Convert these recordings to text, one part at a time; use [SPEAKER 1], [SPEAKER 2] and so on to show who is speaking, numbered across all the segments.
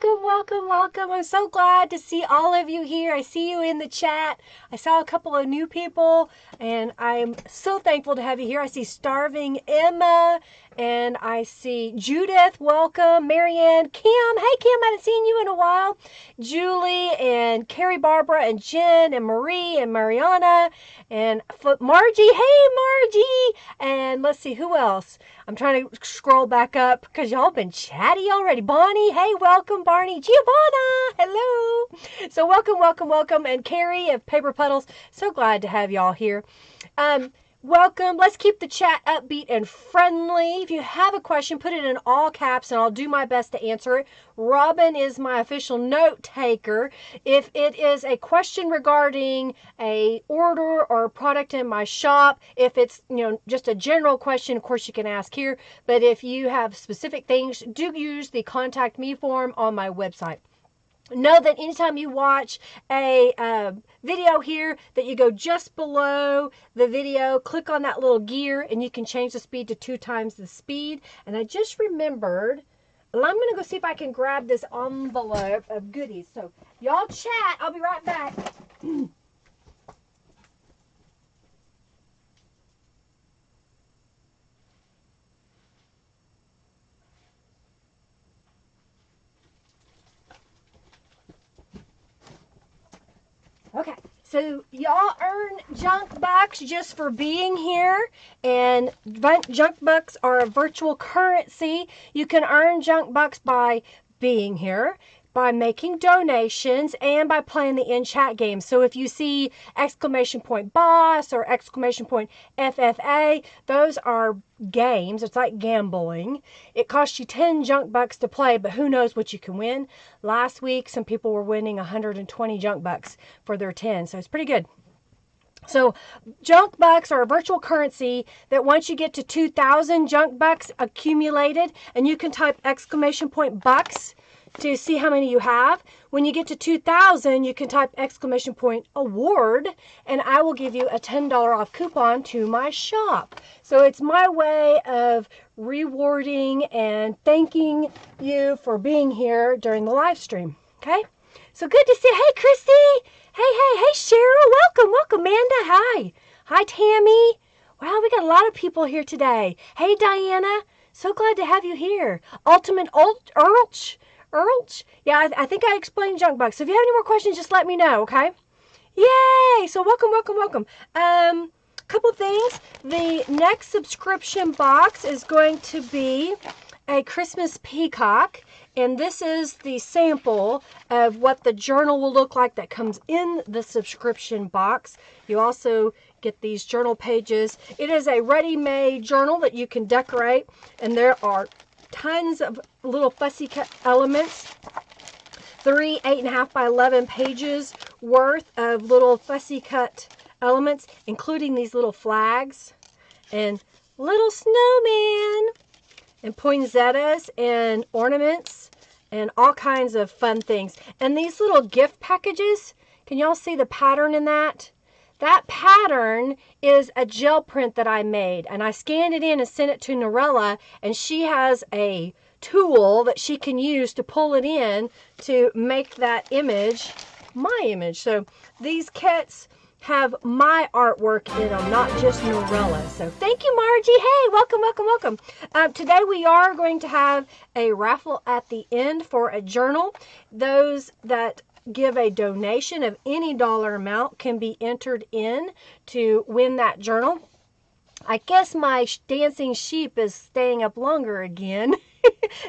[SPEAKER 1] welcome, welcome, welcome. I'm so glad to see all of you here. I see you in the chat. I saw a couple of new people, and I'm so thankful to have you here. I see Starving Emma, and I see Judith, welcome. Marianne, Kim, hey Kim, I haven't seen you in a while. Julie, and Carrie Barbara, and Jen, and Marie, and Mariana, and Margie, hey Margie, and let's see, who else? I'm trying to scroll back up because y'all been chatty already. Bonnie, hey, welcome. Barney, Giovanna, hello. So welcome, welcome, welcome. And Carrie of Paper Puddles, so glad to have y'all here. Welcome. Let's keep the chat upbeat and friendly. If you have a question, put it in all caps and I'll do my best to answer it. Robin is my official note taker. If it is a question regarding a order or a product in my shop, if it's, just a general question, of course you can ask here. But if you have specific things, do use the contact me form on my website. Know that anytime you watch a video here, that you go just below the video, click on that little gear, and you can change the speed to 2 times the speed. And I just remembered, well, I'm going to go see if I can grab this envelope of goodies. So y'all chat. I'll be right back. Okay, so y'all earn junk bucks just for being here, and junk bucks are a virtual currency. You can earn junk bucks by being here, by making donations, and by playing the in-chat game. So if you see exclamation point boss or exclamation point FFA, those are games. It's like gambling. It costs you 10 junk bucks to play, but who knows what you can win. Last week, some people were winning 120 junk bucks for their 10, so it's pretty good. So junk bucks are a virtual currency that once you get to 2,000 junk bucks accumulated, and you can type exclamation point bucks to see how many you have. When you get to 2,000, you can type exclamation point award, and I will give you a $10 off coupon to my shop. So it's my way of rewarding and thanking you for being here during the live stream. Okay? So good to see you. Hey, Christy. Hey, Cheryl. Welcome, welcome. Amanda, hi. Hi, Tammy. Wow, we got a lot of people here today. Hey, Diana. So glad to have you here. Ultimate Urch. Yeah, I think I explained junk bucks. So if you have any more questions, just let me know, okay? Yay! So welcome, welcome, welcome. Couple things. The next subscription box is going to be a Christmas peacock, and this is the sample of what the journal will look like that comes in the subscription box. You also get these journal pages. It is a ready-made journal that you can decorate, and there are tons of little fussy cut elements. 3 8.5 by 11 pages worth of little fussy cut elements, including these little flags and little snowman and poinsettias and ornaments and all kinds of fun things. And these little gift packages, can y'all see the pattern in that? That pattern is a gel print that I made, and I scanned it in and sent it to Norella, and she has a tool that she can use to pull it in to make that image my image. So these kits have my artwork in them, not just Norella. So thank you, Margie. Hey, welcome, welcome, welcome. Today we are going to have a raffle at the end for a journal. Those that give a donation of any dollar amount can be entered in to win that journal. I guess my dancing sheep is staying up longer again.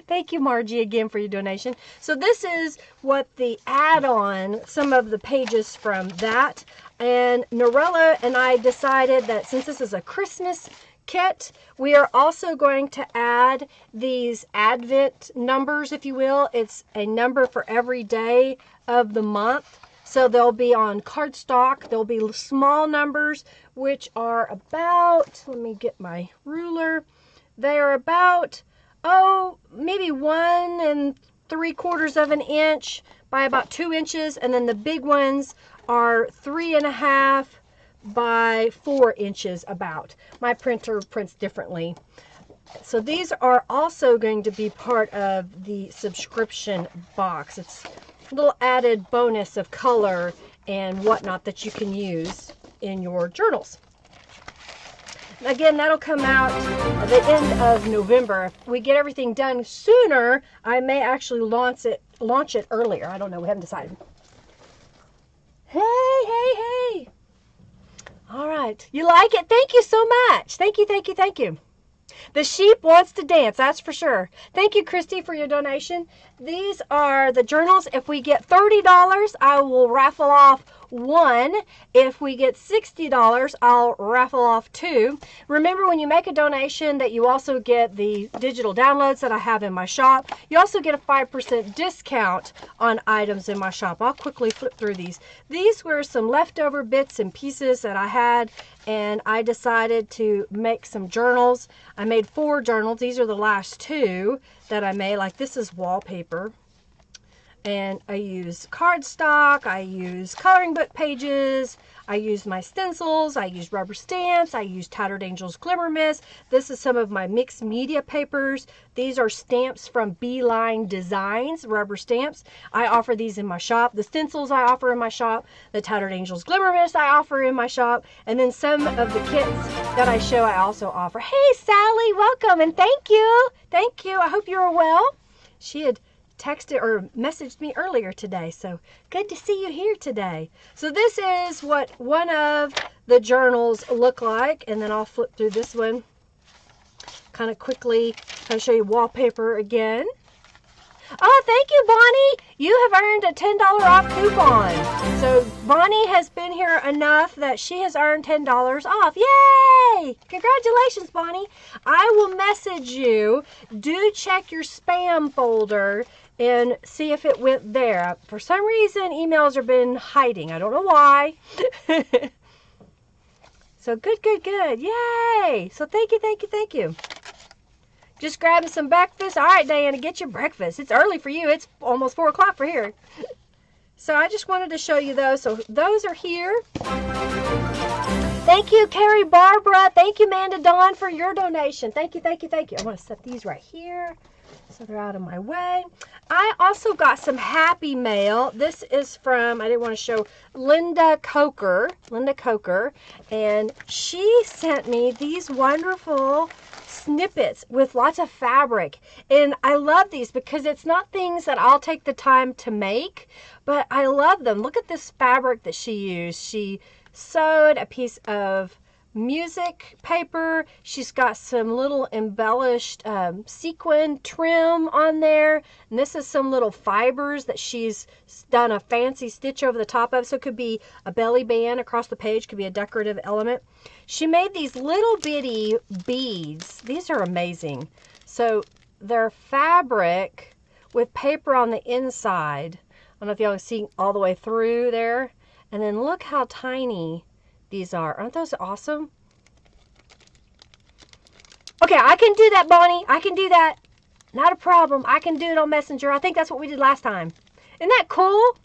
[SPEAKER 1] Thank you, Margie, again for your donation. So this is what the add-on, some of the pages from that. And Norella and I decided that since this is a Christmas kit, we are also going to add these Advent numbers, if you will. It's a number for every day of the month. So they'll be on cardstock. There'll be small numbers, which are about, let me get my ruler. They are about, maybe 1 3/4 of an inch by about 2 inches. And then the big ones are 3.5 by 4 inches about. My printer prints differently. So these are also going to be part of the subscription box. It's a little added bonus of color and whatnot that you can use in your journals. Again, that'll come out at the end of November. If we get everything done sooner, I may actually launch it earlier. I don't know. We haven't decided. Hey. All right. You like it? Thank you so much. Thank you. The sheep wants to dance, that's for sure. Thank you, Christy, for your donation. These are the journals. If we get $30, I will raffle off one. If we get $60, I'll raffle off two. Remember, when you make a donation, that you also get the digital downloads that I have in my shop. You also get a 5% discount on items in my shop. I'll quickly flip through these. These were some leftover bits and pieces that I had, and I decided to make some journals. I made 4 journals. These are the last 2 that I made. Like, this is wallpaper. And I use cardstock, I use coloring book pages, I use my stencils, I use rubber stamps, I use Tattered Angel's Glimmer Mist. This is some of my mixed media papers. These are stamps from Beeline Designs, rubber stamps. I offer these in my shop. The stencils I offer in my shop. The Tattered Angel's Glimmer Mist I offer in my shop. And then some of the kits that I show I also offer. Hey, Sally, welcome, and thank you. Thank you. I hope you're well. She had texted or messaged me earlier today, so good to see you here today. So this is what one of the journals look like, and then I'll flip through this one kind of quickly. I'll show you wallpaper again. Oh, thank you, Bonnie. You have earned a $10 off coupon. So Bonnie has been here enough that she has earned $10 off. Yay! Congratulations, Bonnie. I will message you. Do check your spam folder and see if it went there. For some reason, emails have been hiding. I don't know why. So good. Yay! So thank you. Just grabbing some breakfast. All right, Diana, get your breakfast. It's early for you. It's almost 4 o'clock for here. So I just wanted to show you those. So those are here. Thank you, Carrie Barbara. Thank you, Amanda Dawn, for your donation. Thank you. I want to set these right here so they're out of my way. I also got some happy mail. This is from, I didn't want to show, Linda Coker. And she sent me these wonderful snippets with lots of fabric, and I love these because it's not things that I'll take the time to make, but I love them. Look at this fabric that she used. She sewed a piece of music paper. She's got some little embellished sequin trim on there, and this is some little fibers that she's done a fancy stitch over the top of, so it could be a belly band across the page, could be a decorative element. She made these little bitty beads. These are amazing. So they're fabric with paper on the inside. I don't know if y'all see all the way through there. And then look how tiny these are. Aren't those awesome? Okay, I can do that, Bonnie. I can do that. Not a problem. I can do it on Messenger. I think that's what we did last time. Isn't that cool?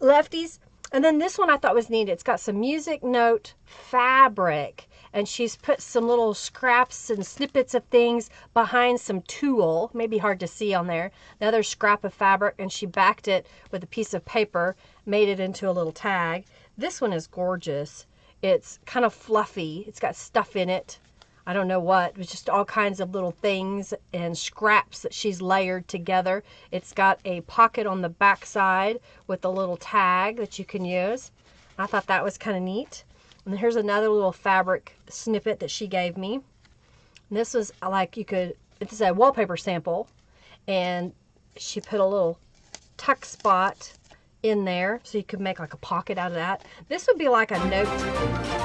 [SPEAKER 1] Lefties. And then this one I thought was neat. It's got some music note fabric, and she's put some little scraps and snippets of things behind some tulle. Maybe hard to see on there. Another scrap of fabric, and she backed it with a piece of paper, made it into a little tag. This one is gorgeous. It's kind of fluffy. It's got stuff in it. I don't know what. It's just all kinds of little things and scraps that she's layered together. It's got a pocket on the back side with a little tag that you can use. I thought that was kind of neat. And here's another little fabric snippet that she gave me. And this was like it's a wallpaper sample. And she put a little tuck spot in there so you could make like a pocket out of that. This would be like a note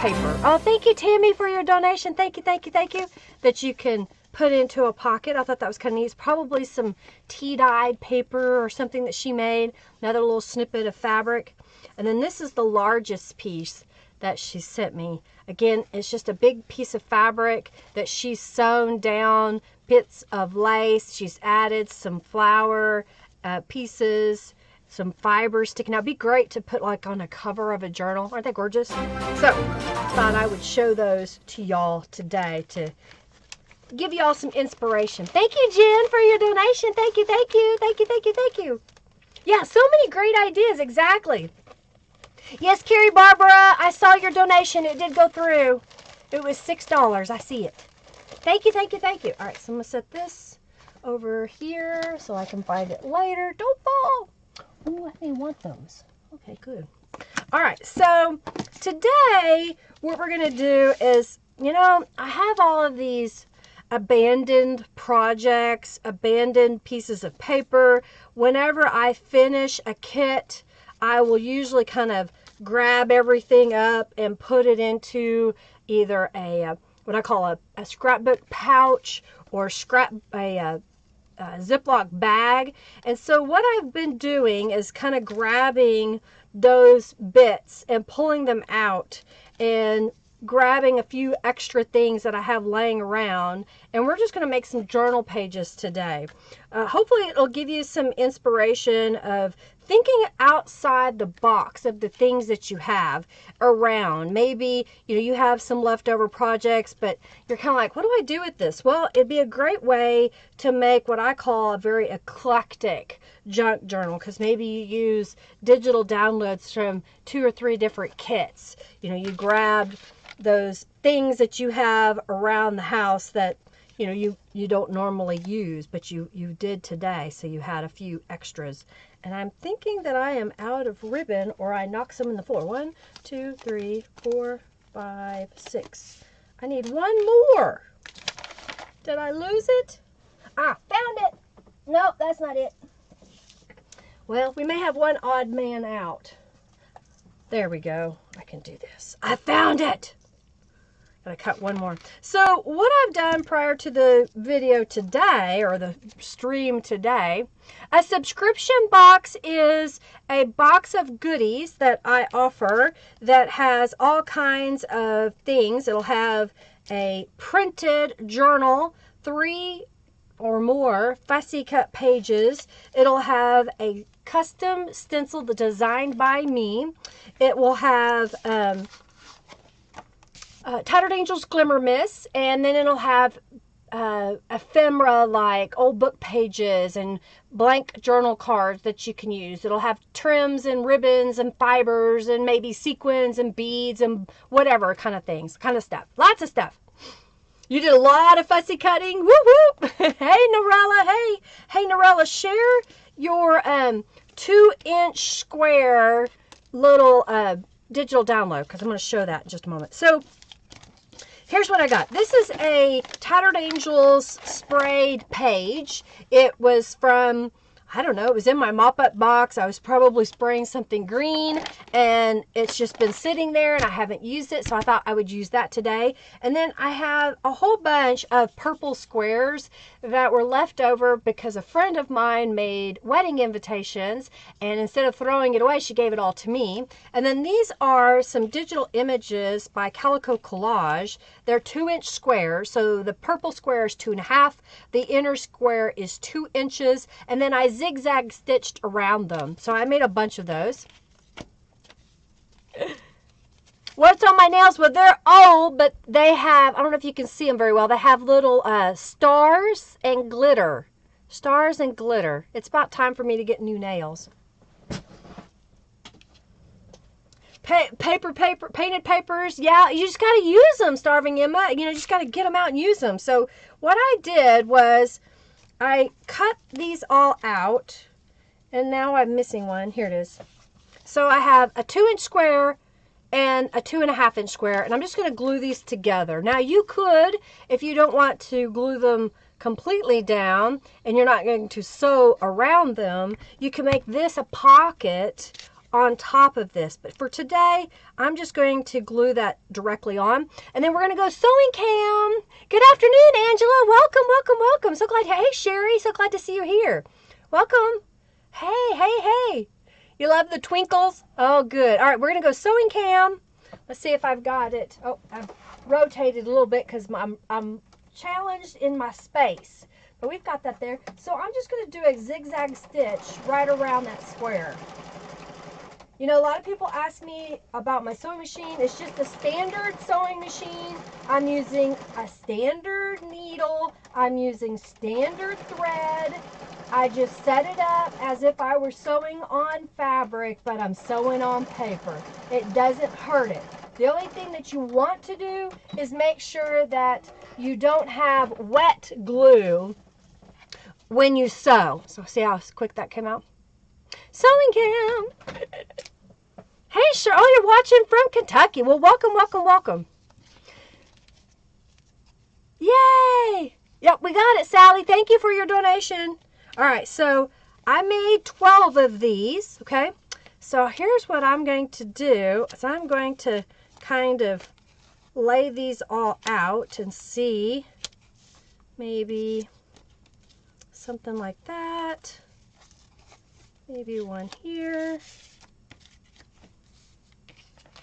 [SPEAKER 1] paper. Oh, thank you, Tammy, for your donation. Thank you. That you can put into a pocket. I thought that was kind of neat. It's probably some tea-dyed paper or something that she made. Another little snippet of fabric. And then this is the largest piece that she sent me. Again, it's just a big piece of fabric that she's sewn down bits of lace. She's added some flower pieces some fibers sticking out. It'd be great to put like on a cover of a journal. Aren't they gorgeous? So thought I would show those to y'all today to give y'all some inspiration. Thank you, Jen, for your donation. Thank you, thank you, thank you, thank you, thank you. Yeah, so many great ideas. Exactly. Yes, Carrie Barbara, I saw your donation. It did go through. It was $6. I see it. Thank you, thank you, thank you. All right, so I'm going to set this over here so I can find it later. Don't fall. Oh, I may want those. Okay, good. All right, so today what we're going to do is, you know, I have all of these abandoned projects, abandoned pieces of paper. Whenever I finish a kit, I will usually kind of grab everything up and put it into either a what I call a scrapbook pouch or a Ziploc bag. And so what I've been doing is kind of grabbing those bits and pulling them out and grabbing a few extra things that I have laying around, and we're just going to make some journal pages today. Hopefully it'll give you some inspiration of thinking outside the box of the things that you have around. Maybe, you know, you have some leftover projects, but you're kind of like, what do I do with this? Well, it'd be a great way to make what I call a very eclectic junk journal, because maybe you use digital downloads from 2 or 3 different kits. You know, you grabbed those things that you have around the house that, you know, you don't normally use, but you did today, so you had a few extras. And I'm thinking that I am out of ribbon, or I knocked some in the floor. 1, 2, 3, 4, 5, 6. I need one more. Did I lose it? Ah, found it. Nope, that's not it. Well, we may have one odd man out. There we go. I can do this. I found it. Gotta cut one more. So what I've done prior to the video today, or the stream today, a subscription box is a box of goodies that I offer that has all kinds of things. It'll have a printed journal, 3 or more fussy cut pages. It'll have a custom stencil designed by me. It will have Tattered Angels Glimmer Miss, and then it'll have ephemera like old book pages and blank journal cards that you can use. It'll have trims and ribbons and fibers and maybe sequins and beads and whatever kind of things, kind of stuff. Lots of stuff. You did a lot of fussy cutting. Woo woo. Hey, Norella. Hey, Norella, share your 2-inch square little digital download, because I'm going to show that in just a moment. So here's what I got. This is a Tattered Angels sprayed page. It was from, I don't know, it was in my mop-up box. I was probably spraying something green, and it's just been sitting there, and I haven't used it, so I thought I would use that today. And then I have a whole bunch of purple squares that were left over because a friend of mine made wedding invitations, and instead of throwing it away, she gave it all to me. And then these are some digital images by Calico Collage. They're 2-inch squares, so the purple square is 2.5, the inner square is 2 inches, and then I zigzag stitched around them. So I made a bunch of those. What's on my nails? Well, they're old, but they have, I don't know if you can see them very well, they have little stars and glitter. Stars and glitter. It's about time for me to get new nails. Painted papers. Yeah, you just got to use them, Starving Emma. You know, you just got to get them out and use them. So what I did was I cut these all out, and now I'm missing one. Here it is. So I have a 2-inch square and a 2.5-inch square, and I'm just going to glue these together. Now you could, if you don't want to glue them completely down and you're not going to sew around them, you can make this a pocket on top of this. But for today, I'm just going to glue that directly on. And then we're going to go sewing cam. Good afternoon, Angela. Welcome, welcome, welcome. So glad. Hey, Sherry. So glad to see you here. Welcome. Hey. You love the twinkles? Oh, good. All right, we're going to go sewing cam. Let's see if I've got it. Oh, I've rotated a little bit because I'm challenged in my space. But we've got that there. So I'm just going to do a zigzag stitch right around that square. You know, a lot of people ask me about my sewing machine. It's just a standard sewing machine. I'm using a standard needle. I'm using standard thread. I just set it up as if I were sewing on fabric, but I'm sewing on paper. It doesn't hurt it. The only thing that you want to do is make sure that you don't have wet glue when you sew. So see how quick that came out? Sewing cam. Hey, sure. Oh, you're watching from Kentucky. Well, welcome, welcome, welcome. Yay! Yep, we got it, Sally. Thank you for your donation. All right, so I made 12 of these, okay? So here's what I'm going to do. So I'm going to kind of lay these all out and see maybe something like that. Maybe one here.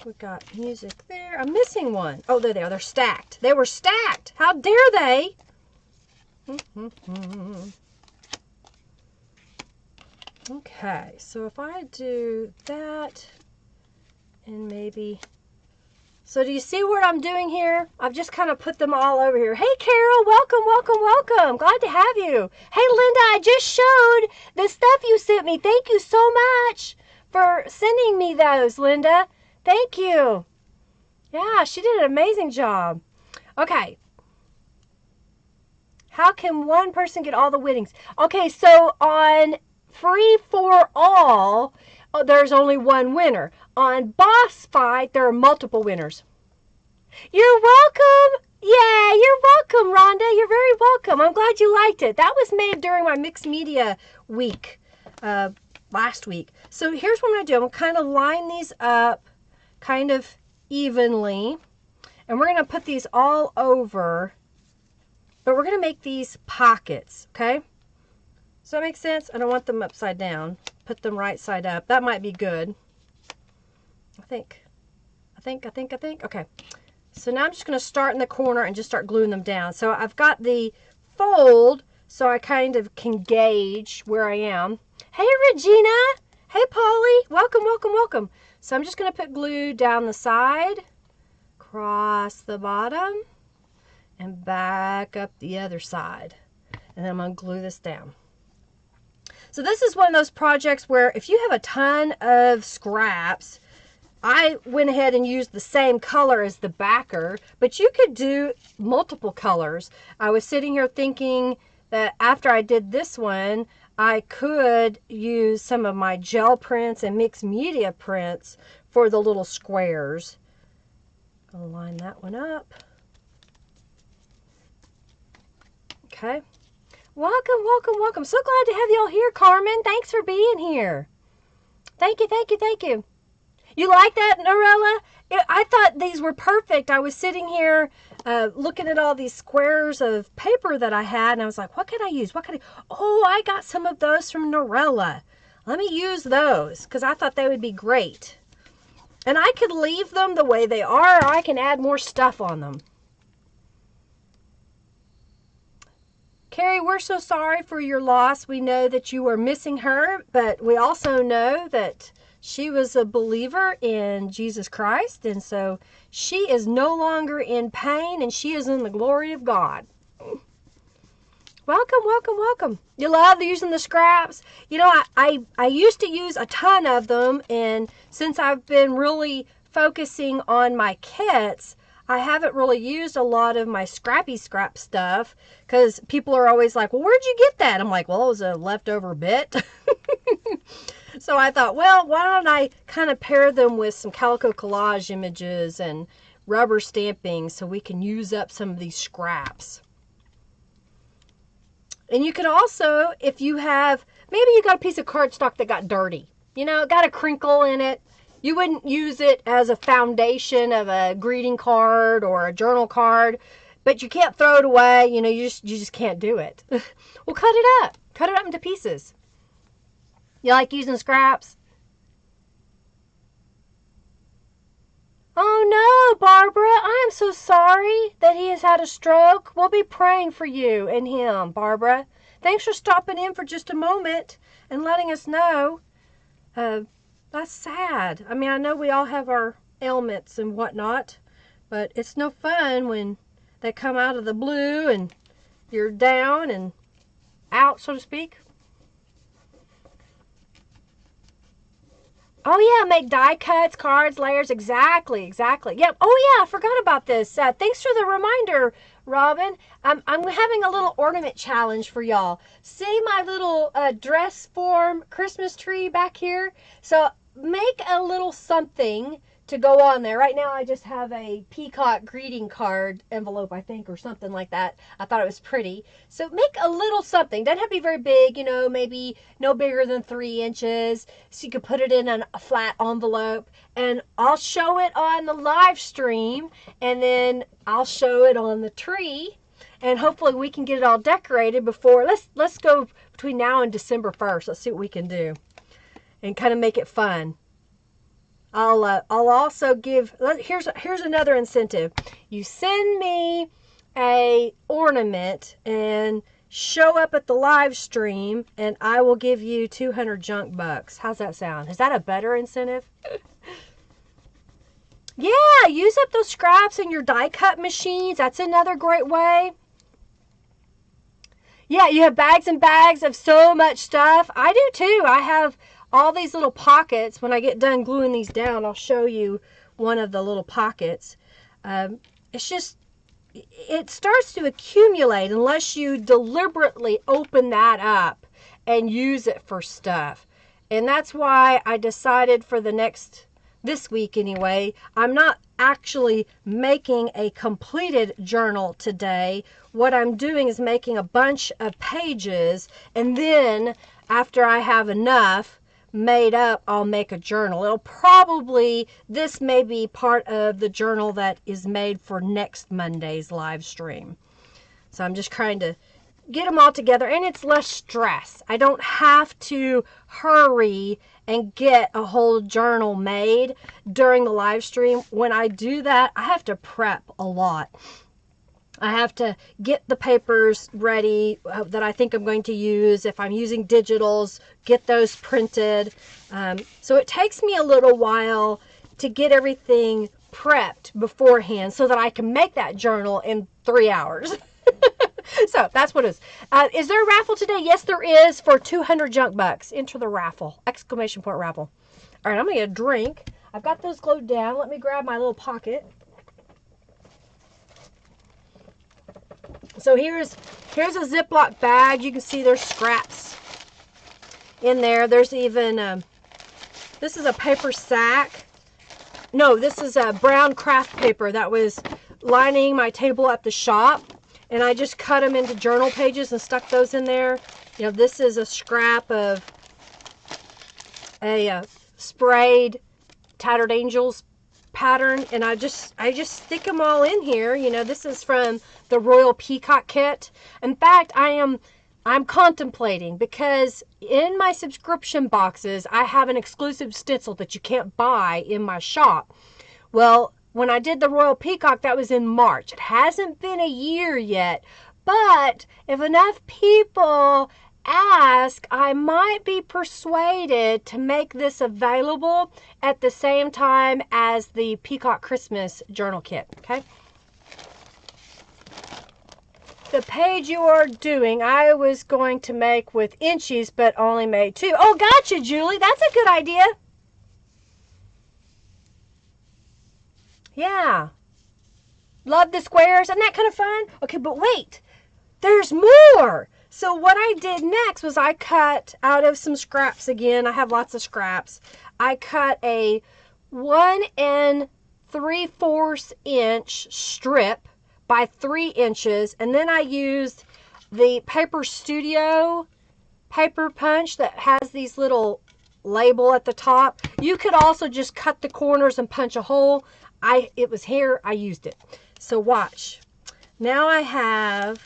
[SPEAKER 1] We got music there. I'm missing one. Oh, there they are. They're stacked. They were stacked. How dare they? Okay, so if I do that and maybe... So do you see what I'm doing here? I've just kind of put them all over here. Hey, Carol, welcome, welcome, welcome. Glad to have you. Hey, Linda, I just showed the stuff you sent me. Thank you so much for sending me those, Linda. Thank you. Yeah, she did an amazing job. Okay. How can one person get all the winnings? Okay, so on Free for All, there's only one winner. On Boss Fight, there are multiple winners. You're welcome. Yeah, you're welcome, Rhonda. You're very welcome. I'm glad you liked it. That was made during my mixed media week last week. So here's what I'm going to do. I'm going to kind of line these up kind of evenly. And we're going to put these all over. But we're going to make these pockets, okay? Does that make sense? I don't want them upside down. Put them right side up. That might be good. I think. Okay. So now I'm just going to start in the corner and just start gluing them down. So I've got the fold so I kind of can gauge where I am. Hey, Regina. Hey, Polly. Welcome, welcome, welcome. So I'm just going to put glue down the side, across the bottom, and back up the other side. And then I'm going to glue this down. So this is one of those projects where if you have a ton of scraps, I went ahead and used the same color as the backer, but you could do multiple colors. I was sitting here thinking that after I did this one, I could use some of my gel prints and mixed media prints for the little squares. I'm going to line that one up. Okay. Welcome, welcome, welcome. So glad to have you all here, Carmen. Thanks for being here. Thank you, thank you, thank you. You like that, Norella? I thought these were perfect. I was sitting here looking at all these squares of paper that I had, and I was like, what can I use? What can I... Oh, I got some of those from Norella. Let me use those, because I thought they would be great. And I could leave them the way they are, or I can add more stuff on them. Carrie, we're so sorry for your loss. We know that you were missing her, but we also know that she was a believer in Jesus Christ, and so she is no longer in pain, and she is in the glory of God. Welcome, welcome, welcome. You love using the scraps? You know, I used to use a ton of them, and since I've been really focusing on my kits, I haven't really used a lot of my scrappy scrap stuff, because people are always like, well, where'd you get that? I'm like, well, it was a leftover bit. So I thought, well, why don't I kind of pair them with some Calico collage images and rubber stamping so we can use up some of these scraps. And you could also, if you have, maybe you got a piece of cardstock that got dirty, you know, got a crinkle in it. You wouldn't use it as a foundation of a greeting card or a journal card, but you can't throw it away. You know, you just can't do it. Well, cut it up. Cut it up into pieces. You like using scraps? Oh no, Barbara, I am so sorry that he has had a stroke. We'll be praying for you and him, Barbara. Thanks for stopping in for just a moment and letting us know. That's sad. I mean, I know we all have our ailments and whatnot, but it's no fun when they come out of the blue and you're down and out, so to speak. Oh yeah, make die cuts, cards, layers, exactly. Yep. Oh yeah, I forgot about this. Thanks for the reminder, Robin. I'm having a little ornament challenge for y'all. See my little dress form Christmas tree back here? So make a little something to go on there. Right now I just have a peacock greeting card envelope, I think, or something like that. I thought it was pretty. So make a little something. Doesn't have to be very big, you know, maybe no bigger than 3 inches. So you could put it in a flat envelope, and I'll show it on the live stream, and then I'll show it on the tree, and hopefully we can get it all decorated before, let's go between now and December 1st. Let's see what we can do and kind of make it fun. I'll also give, here's another incentive. You send me a ornament and show up at the live stream, and I will give you 200 junk bucks. How's that sound? Is that a better incentive? Yeah, use up those scraps in your die cut machines. That's another great way. Yeah, you have bags and bags of so much stuff. I do too. I have all these little pockets. When I get done gluing these down, I'll show you one of the little pockets. It's just, it starts to accumulate unless you deliberately open that up and use it for stuff. And that's why I decided for this week anyway, I'm not actually making a completed journal today. What I'm doing is making a bunch of pages, and then after I have enough made up, I'll make a journal. This may be part of the journal that is made for next Monday's live stream. So I'm just trying to get them all together, and it's less stress. I don't have to hurry and get a whole journal made during the live stream. When I do that, I have to prep a lot. I have to get the papers ready that I think I'm going to use. If I'm using digitals, get those printed. So it takes me a little while to get everything prepped beforehand so that I can make that journal in 3 hours. So that's what it is. Is there a raffle today? Yes, there is, for 200 junk bucks. Enter the raffle! ! Raffle. All right, I'm going to get a drink. I've got those glued down. Let me grab my little pocket. So here's a Ziploc bag. You can see there's scraps in there. There's even, this is a paper sack. No, this is a brown craft paper that was lining my table at the shop. And I just cut them into journal pages and stuck those in there. You know, this is a scrap of a sprayed Tattered Angels pattern, and I just stick them all in here. You know, this is from the Royal Peacock kit. In fact, I'm contemplating, because in my subscription boxes I have an exclusive stencil that you can't buy in my shop. Well, when I did the Royal Peacock, that was in March. It hasn't been a year yet, but if enough people ask, I might be persuaded to make this available at the same time as the Peacock Christmas journal kit, okay? The page you are doing, I was going to make with inchies, but only made 2. Oh, gotcha, Julie. That's a good idea. Yeah. Love the squares. Isn't that kind of fun? Okay, but wait. There's more. So what I did next was I cut out of some scraps again. I have lots of scraps. I cut a 1 3/4 inch strip by 3 inches. And then I used the Paper Studio paper punch that has these little label at the top. You could also just cut the corners and punch a hole. It was here, I used it. So watch. Now I have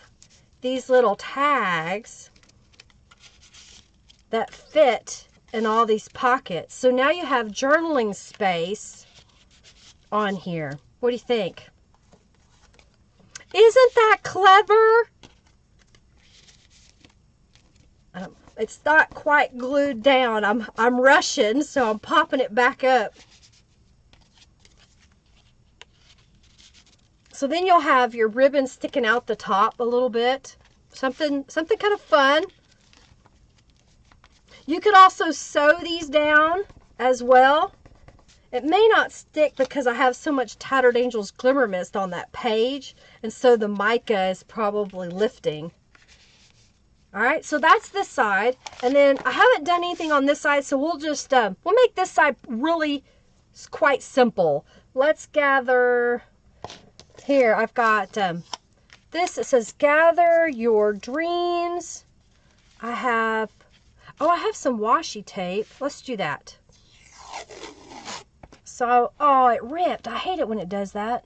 [SPEAKER 1] these little tags that fit in all these pockets. So now you have journaling space on here. What do you think? Isn't that clever? It's not quite glued down. I'm rushing, so I'm popping it back up. So then you'll have your ribbon sticking out the top a little bit. Something kind of fun. You could also sew these down as well. It may not stick because I have so much Tattered Angels Glimmer Mist on that page, and so the mica is probably lifting. All right, so that's this side, and then I haven't done anything on this side, so we'll just we'll make this side really quite simple. Let's gather. Here I've got this. It says gather your dreams. I have some washi tape. Let's do that. So, oh, it ripped. I hate it when it does that.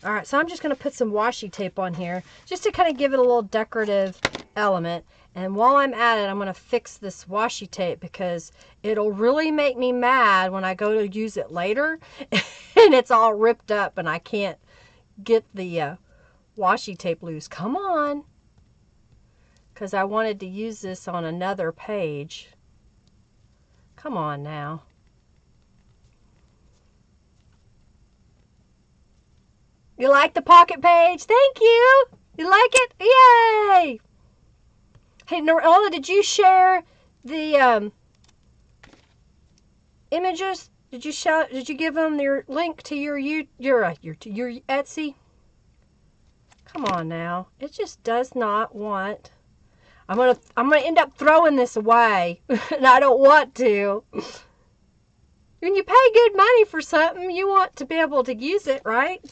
[SPEAKER 1] All right, so I'm just going to put some washi tape on here just to kind of give it a little decorative element. And while I'm at it, I'm going to fix this washi tape because it'll really make me mad when I go to use it later and it's all ripped up and I can't get the washi tape loose. Come on. Because I wanted to use this on another page. Come on now. You like the pocket page? Thank you. You like it? Yay! Hey, Norella, did you share the images? Did you give them your link to your Etsy? Come on now. It just does not want. I'm gonna end up throwing this away, and I don't want to. When you pay good money for something, you want to be able to use it, right?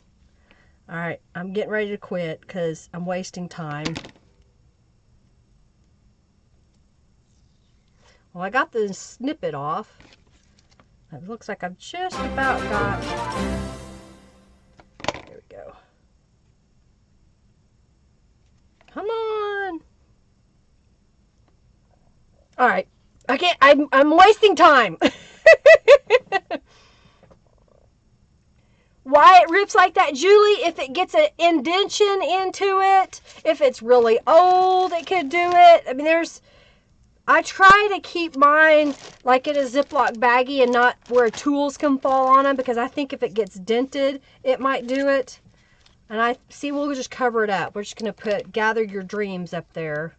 [SPEAKER 1] All right, I'm getting ready to quit because I'm wasting time. Well, I got the snippet off. It looks like I've just about got. There we go. Come on. All right. I can't. I'm wasting time. Why it rips like that, Julie? If it gets an indentation into it, if it's really old, it could do it. I mean, I try to keep mine like in a Ziploc baggie and not where tools can fall on them because I think if it gets dented, it might do it. And we'll just cover it up. We're just going to put Gather Your Dreams up there.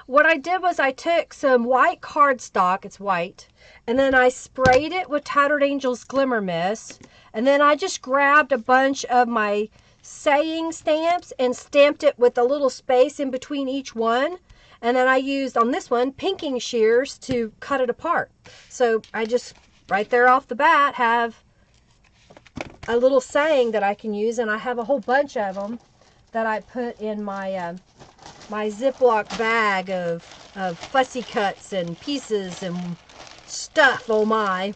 [SPEAKER 1] What I did was I took some white cardstock, it's white, and then I sprayed it with Tattered Angels Glimmer Mist, and then I just grabbed a bunch of my saying stamps and stamped it with a little space in between each one, and then I used, on this one, pinking shears to cut it apart. So I just, right there off the bat, have a little saying that I can use, and I have a whole bunch of them that I put in my my Ziploc bag of fussy cuts and pieces and stuff. Oh my.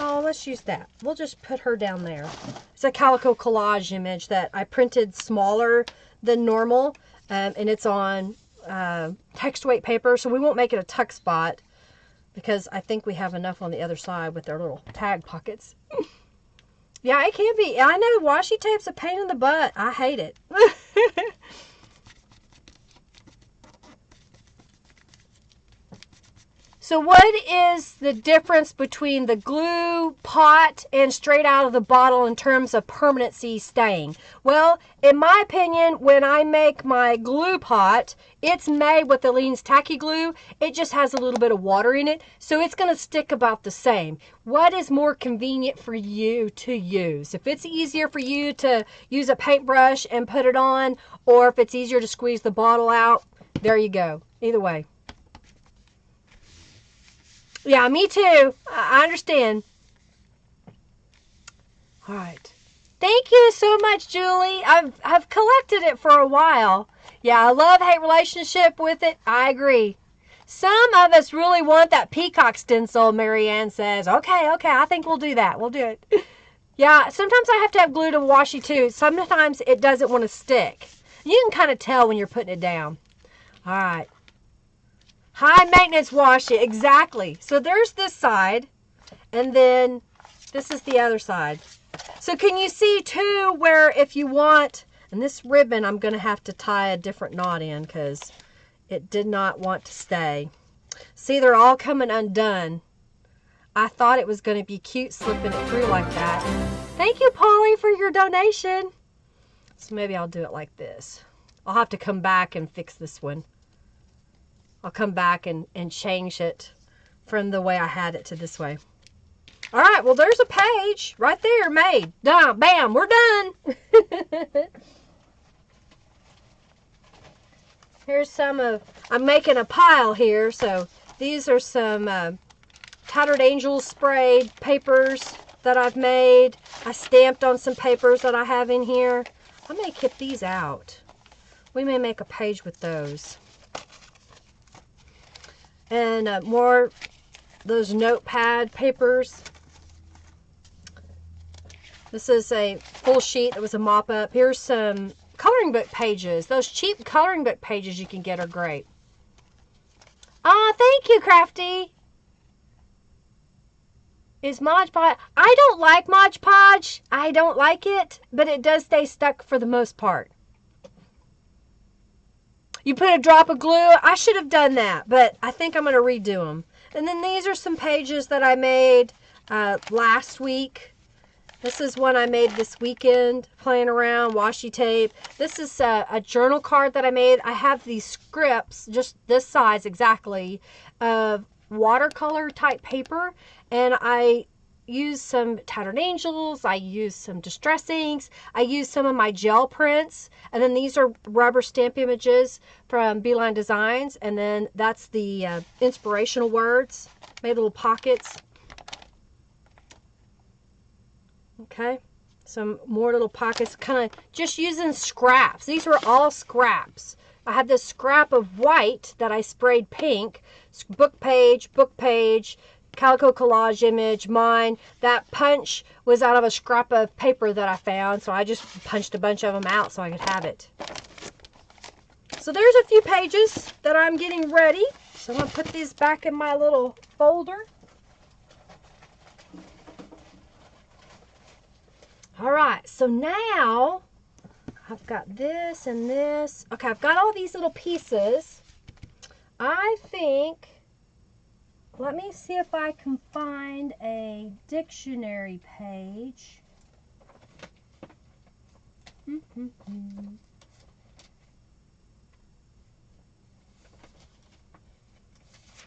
[SPEAKER 1] Oh, let's use that. We'll just put her down there. It's a Calico collage image that I printed smaller than normal, and it's on text weight paper, so we won't make it a tuck spot because I think we have enough on the other side with their little tag pockets. Yeah, it can be. I know washi tape's a pain in the butt. I hate it. So what is the difference between the glue pot and straight out of the bottle in terms of permanency staying? Well, in my opinion, when I make my glue pot, it's made with Aleene's tacky glue. It just has a little bit of water in it, so it's going to stick about the same. What is more convenient for you to use? If it's easier for you to use a paintbrush and put it on, or if it's easier to squeeze the bottle out, there you go. Either way. Yeah, me too. I understand. All right. Thank you so much, Julie. I've collected it for a while. Yeah, I love-hate relationship with it. I agree. Some of us really want that peacock stencil, Marianne says. Okay, I think we'll do that. We'll do it. Yeah, sometimes I have to have glue to washi too. Sometimes it doesn't want to stick. You can kind of tell when you're putting it down. All right. High maintenance washi, exactly. So there's this side. And then this is the other side. So can you see too where if you want, and this ribbon I'm going to have to tie a different knot in because it did not want to stay. See, they're all coming undone. I thought it was going to be cute slipping it through like that. Thank you, Polly, for your donation. So maybe I'll do it like this. I'll have to come back and fix this one. I'll come back and change it from the way I had it to this way. All right, well, there's a page right there made. Done. Bam, we're done. Here's some of, I'm making a pile here, so these are some Tattered Angels sprayed papers that I've made. I stamped on some papers that I have in here. I may keep these out. We may make a page with those. And more those notepad papers. This is a full sheet that was a mop-up. Here's some coloring book pages. Those cheap coloring book pages you can get are great. Ah, thank you, Crafty. Is Mod Podge? I don't like Mod Podge. I don't like it, but it does stay stuck for the most part. You put a drop of glue. I should have done that, but I think I'm going to redo them. And then these are some pages that I made last week. This is one I made this weekend, playing around, washi tape. This is a journal card that I made. I have these scripts, just this size exactly, of watercolor type paper. And I used some Tattered Angels. I used some Distress Inks. I used some of my gel prints. And then these are rubber stamp images from Beeline Designs. And then that's the inspirational words. Made little pockets. Okay, some more little pockets, kind of just using scraps. These were all scraps. I had this scrap of white that I sprayed pink, book page, Calico collage image, mine. That punch was out of a scrap of paper that I found, so I just punched a bunch of them out so I could have it. So there's a few pages that I'm getting ready. So I'm going to put these back in my little folder. All right, so now I've got this and this. Okay, I've got all these little pieces. I think, let me see if I can find a dictionary page.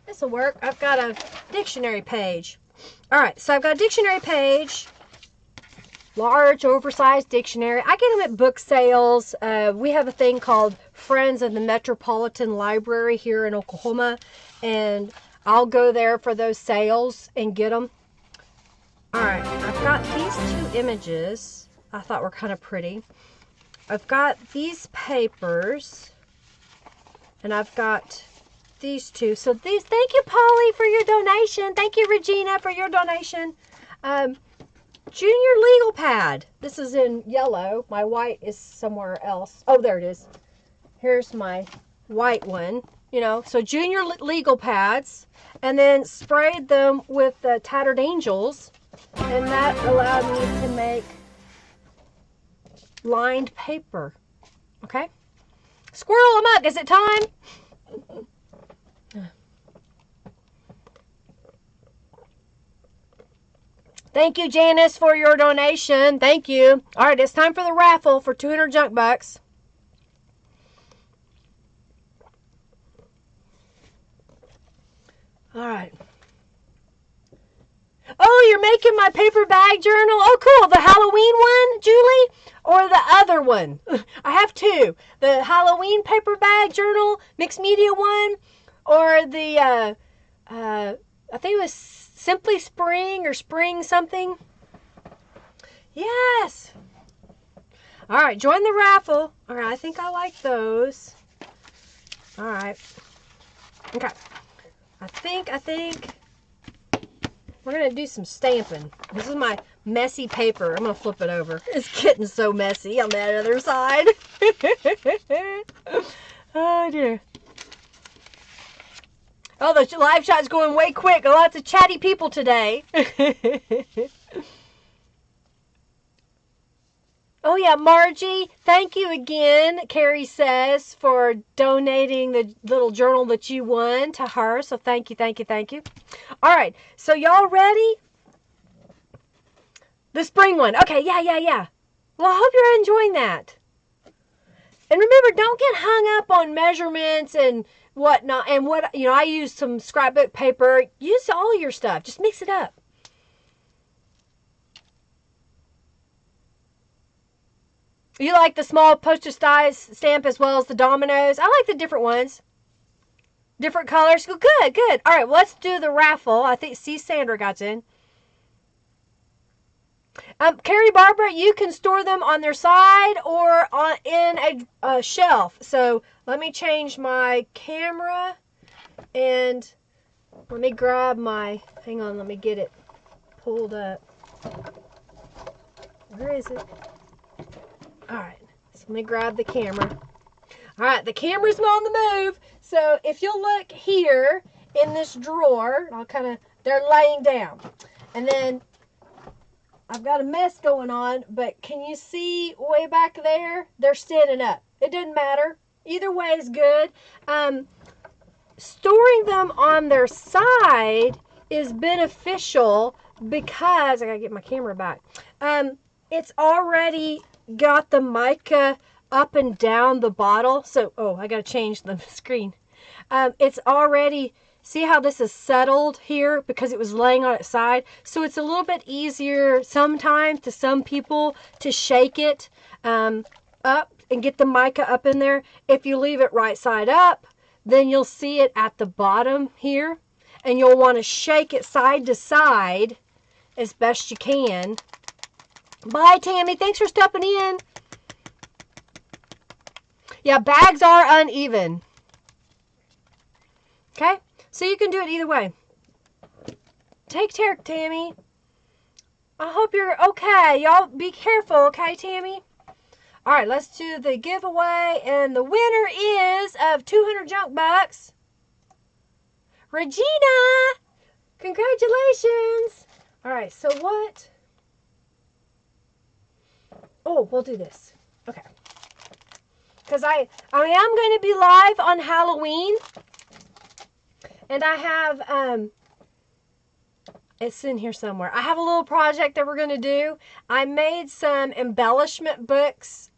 [SPEAKER 1] This will work. I've got a dictionary page. All right, so I've got a dictionary page. Large, oversized dictionary. I get them at book sales. We have a thing called Friends of the Metropolitan Library here in Oklahoma, and I'll go there for those sales and get them. All right, I've got these two images I thought were kind of pretty. I've got these papers, and I've got these two. So these, thank you, Polly, for your donation. Thank you, Regina, for your donation. Junior legal pad. This is in yellow. My white is somewhere else. Oh, there it is. Here's my white one. You know, so junior legal pads. And then sprayed them with the Tattered Angels. And that allowed me to make lined paper. Okay? Squirrel amok, is it time? Thank you, Janice, for your donation. Thank you. All right, it's time for the raffle for 200 junk bucks. All right. Oh, you're making my paper bag journal? Oh, cool. The Halloween one, Julie? Or the other one? I have two. The Halloween paper bag journal, mixed media one, or the, I think it was Simply Spring or Spring something. Yes. All right, join the raffle. All right, I think I like those. All right. Okay. I think we're going to do some stamping. This is my messy paper. I'm going to flip it over. It's getting so messy on that other side. Oh, dear. Oh, the live shot's going way quick. Lots of chatty people today. Oh, yeah, Margie, thank you again, Carrie says, for donating the little journal that you won to her. So thank you, thank you, thank you. All right, so y'all ready? The spring one. Okay, yeah. Well, I hope you're enjoying that. And remember, don't get hung up on measurements and whatnot. And what, I use some scrapbook paper. Use all your stuff. Just mix it up. You like the small postage size stamp as well as the dominoes? I like the different ones. Different colors. Good. All right, well, let's do the raffle. I think, see, Sandra got in. Carrie, Barbara, you can store them on their side or in a shelf. So let me change my camera and let me grab my, hang on, let me get it pulled up. Where is it? All right, so let me grab the camera. All right, the camera's on the move. So if you'll look here in this drawer, they're laying down. And then I've got a mess going on, but can you see way back there? They're standing up. It doesn't matter. Either way is good. Storing them on their side is beneficial because, I gotta get my camera back. It's already got the mica up and down the bottle. So, I gotta change the screen. It's already, see how this is settled here because it was laying on its side. So it's a little bit easier sometimes to some people to shake it up and get the mica up in there. If you leave it right side up, then you'll see it at the bottom here. And you'll want to shake it side to side as best you can. Bye, Tammy. Thanks for stepping in. Yeah, bags are uneven. Okay? So you can do it either way. Take care, Tammy. I hope you're okay. Y'all be careful, okay, Tammy? All right, let's do the giveaway. And the winner is of 200 junk bucks, Regina. Congratulations. All right, so what? Oh, we'll do this. Okay. Because I am going to be live on Halloween. And I have, it's in here somewhere. I have a little project that we're going to do. I made some embellishment books.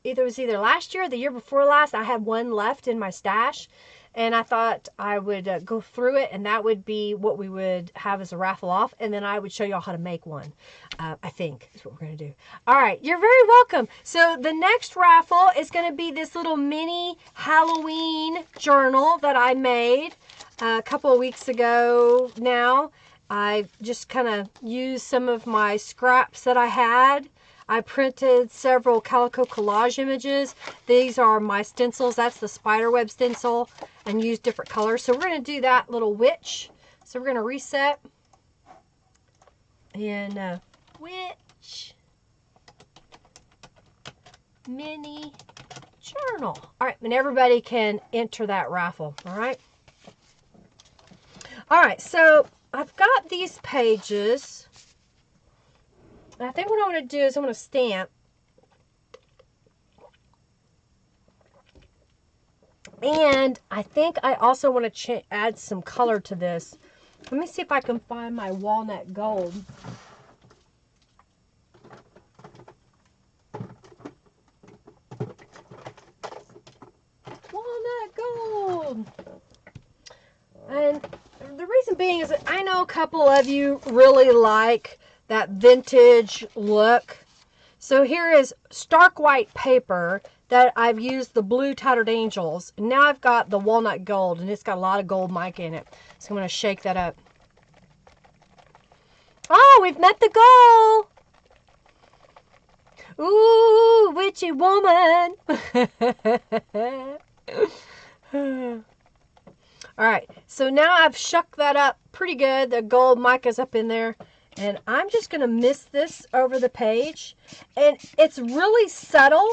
[SPEAKER 1] It was either last year or the year before last. I had one left in my stash. And I thought I would go through it. And that would be what we would have as a raffle off. And then I would show y'all how to make one. I think is what we're going to do. All right. You're very welcome. So the next raffle is going to be this little mini Halloween journal that I made a couple of weeks ago now. I just kind of used some of my scraps that I had. I printed several Calico collage images. These are my stencils. That's the spiderweb stencil, and use different colors. So we're going to do that little witch. So we're going to reset. And witch mini journal. All right, and everybody can enter that raffle. All right. All right, so I've got these pages. I think what I want to do is I want to stamp. And I think I also want to add some color to this. Let me see if I can find my walnut gold. Walnut gold. And the reason being is that I know a couple of you really like that vintage look. So here is stark white paper that I've used the blue Tattered Angels. And now I've got the walnut gold, and it's got a lot of gold mica in it. So I'm going to shake that up. Oh, we've met the goal. Ooh, witchy woman. All right, so now I've shucked that up pretty good. The gold mica's up in there. And I'm just going to mist this over the page. And it's really subtle,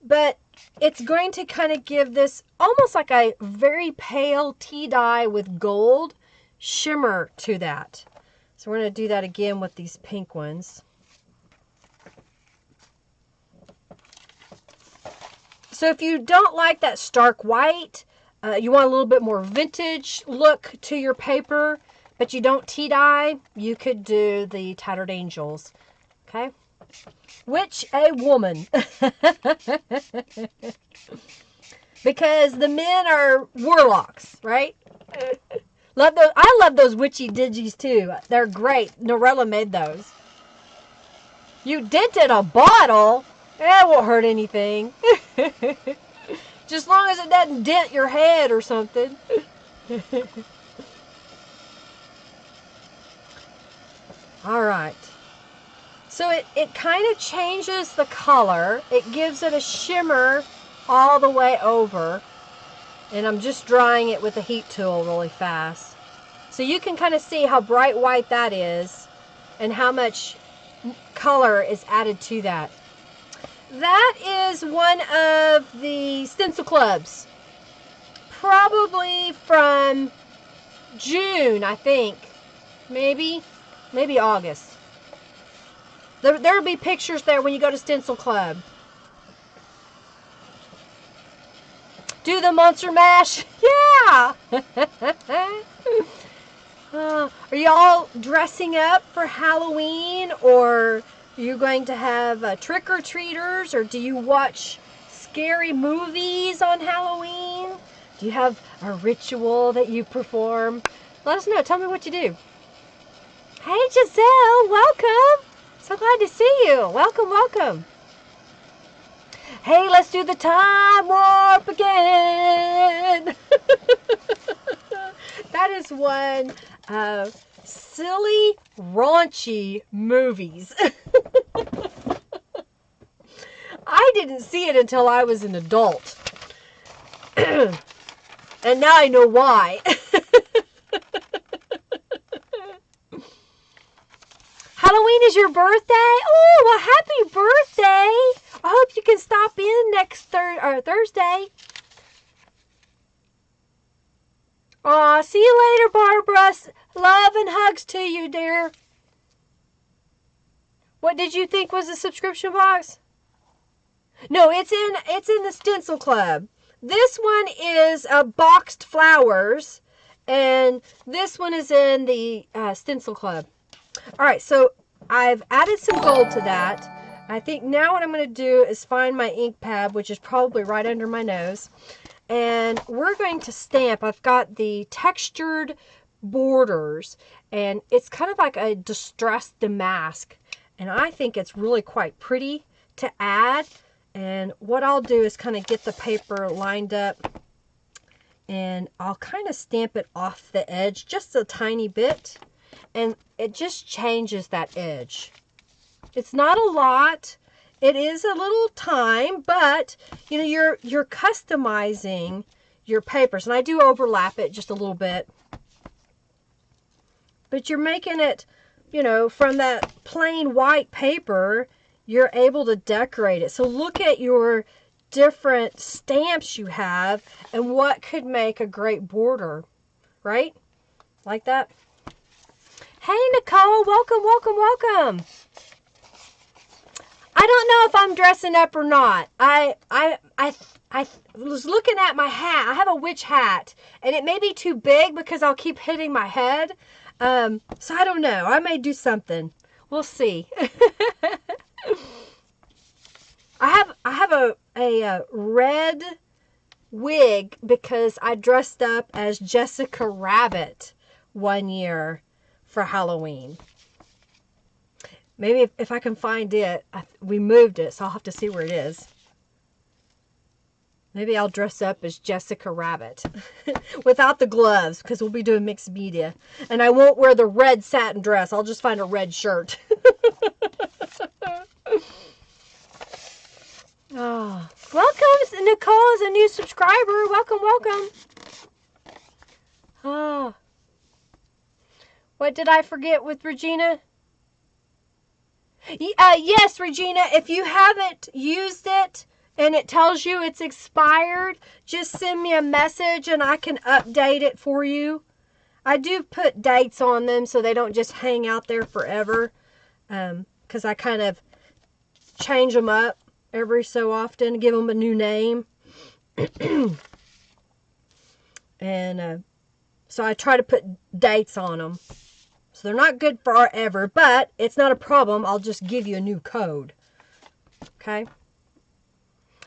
[SPEAKER 1] but it's going to kind of give this almost like a very pale tea dye with gold shimmer to that. So we're going to do that again with these pink ones. So if you don't like that stark white, you want a little bit more vintage look to your paper, but you don't tea dye, you could do the Tattered Angels. Okay? Which a woman. Because the men are warlocks, right? Love those. I love those witchy digis too. They're great. Norella made those. You dented a bottle? That won't hurt anything. Just as long as it doesn't dent your head or something. Alright. So it kind of changes the color. It gives it a shimmer all the way over. And I'm just drying it with a heat tool really fast. So you can kind of see how bright white that is and how much color is added to that. That is one of the stencil clubs. Probably from June, I think. Maybe August. There'll be pictures there when you go to Stencil Club. Do the Monster Mash? Yeah! Are you all dressing up for Halloween? Or are you going to have trick-or-treaters? Or do you watch scary movies on Halloween? Do you have a ritual that you perform? Let us know. Tell me what you do. Hey, Giselle. Welcome. So glad to see you. Welcome, welcome. Hey, let's do the time warp again. That is one of silly, raunchy movies. I didn't see it until I was an adult. And now I know why. Halloween is your birthday? Oh, well, happy birthday. I hope you can stop in next Thursday. Aw, see you later, Barbara. Love and hugs to you, dear. What did you think was a subscription box? No, it's in the Stencil Club. This one is boxed flowers, and this one is in the Stencil Club. All right, so I've added some gold to that. I think now what I'm going to do is find my ink pad, which is probably right under my nose. And we're going to stamp. I've got the textured borders, and it's kind of like a distressed damask. And I think it's really quite pretty to add. And what I'll do is kind of get the paper lined up, and I'll kind of stamp it off the edge just a tiny bit. And it just changes that edge. It's not a lot. It is a little time, but you know, you're customizing your papers. And I do overlap it just a little bit. But you're making it, you know, from that plain white paper, you're able to decorate it. So look at your different stamps you have and what could make a great border, right? Like that. Hey, Nicole, welcome, welcome, welcome. I don't know if I'm dressing up or not. I was looking at my hat. I have a witch hat, and it may be too big because I'll keep hitting my head. So I don't know. I may do something. We'll see. I have a red wig because I dressed up as Jessica Rabbit one year for Halloween. Maybe if I can find it, we moved it, so I'll have to see where it is. Maybe I'll dress up as Jessica Rabbit without the gloves because we'll be doing mixed media. And I won't wear the red satin dress. I'll just find a red shirt. Oh, welcome, Nicole is a new subscriber. Welcome, welcome. Oh. What did I forget with Regina? Yes, Regina, if you haven't used it, and it tells you it's expired, just send me a message and I can update it for you. I do put dates on them so they don't just hang out there forever, because I kind of change them up every so often, give them a new name. And so I try to put dates on them. So they're not good forever, but it's not a problem. I'll just give you a new code. Okay?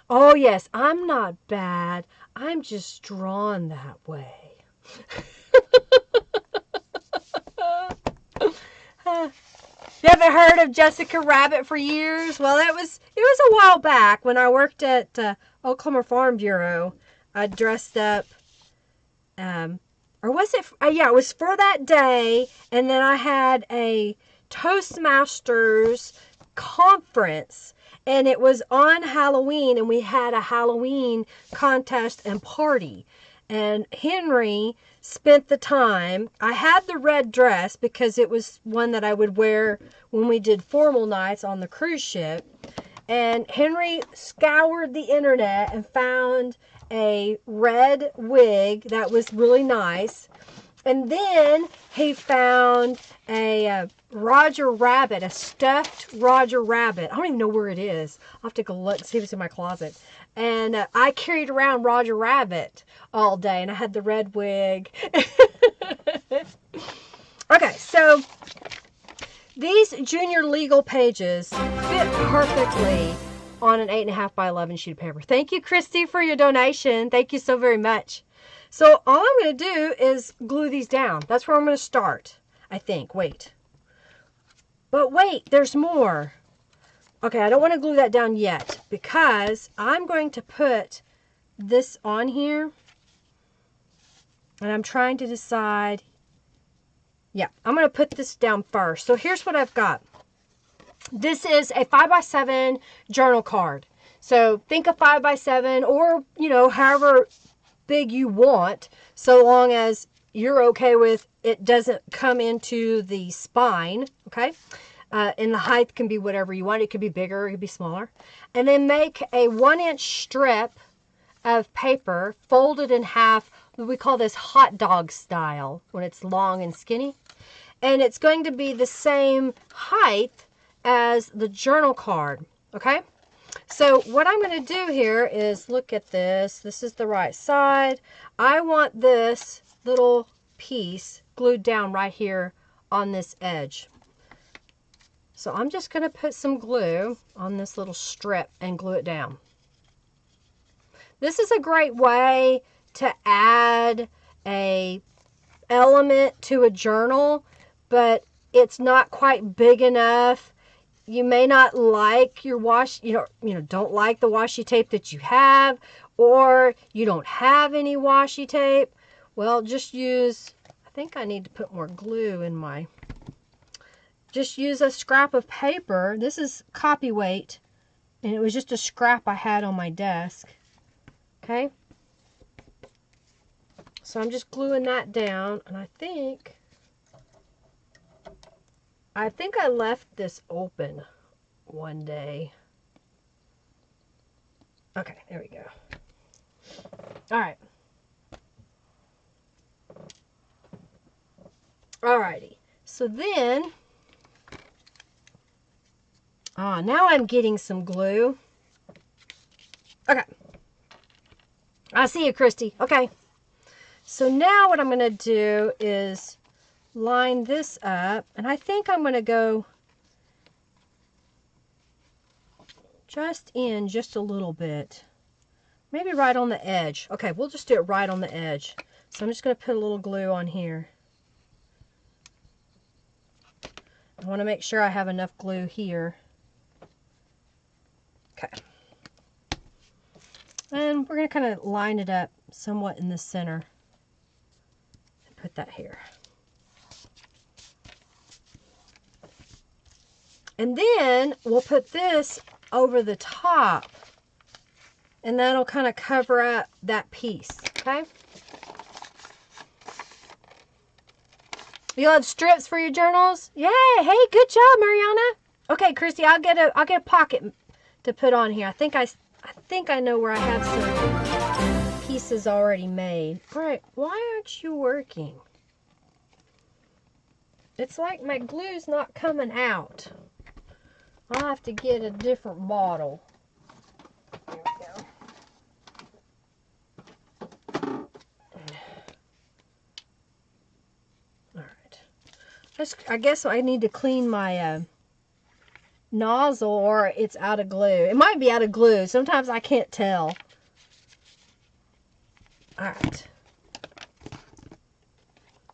[SPEAKER 1] Oh, yes, I'm not bad. I'm just drawn that way. You haven't heard of Jessica Rabbit for years? Well, it was a while back when I worked at Oklahoma Farm Bureau. I dressed up, or was it? Yeah, it was for that day, and then I had a Toastmasters conference, and it was on Halloween, and we had a Halloween contest and party. And Henry spent the time. I had the red dress because it was one that I would wear when we did formal nights on the cruise ship. And Henry scoured the internet and found a red wig that was really nice. And then he found a Roger Rabbit, a stuffed Roger Rabbit. I don't even know where it is. I'll have to go look, see if it's in my closet. And I carried around Roger Rabbit all day, and I had the red wig. Okay, so these junior legal pages fit perfectly on an 8.5 by 11 sheet of paper. Thank you, Christy, for your donation. Thank you so very much. So all I'm going to do is glue these down. That's where I'm going to start, I think. Wait. But wait, there's more. Okay, I don't want to glue that down yet because I'm going to put this on here. And I'm trying to decide. Yeah, I'm going to put this down first. So here's what I've got. This is a 5x7 journal card. So think of 5x7 or, you know, however big you want, so long as you're okay with it doesn't come into the spine, okay? And the height can be whatever you want. It could be bigger, it could be smaller. And then make a 1-inch strip of paper folded in half. We call this hot dog style when it's long and skinny. And it's going to be the same height as the journal card, okay? So what I'm going to do here is look at this. This is the right side. I want this little piece glued down right here on this edge. So I'm just going to put some glue on this little strip and glue it down. This is a great way to add a element to a journal, but it's not quite big enough. You may not like your don't like the washi tape that you have, or you don't have any washi tape. Well, just use, I think I need to put more glue in my, just use a scrap of paper. This is copy weight, and it was just a scrap I had on my desk. Okay. So I'm just gluing that down, and I think I left this open one day. Okay, there we go. All right. Alrighty. So then, now I'm getting some glue. Okay. I see you, Christy. Okay. So now what I'm going to do is line this up, and I think I'm going to go just a little bit, maybe right on the edge. Okay, we'll just do it right on the edge. So I'm just going to put a little glue on here. I want to make sure I have enough glue here. Okay, and we're going to kind of line it up somewhat in the center and put that here. And then we'll put this over the top, and that'll kind of cover up that piece, okay? You'll have strips for your journals? Yay! Hey, good job, Mariana. Okay, Christy, I'll get a pocket to put on here. I think think I know where I have some pieces already made. All right, why aren't you working? It's like my glue's not coming out. I'll have to get a different bottle. There we go. All right. I guess I need to clean my nozzle, or it's out of glue. It might be out of glue. Sometimes I can't tell. All right.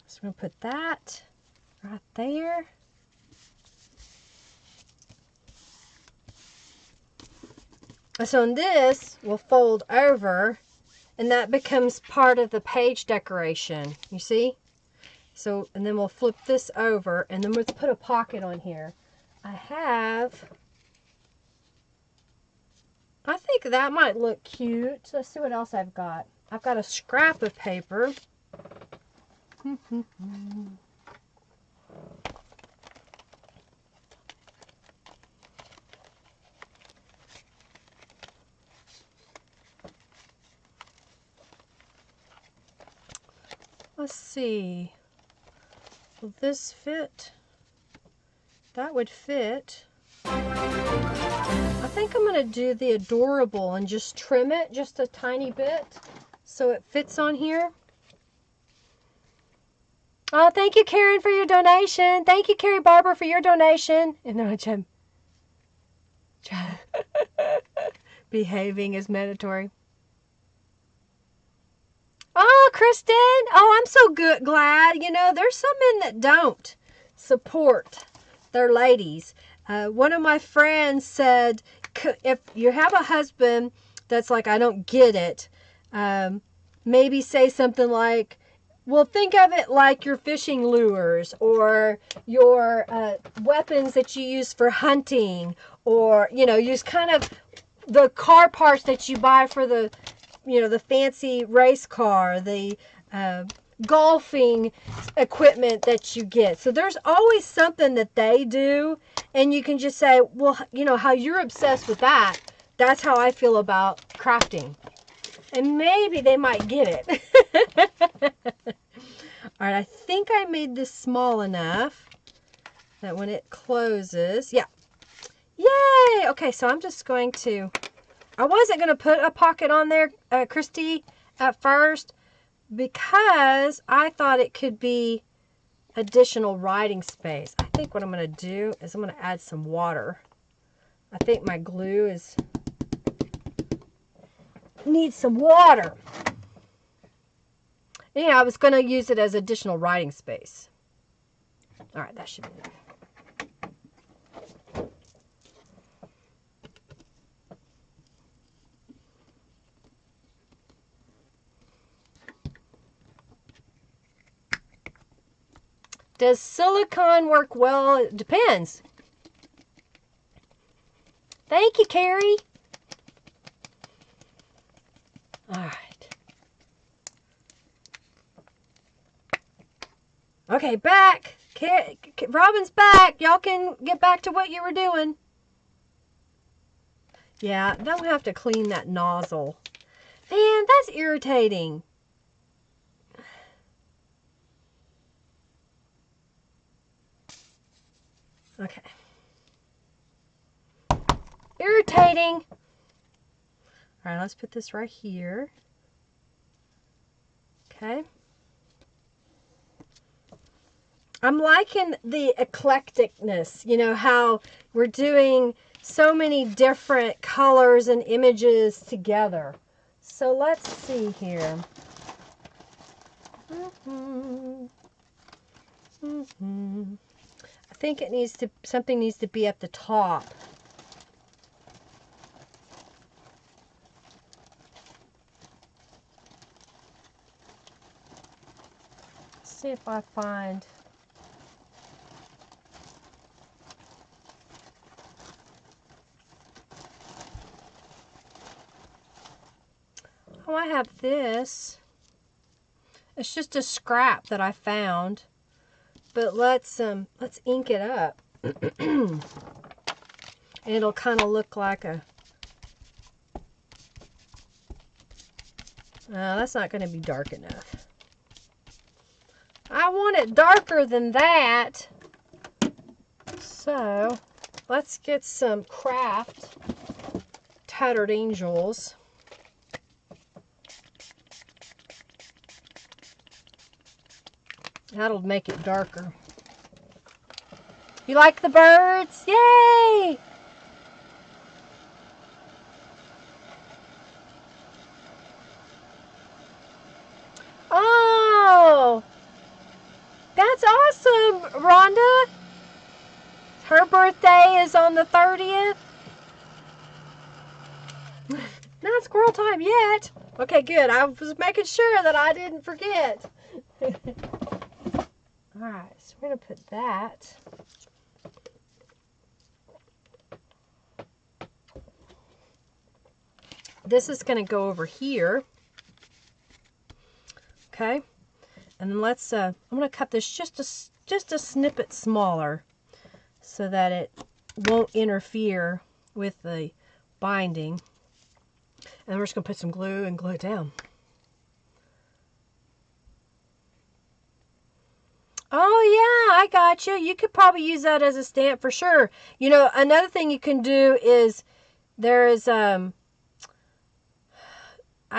[SPEAKER 1] So I'm going to put that right there. So this will fold over, and that becomes part of the page decoration. You see? So, and then we'll flip this over, and then we'll put a pocket on here. I think that might look cute. Let's see what else I've got. I've got a scrap of paper. Let's see. Will this fit? That would fit. I think I'm going to do the adorable and just trim it just a tiny bit so it fits on here. Oh, thank you, Karen, for your donation. Thank you, Carrie Barber, for your donation. And then I'm behaving is mandatory. Oh, Kristen. Oh, I'm so glad. You know, there's some men that don't support their ladies. One of my friends said, if you have a husband that's like, I don't get it, maybe say something like, well, think of it like your fishing lures or your weapons that you use for hunting, or, you know, use kind of the car parts that you buy for the, you know, the fancy race car, the golfing equipment that you get. So there's always something that they do, and you can just say, well, you know, how you're obsessed with that, that's how I feel about crafting. And maybe they might get it. All right, I think I made this small enough that when it closes, yeah. Yay! Okay, so I'm just going to, I wasn't going to put a pocket on there, Christy, at first, because I thought it could be additional writing space. I think what I'm going to do is I'm going to add some water. I think my glue needs some water. Yeah, I was going to use it as additional writing space. All right, that should be enough. Does silicone work well? It depends. Thank you, Carrie. All right. Okay, back. Robin's back. Y'all can get back to what you were doing. Yeah, don't have to clean that nozzle. Man, that's irritating. Okay. Irritating. All right, let's put this right here. Okay. I'm liking the eclecticness, you know, how we're doing so many different colors and images together. So let's see here. I think it needs to, something needs to be at the top. Let's see if I find. Oh, I have this. It's just a scrap that I found. But let's ink it up. And it'll kind of look like a That's not going to be dark enough. I want it darker than that. So, let's get some craft Tattered Angels. That'll make it darker. You like the birds? Yay! Oh! That's awesome, Rhonda! Her birthday is on the 30th. Not squirrel time yet. Okay, good. I was making sure that I didn't forget. Alright, so we're going to put that. This is going to go over here. Okay. And then let's, I'm going to cut this just a snippet smaller so that it won't interfere with the binding. And we're just going to put some glue and glue it down. Oh yeah, I got you. You could probably use that as a stamp for sure. You know, another thing you can do is there is I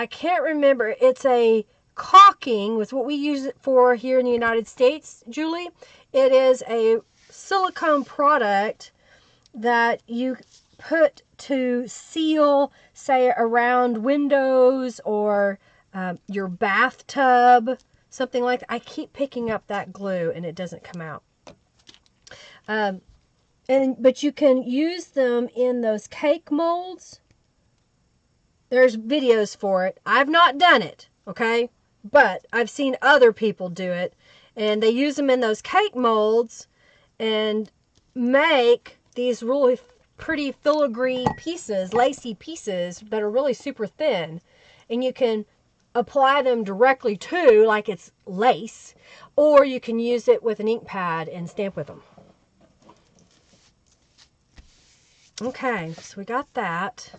[SPEAKER 1] can't remember. It's a caulking was what we use it for here in the United States, Julie. It is a silicone product that you put to seal, say, around windows or your bathtub. Something like that. I keep picking up that glue and it doesn't come out. But you can use them in those cake molds. There's videos for it. I've not done it, okay? But I've seen other people do it. And they use them in those cake molds and make these really pretty filigree pieces, lacy pieces that are really super thin. And you can apply them directly to, like it's lace, or you can use it with an ink pad and stamp with them. Okay, so we got that.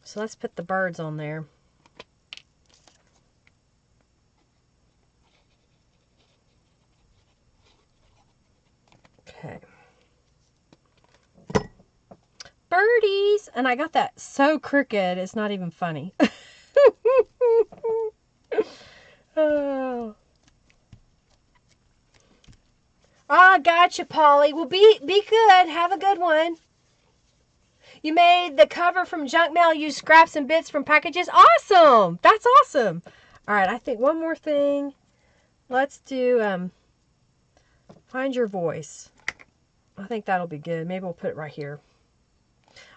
[SPEAKER 1] So let's put the birds on there. Okay. Birdies! And I got that so crooked, it's not even funny. Oh. Ah, gotcha, Polly. Well, be good. Have a good one. You made the cover from junk mail. Use scraps and bits from packages. Awesome. That's awesome. All right, I think one more thing. Let's do Find Your Voice. I think that'll be good. Maybe we'll put it right here.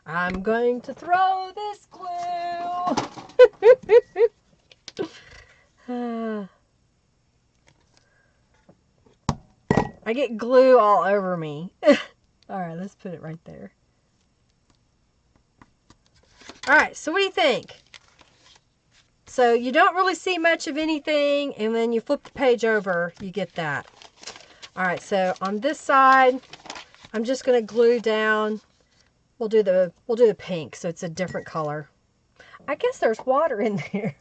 [SPEAKER 1] I'm going to throw this glue. I get glue all over me. Alright, let's put it right there. Alright, so what do you think? So you don't really see much of anything, and then you flip the page over, you get that. Alright, so on this side, I'm just going to glue down. We'll do the pink, so it's a different color. I guess there's water in there.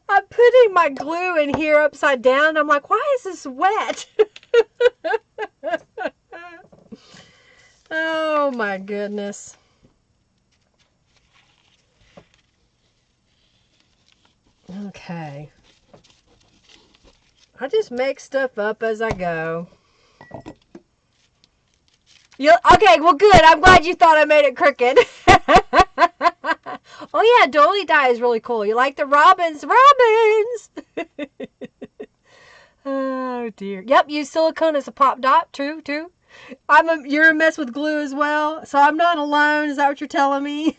[SPEAKER 1] I'm putting my glue in here upside down. I'm like, why is this wet? Oh my goodness. Okay. I just make stuff up as I go. Okay, well good. I'm glad you thought I made it crooked. Oh yeah, dolly dye is really cool. You like the robins? Robins! Oh dear. Yep, use silicone as a pop dot. True. You're a mess with glue as well, so I'm not alone. Is that what you're telling me?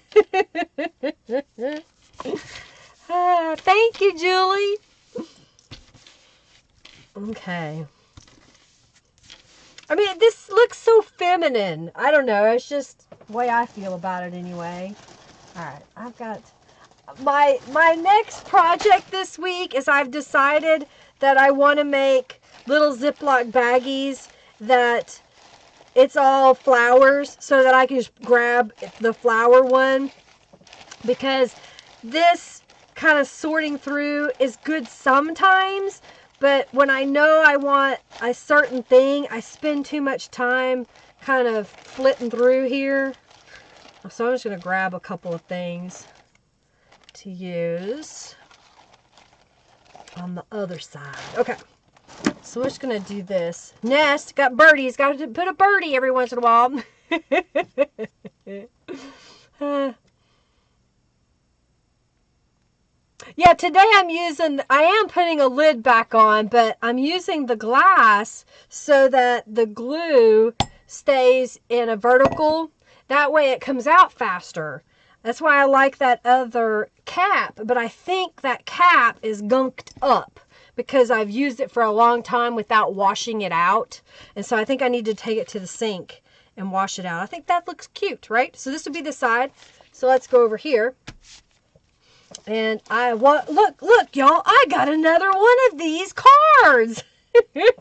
[SPEAKER 1] Thank you, Julie. Okay. I mean, this looks so feminine. I don't know. It's just the way I feel about it anyway. Alright, I've got... My next project this week is I've decided that I want to make little Ziploc baggies that it's all flowers so that I can just grab the flower one. Because this kind of sorting through is good sometimes, but when I know I want a certain thing, I spend too much time kind of flitting through here. So I'm just going to grab a couple of things to use on the other side. Okay, so we're just going to do this. Nest, got birdies, got to put a birdie every once in a while. Yeah, today I am putting a lid back on, but I'm using the glass so that the glue stays in a vertical. That way it comes out faster. That's why I like that other cap, but I think that cap is gunked up because I've used it for a long time without washing it out. And so I think I need to take it to the sink and wash it out. I think that looks cute, right? So this would be the side. So let's go over here. And look, y'all, I got another one of these cards. All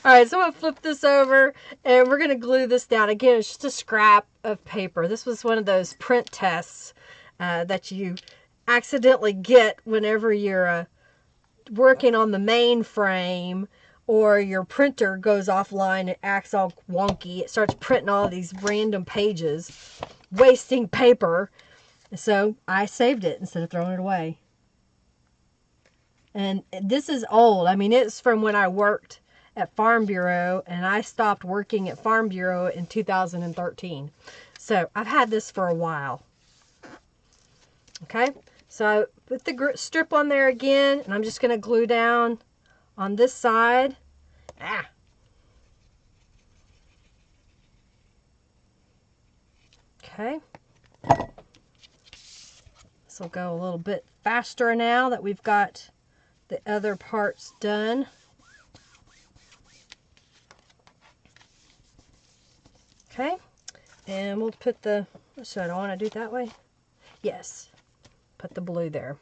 [SPEAKER 1] right, so I'm going to flip this over and we're going to glue this down. Again, it's just a scrap of paper. This was one of those print tests that you accidentally get whenever you're working on the mainframe or your printer goes offline. It acts all wonky. It starts printing all these random pages, wasting paper. So I saved it instead of throwing it away. And this is old. I mean, it's from when I worked at Farm Bureau, and I stopped working at Farm Bureau in 2013. So I've had this for a while. Okay, so I put the strip on there again, and I'm just going to glue down on this side. Okay. This will go a little bit faster now that we've got the other parts done. Okay, and we'll put the, so I don't want to do it that way. Yes, put the blue there.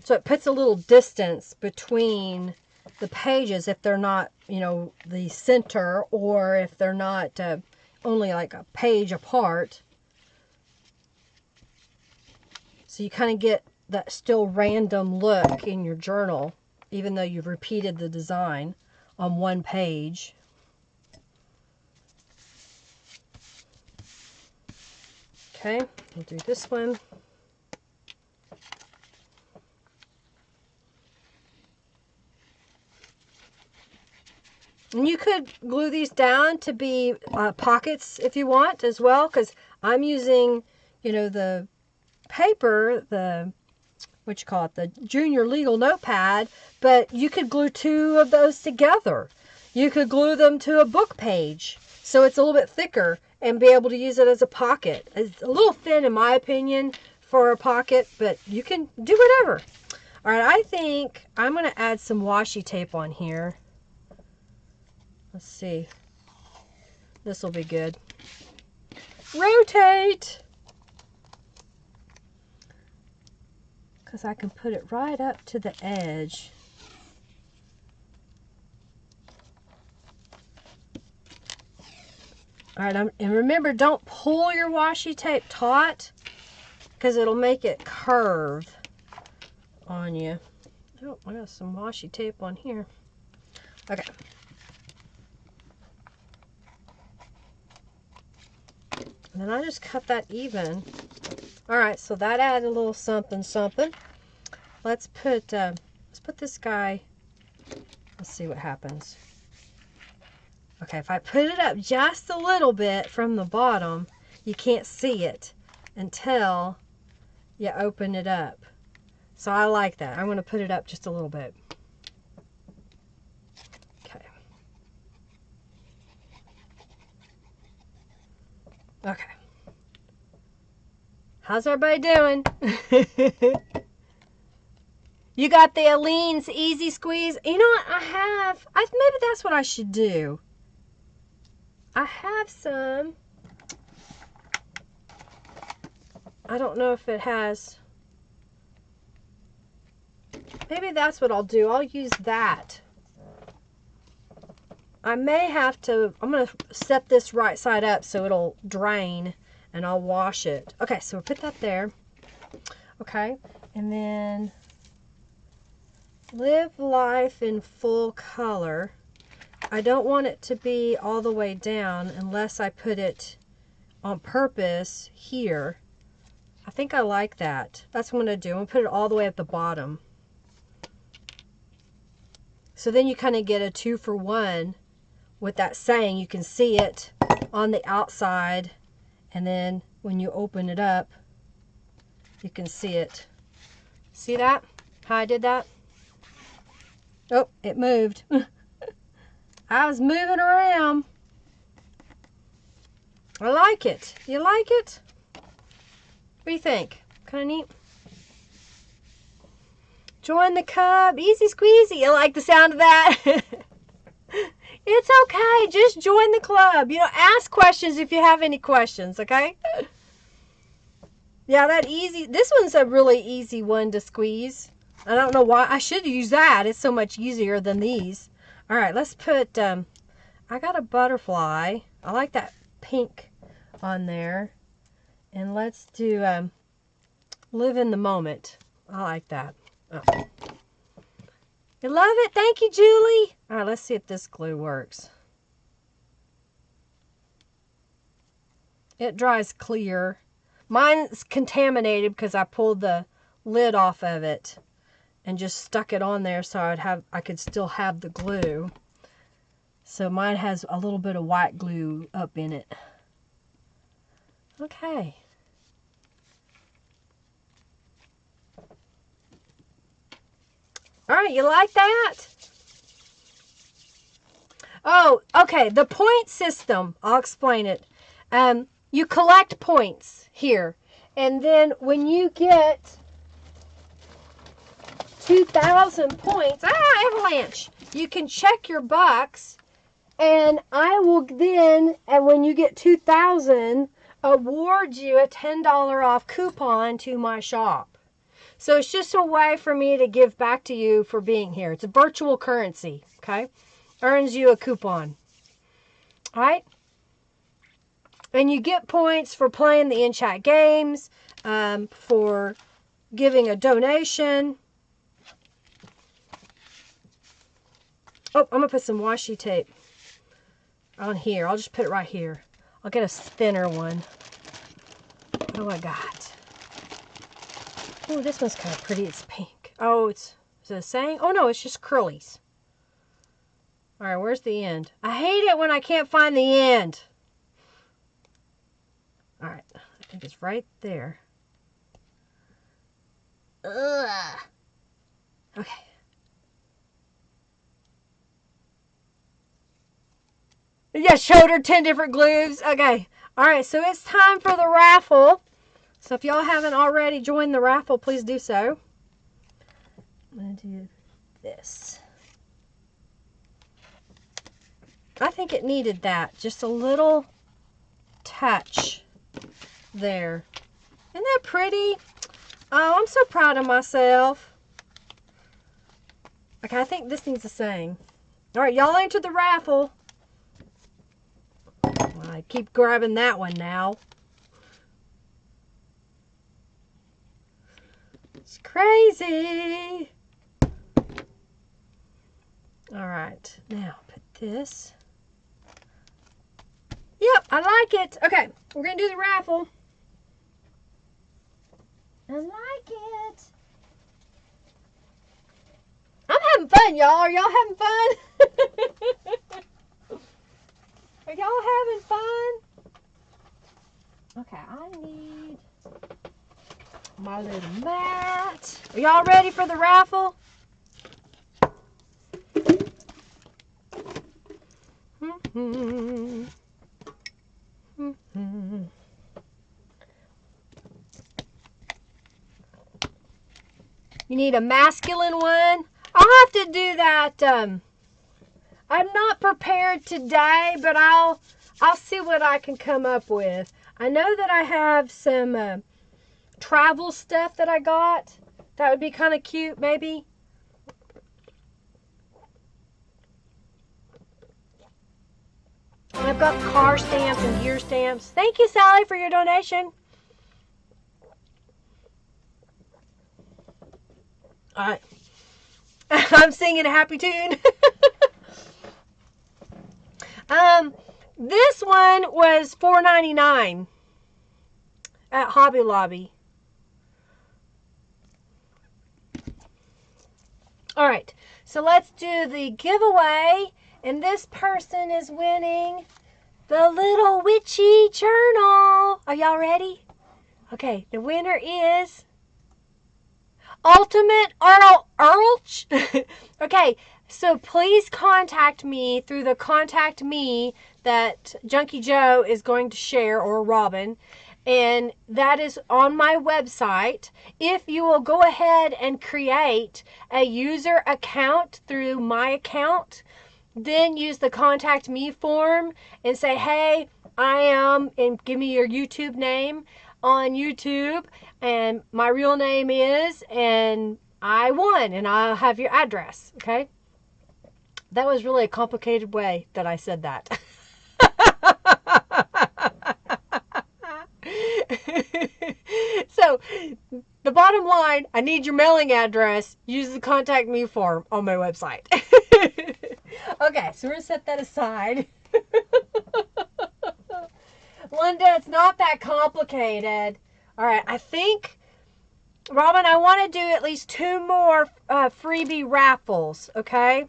[SPEAKER 1] So it puts a little distance between the pages if they're not, you know, the center, or if they're not only like a page apart. So you kind of get that still random look in your journal, even though you've repeated the design on one page. Okay, we'll do this one. And you could glue these down to be pockets if you want as well, because I'm using, you know, the paper, the, what you call it, the junior legal notepad, but you could glue two of those together. You could glue them to a book page so it's a little bit thicker and be able to use it as a pocket. It's a little thin in my opinion for a pocket, but you can do whatever. All right, I think I'm going to add some washi tape on here. Let's see. This will be good. Rotate! Because I can put it right up to the edge. All right, and remember, don't pull your washi tape taut because it'll make it curve on you. Oh, I got some washi tape on here. Okay. And then I just cut that even. All right, so that added a little something, something. Let's put this guy. Let's see what happens. Okay, if I put it up just a little bit from the bottom, you can't see it until you open it up. So I like that. I'm going to put it up just a little bit. Okay. Okay. How's everybody doing? You got the Aleene's Easy Squeeze. You know what? Maybe that's what I should do. I have some. I don't know if it has. Maybe that's what I'll do. I'll use that. I may have to, I'm going to set this right side up so it'll drain. and I'll wash it. Okay, so we'll put that there. Okay, and then Live Life in Full Color. I don't want it to be all the way down unless I put it on purpose here. I think I like that. That's what I'm going to do. I'm going to put it all the way at the bottom. So then you kind of get a 2-for-1 with that saying. You can see it on the outside, and then when you open it up, you can see it. See that? How I did that? Oh, it moved. I was moving around. I like it. You like it? What do you think? Kind of neat. Join the cub. Easy squeezy. You like the sound of that? It's okay. Just join the club. You know, ask questions if you have any questions, okay? Yeah, that easy. This one's a really easy one to squeeze. I don't know why. I should use that. It's so much easier than these. All right, let's put, I got a butterfly. I like that pink on there. And let's do Live in the Moment. I like that. Oh. You love it? Thank you, Julie. All right, let's see if this glue works. It dries clear. Mine's contaminated because I pulled the lid off of it and just stuck it on there so I could still have the glue. So mine has a little bit of white glue up in it. Okay. All right, you like that? Oh, okay, the point system. I'll explain it. You collect points here. And then when you get 2,000 points, avalanche, you can check your bucks, and I will then, and when you get 2,000, award you a $10 off coupon to my shop. So it's just a way for me to give back to you for being here. It's a virtual currency, okay? Earns you a coupon. All right? And you get points for playing the in-chat games, for giving a donation. Oh, I'm going to put some washi tape on here. I'll just put it right here. I'll get a thinner one. What do I got? Oh, this one's kind of pretty. It's pink. Oh, is it a saying? Oh, no, it's just curlies. All right, where's the end? I hate it when I can't find the end. All right, I think it's right there. Ugh. Okay. Yeah, showed her 10 different glues. Okay. All right, so it's time for the raffle. So if y'all haven't already joined the raffle, please do so. I'm going to do this. I think it needed that. Just a little touch there. Isn't that pretty? Oh, I'm so proud of myself. Okay, I think this needs a saying. All right, y'all enter the raffle. Well, I keep grabbing that one now. It's crazy. All right, now put this. Yep, I like it. Okay, we're going to do the raffle. I like it. I'm having fun, y'all. Are y'all having fun? Are y'all having fun? Okay, I need my little mat. Are y'all ready for the raffle? You need a masculine one? I'll have to do that. I'm not prepared today, but I'll see what I can come up with. I know that I have some travel stuff that I got. That would be kind of cute, maybe. I've got car stamps and gear stamps. Thank you, Sally, for your donation. All right. I'm singing a happy tune. This one was $4.99 at Hobby Lobby. All right, so let's do the giveaway, and this person is winning the Little Witchy Journal. Are y'all ready? Okay, the winner is Ultimate Earlch. Okay, so please contact me through the contact me that Junkie Joe is going to share, or Robin, and that is on my website. If you will go ahead and create a user account through my account, then use the contact me form and say, hey, I am, and give me your YouTube name on YouTube, and my real name is, and I won, and I'll have your address. Okay, that was really a complicated way that I said that. So the bottom line, I need your mailing address. Use the contact me form on my website. Okay, so we're gonna set that aside. Linda, it's not that complicated. All right, I think, Robin, I want to do at least 2 more freebie raffles, okay?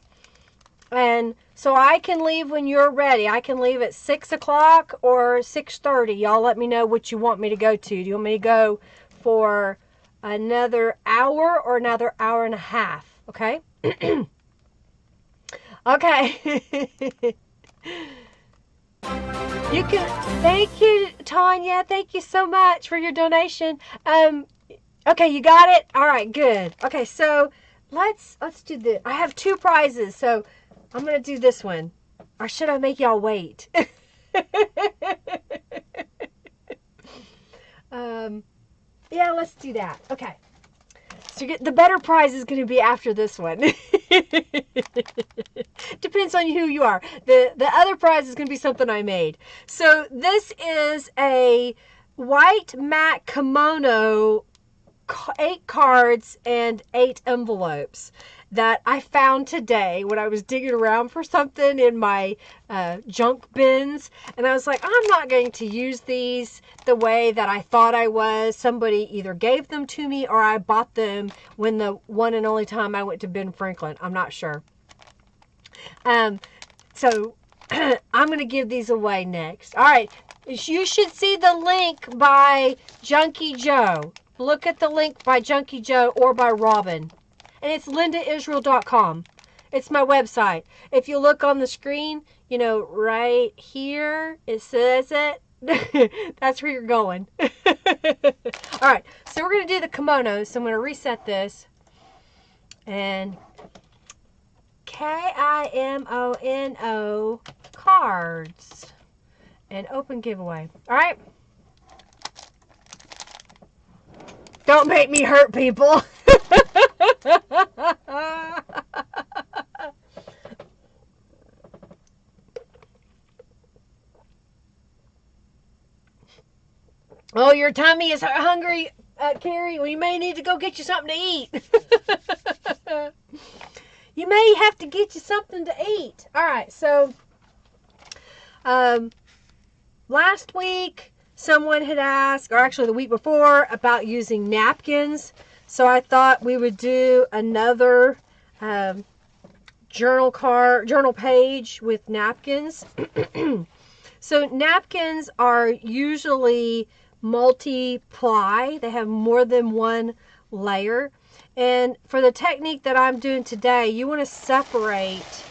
[SPEAKER 1] And so I can leave when you're ready. I can leave at 6 o'clock or 6:30. Y'all let me know what you want me to go to. Do you want me to go for another hour or another hour and a half? Okay? Okay. You can, thank you, Tanya. Thank you so much for your donation. Okay, you got it? All right, good. Okay, so let's do this. I have 2 prizes, so I'm going to do this one. Or should I make y'all wait? Yeah, let's do that. Okay. So the better prize is going to be after this one. Depends on who you are. The other prize is going to be something I made. So this is a white matte kimono, 8 cards and 8 envelopes that I found today when I was digging around for something in my junk bins. And I was like, I'm not going to use these the way that I thought I was. Somebody either gave them to me or I bought them when the one and only time I went to Ben Franklin. I'm not sure. So I'm going to give these away next. All right. You should see the link by Junkie Joe. Look at the link by Junkie Joe or by Robin. And it's lindaisrael.com. It's my website. If you look on the screen, you know, right here, it says it. That's where you're going. All right. So we're going to do the kimonos. So I'm going to reset this. And KIMONO cards. And open giveaway. All right. Don't make me hurt people. Oh, your tummy is hungry, Carrie. Well, you may need to go get you something to eat. You may have to get you something to eat. All right, so last week someone had asked, or actually the week before, about using napkins. So I thought we would do another journal page with napkins. So napkins are usually multi-ply. They have more than one layer. And for the technique that I'm doing today, you want to separate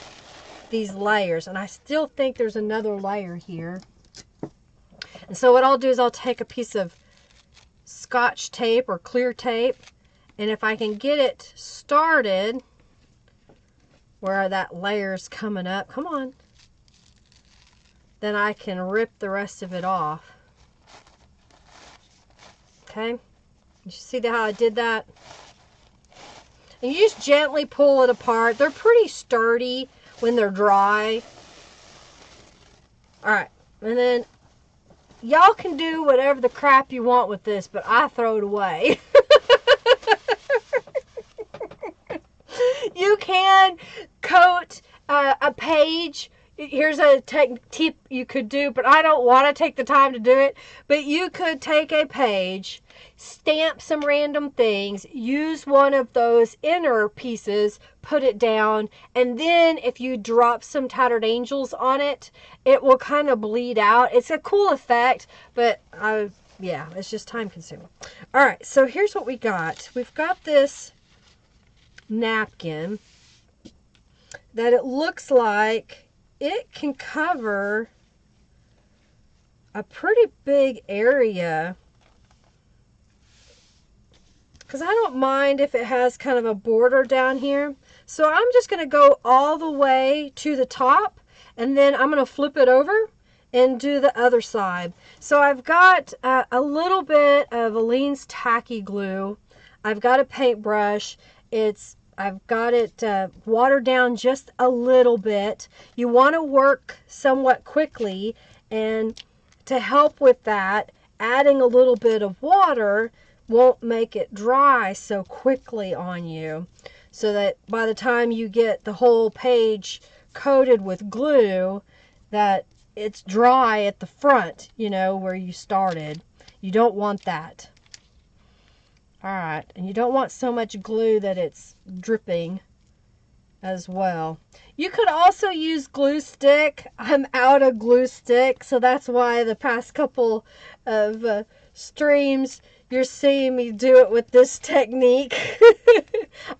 [SPEAKER 1] these layers. And I still think there's another layer here. And so what I'll do is I'll take a piece of Scotch tape or clear tape, and if I can get it started where that layer's coming up, come on, then I can rip the rest of it off. Okay, you see how I did that? And you just gently pull it apart. They're pretty sturdy when they're dry. All right, and then y'all can do whatever the crap you want with this, but I throw it away. You can coat a page. Here's a tip you could do, but I don't want to take the time to do it. But you could take a page, stamp some random things, use one of those inner pieces, put it down, and then if you drop some tattered angels on it, it will kind of bleed out. It's a cool effect, but yeah, it's just time consuming. All right, so here's what we got. We've got this napkin that it looks like it can cover a pretty big area, because I don't mind if it has kind of a border down here. So I'm just going to go all the way to the top, and then I'm going to flip it over and do the other side. So I've got a little bit of Aleene's tacky glue. I've got a paintbrush. I've got it watered down just a little bit. You want to work somewhat quickly, and to help with that, adding a little bit of water won't make it dry so quickly on you, so that by the time you get the whole page coated with glue, that it's dry at the front, you know, where you started. You don't want that. All right, and you don't want so much glue that it's dripping as well. You could also use glue stick. I'm out of glue stick, so that's why the past couple of streams you're seeing me do it with this technique.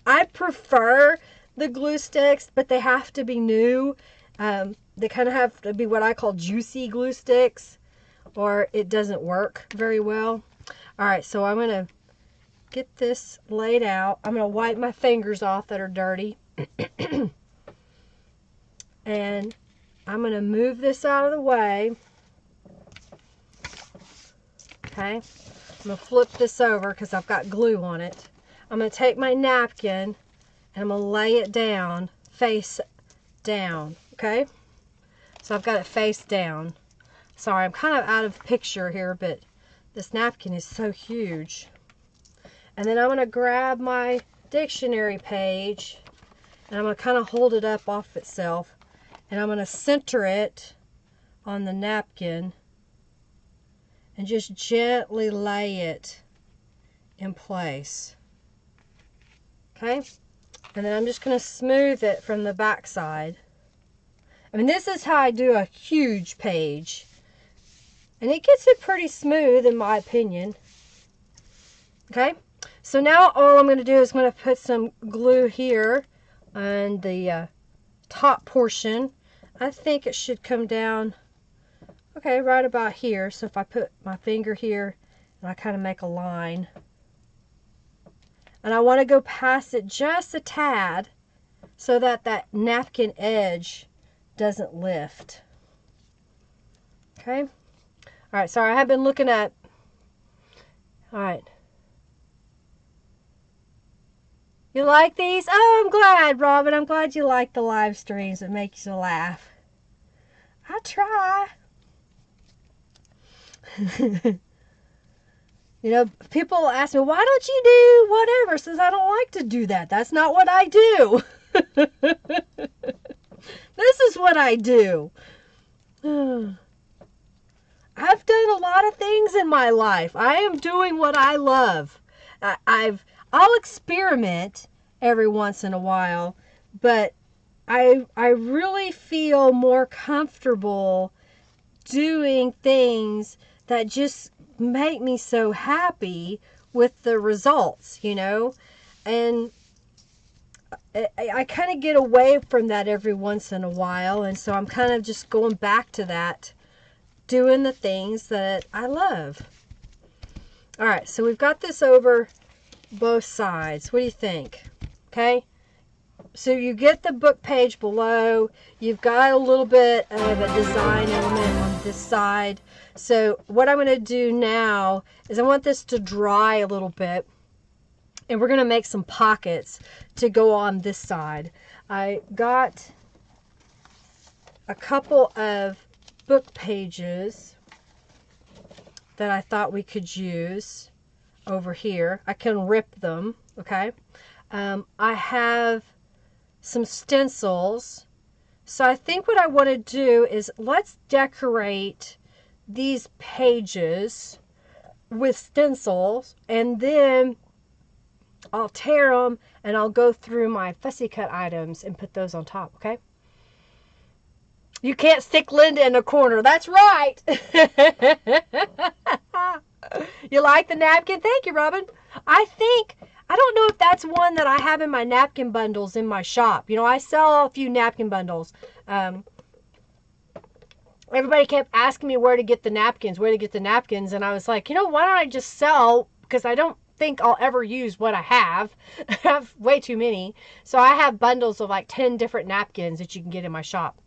[SPEAKER 1] I prefer the glue sticks, but they have to be new. They kind of have to be what I call juicy glue sticks, or it doesn't work very well. All right, so I'm going to get this laid out. I'm going to wipe my fingers off that are dirty. And I'm going to move this out of the way. Okay. I'm going to flip this over because I've got glue on it. I'm going to take my napkin and I'm going to lay it down, face down. Okay. So I've got it face down. Sorry, I'm kind of out of picture here, but this napkin is so huge. And then I'm going to grab my dictionary page and I'm going to kind of hold it up off itself, and I'm going to center it on the napkin and just gently lay it in place. Okay? And then I'm just going to smooth it from the back side. I mean, this is how I do a huge page. And it gets it pretty smooth in my opinion. Okay? So now all I'm going to do is I'm going to put some glue here on the top portion. I think it should come down, okay, right about here. So if I put my finger here and I kind of make a line, and I want to go past it just a tad so that that napkin edge doesn't lift. Okay. All right. Sorry, I have been looking at. All right. You like these? Oh, I'm glad, Robin. I'm glad you like the live streams that make you laugh. I try. You know, people ask me, why don't you do whatever? Says I don't like to do that. That's not what I do. This is what I do. I've done a lot of things in my life. I am doing what I love. I'll experiment every once in a while, but I really feel more comfortable doing things that just make me so happy with the results, you know, and I kind of get away from that every once in a while, and so I'm kind of just going back to that, doing the things that I love. All right, so we've got this over both sides. What do you think? Okay, so you get the book page below. You've got a little bit of a design element on this side. So what I'm going to do now is I want this to dry a little bit, and we're going to make some pockets to go on this side. I got a couple of book pages that I thought we could use over here. I can rip them, okay? I have some stencils. So I think what I want to do is let's decorate these pages with stencils, and then I'll tear them and I'll go through my fussy cut items and put those on top, okay? You can't stick Linda in a corner. That's right. You like the napkin? Thank you, Robin. I don't know if that's one that I have in my napkin bundles in my shop. You know, I sell a few napkin bundles. Everybody kept asking me where to get the napkins, and I was like, you know, why don't I just sell, because I don't think I'll ever use what I have. I have way too many. So I have bundles of like 10 different napkins that you can get in my shop.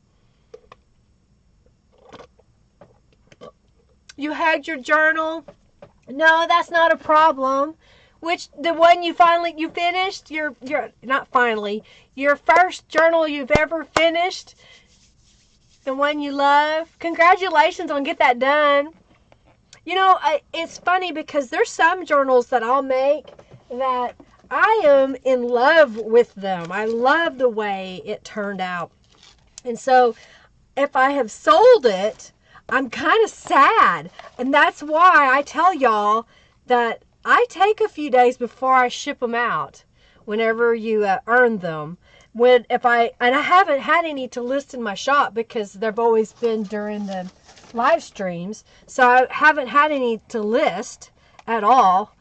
[SPEAKER 1] You had your journal? No, that's not a problem. Which, the one you finished? Not finally, your first journal you've ever finished? The one you love? Congratulations on get that done. You know, it's funny because there's some journals that I'll make that I am in love with them. I love the way it turned out. And so if I have sold it, I'm kind of sad. And that's why I tell y'all that I take a few days before I ship them out whenever you earn them. And I haven't had any to list in my shop because they've always been during the live streams. So I haven't had any to list at all.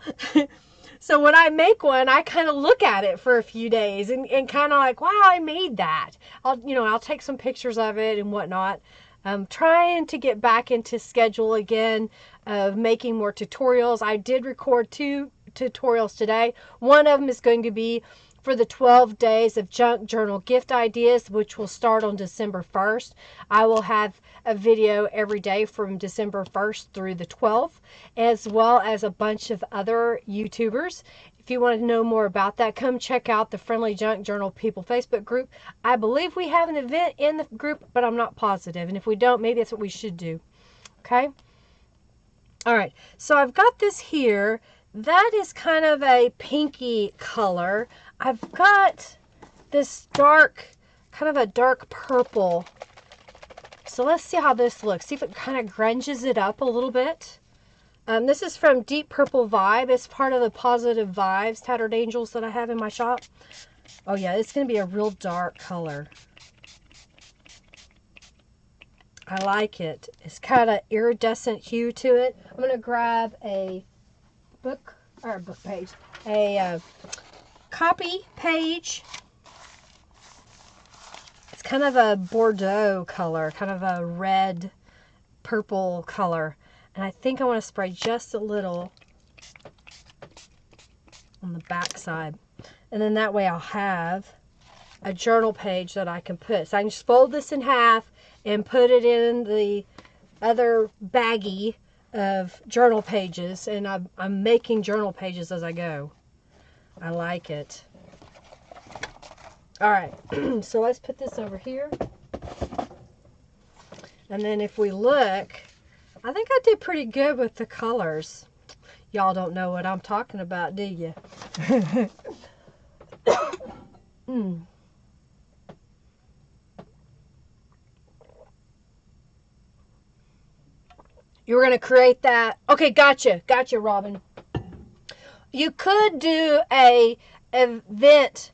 [SPEAKER 1] So when I make one, I kind of look at it for a few days and kind of like, wow, I made that. I'll take some pictures of it and whatnot. I'm trying to get back into schedule again of making more tutorials. I did record 2 tutorials today. One of them is going to be for the 12 days of junk journal gift ideas, which will start on December 1st. I will have a video every day from December 1st through the 12th, as well as a bunch of other YouTubers. If you want to know more about that, come check out the Friendly Junk Journal People Facebook group. I believe we have an event in the group, but I'm not positive. And if we don't, maybe that's what we should do. Okay? All right. So I've got this here. That is kind of a pinky color. I've got this dark, kind of a dark purple. So let's see how this looks. See if it kind of grunges it up a little bit. This is from Deep Purple Vibe. It's part of the Positive Vibes Tattered Angels that I have in my shop. Oh yeah, it's going to be a real dark color. I like it. It's kind of iridescent hue to it. I'm going to grab a copy page. It's kind of a Bordeaux color, kind of a red purple color. And I think I want to spray just a little on the back side. And then that way I'll have a journal page that I can put. So I can just fold this in half and put it in the other baggie of journal pages. And I'm making journal pages as I go. I like it. All right, so let's put this over here. And then if we look, I think I did pretty good with the colors. Y'all don't know what I'm talking about, do you? You were going to create that. Okay, gotcha. Gotcha, Robin. You could do a event.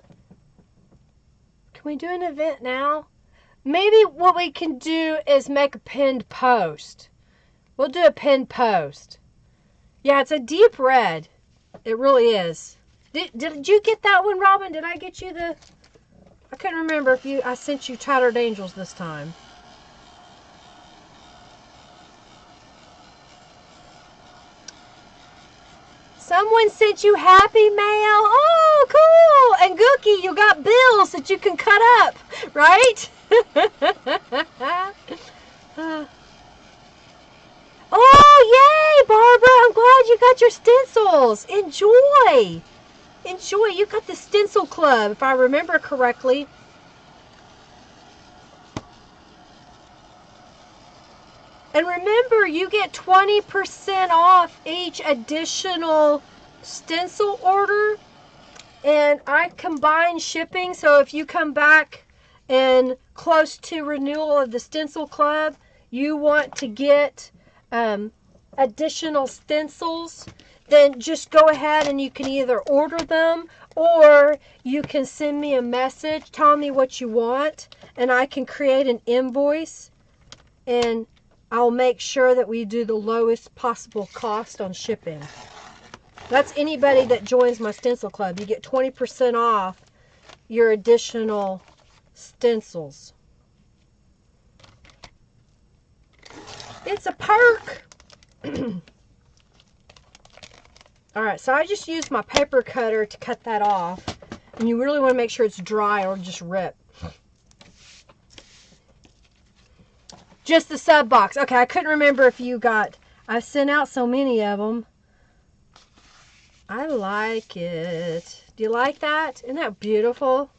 [SPEAKER 1] Can we do an event now? Maybe what we can do is make a pinned post. We'll do a pinned post. Yeah, it's a deep red. It really is. Did you get that one, Robin? Did I get you the... I couldn't remember if I sent you Tattered Angels this time. Someone sent you Happy Mail. Oh, cool. And Gookie, you got bills that you can cut up, right? Oh, yay, Barbara. I'm glad you got your stencils. Enjoy. Enjoy. You got the stencil club, if I remember correctly. And remember, you get 20% off each additional stencil order. And I combine shipping, so if you come back and close to renewal of the Stencil Club, you want to get additional stencils, then just go ahead and you can either order them or you can send me a message, tell me what you want, and I can create an invoice and I'll make sure that we do the lowest possible cost on shipping. That's anybody that joins my Stencil Club. You get 20% off your additional stencils. It's a perk. Alright, so I just used my paper cutter to cut that off. And you really want to make sure it's dry or just rip. Just the sub box. Okay, I couldn't remember if you got... I've sent out so many of them. I like it. Do you like that? Isn't that beautiful?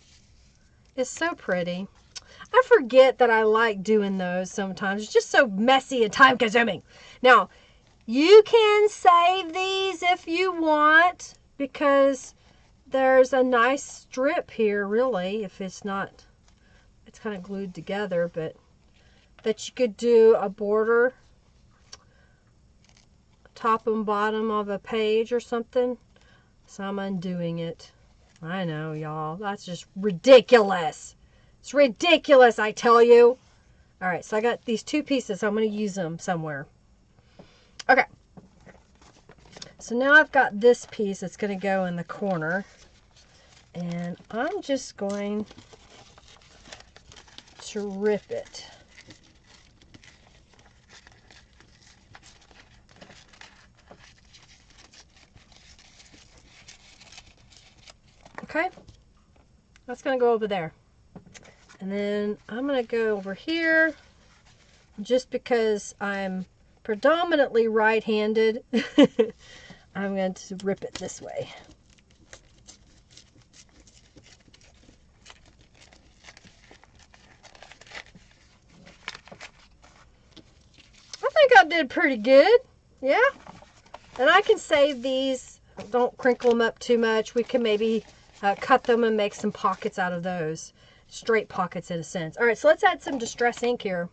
[SPEAKER 1] It's so pretty. I forget that I like doing those sometimes. It's just so messy and time consuming. Now, you can save these if you want because there's a nice strip here, really, if it's not, it's kind of glued together, but that you could do a border, top and bottom of a page or something. So I'm undoing it. I know, y'all. That's just ridiculous. It's ridiculous, I tell you. Alright, so I got these two pieces. I'm going to use them somewhere. Okay. So now I've got this piece that's going to go in the corner. And I'm just going to rip it. Okay, that's going to go over there. And then I'm going to go over here, just because I'm predominantly right-handed, I'm going to rip it this way. I think I did pretty good, yeah? And I can save these, don't crinkle them up too much. We can maybe cut them and make some pockets out of those. Straight pockets in a sense. Alright, so let's add some Distress ink here.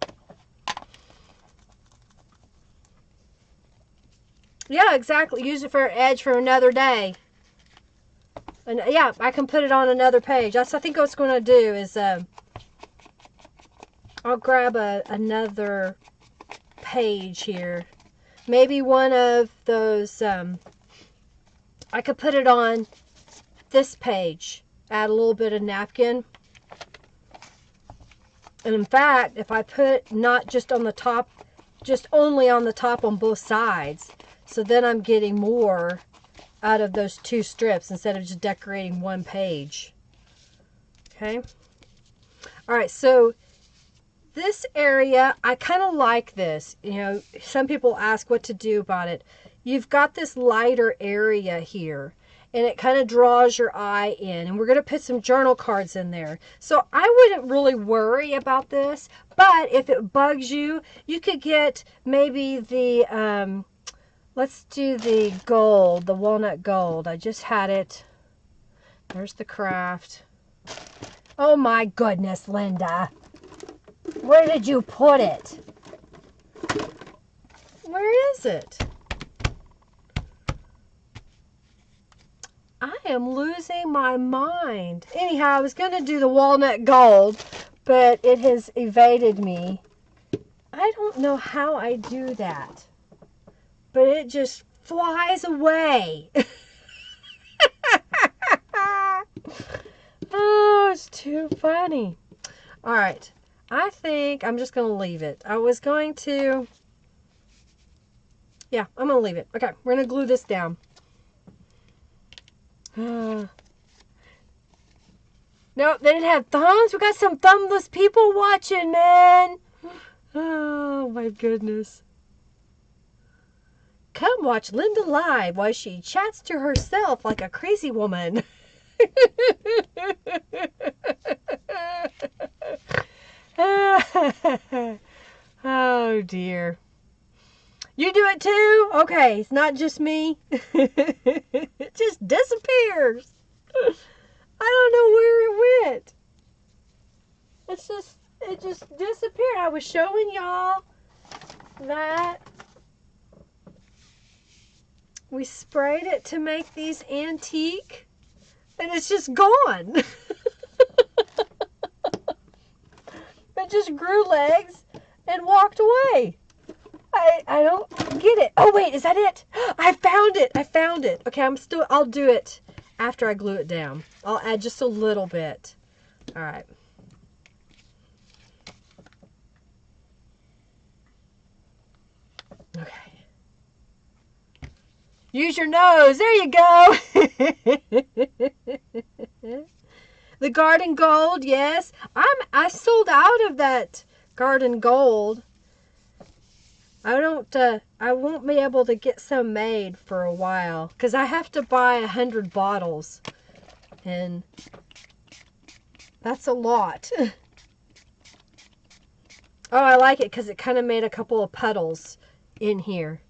[SPEAKER 1] Yeah, exactly. Use it for an edge for another day. And yeah, I can put it on another page. That's, I think, what's going to do is I'll grab another page here. Maybe one of those, I could put it on this page. Add a little bit of napkin. And in fact, if I put not just on the top, just only on the top on both sides, so then I'm getting more out of those two strips instead of just decorating one page. Okay. Alright, so this area, I kind of like this. You know, some people ask what to do about it. You've got this lighter area here, and it kind of draws your eye in. And we're going to put some journal cards in there. So I wouldn't really worry about this, but if it bugs you, you could get maybe the, let's do the gold, the walnut gold. I just had it. There's the craft. Oh my goodness, Linda. Where did you put it? Where is it? I am losing my mind. Anyhow, I was going to do the walnut gold, but it has evaded me. I don't know how I do that, but it just flies away. Oh, it's too funny. All right. I think I'm just going to leave it. I was going to... Yeah, I'm going to leave it. Okay, we're going to glue this down. No, they didn't have thumbs. We got some thumbless people watching, man. Oh, my goodness. Come watch Linda live while she chats to herself like a crazy woman. Oh, dear. You do it too? Okay, it's not just me. It just disappears. I don't know where it went. It just disappeared. I was showing y'all that we sprayed it to make these antique, and it's just gone. It just grew legs and walked away. I don't get it. Oh wait, is that it? I found it. I found it. Okay, I'll do it after I glue it down. I'll add just a little bit. All right. Okay. Use your nose. There you go. The garden gold, yes. I sold out of that garden gold. I won't be able to get some made for a while because I have to buy 100 bottles, and that's a lot. Oh, I like it because it kind of made a couple of puddles in here.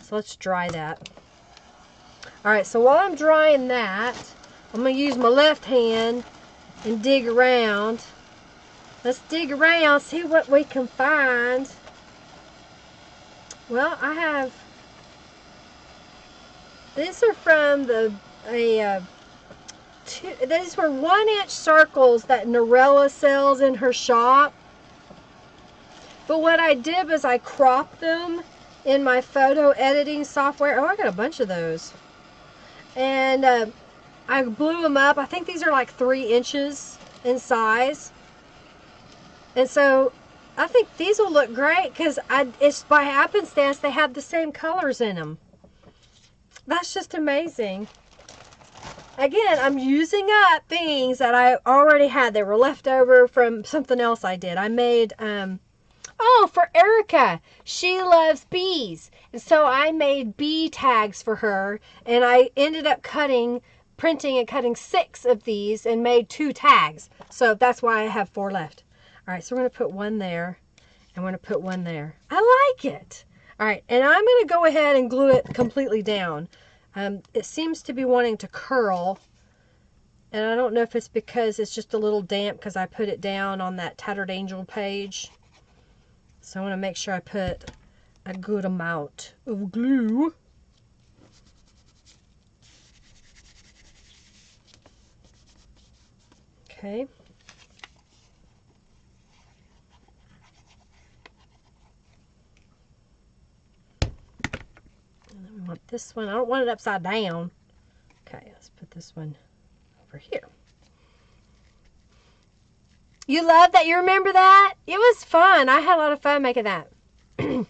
[SPEAKER 1] So let's dry that. All right, so while I'm drying that, I'm going to use my left hand and dig around. Let's dig around, see what we can find. Well, I have, these are from these were 1-inch circles that Norella sells in her shop. But what I did was I cropped them in my photo editing software. Oh, I got a bunch of those. And I blew them up. I think these are like 3 inches in size. And so I think these will look great because it's by happenstance they have the same colors in them. That's just amazing. Again, I'm using up things that I already had. They were left over from something else I did. I made, oh, for Erica. She loves bees. And so I made bee tags for her. And I ended up printing and cutting 6 of these and made 2 tags. So that's why I have 4 left. All right, so we're going to put one there. And we're going to put one there. I like it. All right, and I'm going to go ahead and glue it completely down. It seems to be wanting to curl. And I don't know if it's because it's just a little damp because I put it down on that Tattered Angel page. So I want to make sure I put a good amount of glue. Okay. And then we want this one. I don't want it upside down. Okay, let's put this one over here. You love that? You remember that? It was fun. I had a lot of fun making that. You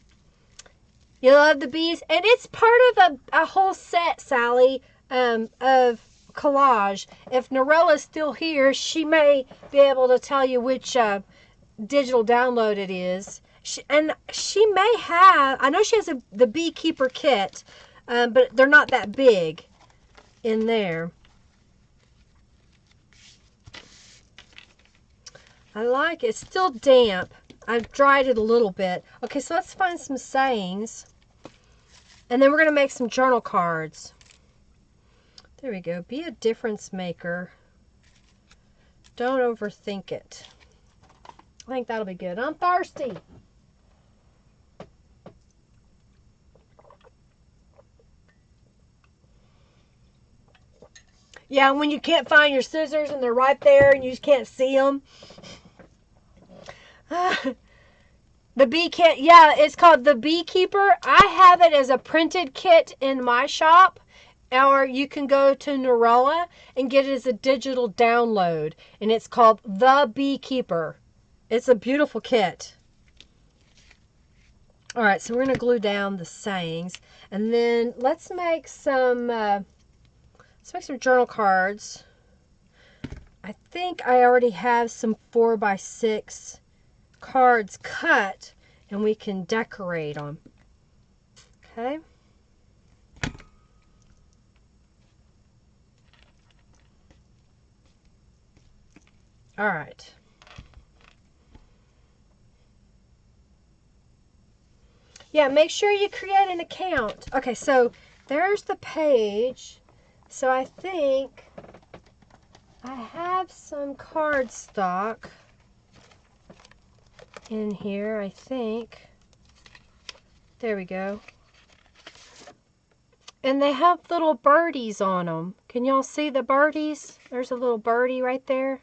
[SPEAKER 1] love the bees? And it's part of a whole set, Sally, of collage. If Norella's still here, she may be able to tell you which digital download it is. She may have, I know she has the beekeeper kit, but they're not that big in there. I like it. It's still damp. I've dried it a little bit. Okay, so let's find some sayings. And then we're going to make some journal cards. There we go. Be a difference maker. Don't overthink it. I think that'll be good. I'm thirsty. Yeah, when you can't find your scissors and they're right there and you just can't see them. The bee kit, yeah, it's called the Beekeeper. I have it as a printed kit in my shop, or you can go to Norella and get it as a digital download, and it's called the Beekeeper. It's a beautiful kit. All right, so we're going to glue down the sayings, and then let's make some journal cards. I think I already have some 4x6 cards cut, and we can decorate them. Okay. All right. Yeah, make sure you create an account. Okay, so there's the page. So I think I have some cardstock in here, I think. There we go. And they have little birdies on them. Can y'all see the birdies? There's a little birdie right there.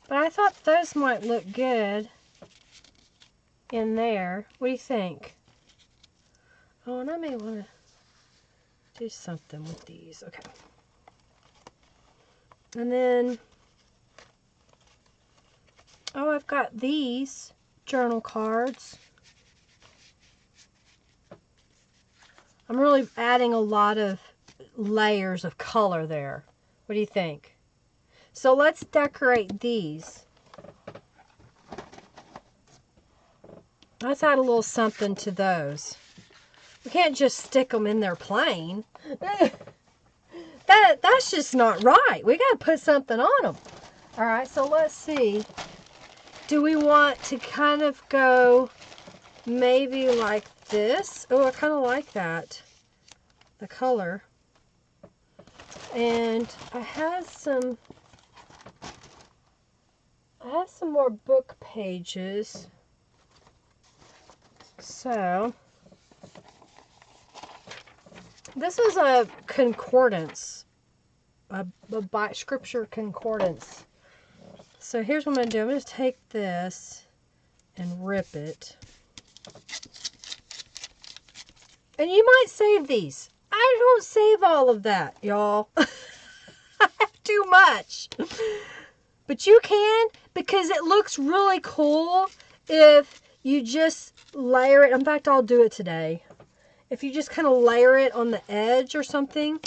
[SPEAKER 1] But I thought those might look good in there. What do you think? Oh, and I may want to do something with these. Okay. And then, oh, I've got these journal cards. I'm really adding a lot of layers of color there. What do you think? So let's decorate these. Let's add a little something to those. We can't just stick them in there plain. That's just not right. We got to put something on them. All right, so let's see. Do we want to kind of go maybe like this? Oh, I kind of like that. The color. And I have some more book pages. So this is a concordance, a scripture concordance. So here's what I'm going to do. I'm going to take this and rip it. And you might save these. I don't save all of that, y'all. I have too much. But you can, because it looks really cool if you just layer it. In fact, I'll do it today. If you just kind of layer it on the edge or something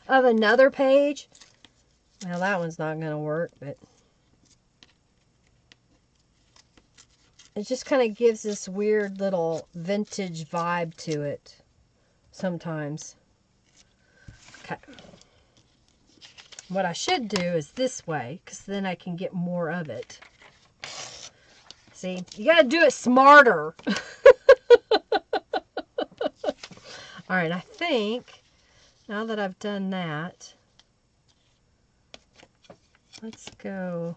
[SPEAKER 1] of another page. Well, that one's not going to work, but it just kind of gives this weird little vintage vibe to it sometimes. Okay. What I should do is this way, because then I can get more of it. See, you got to do it smarter. All right, I think now that I've done that, let's go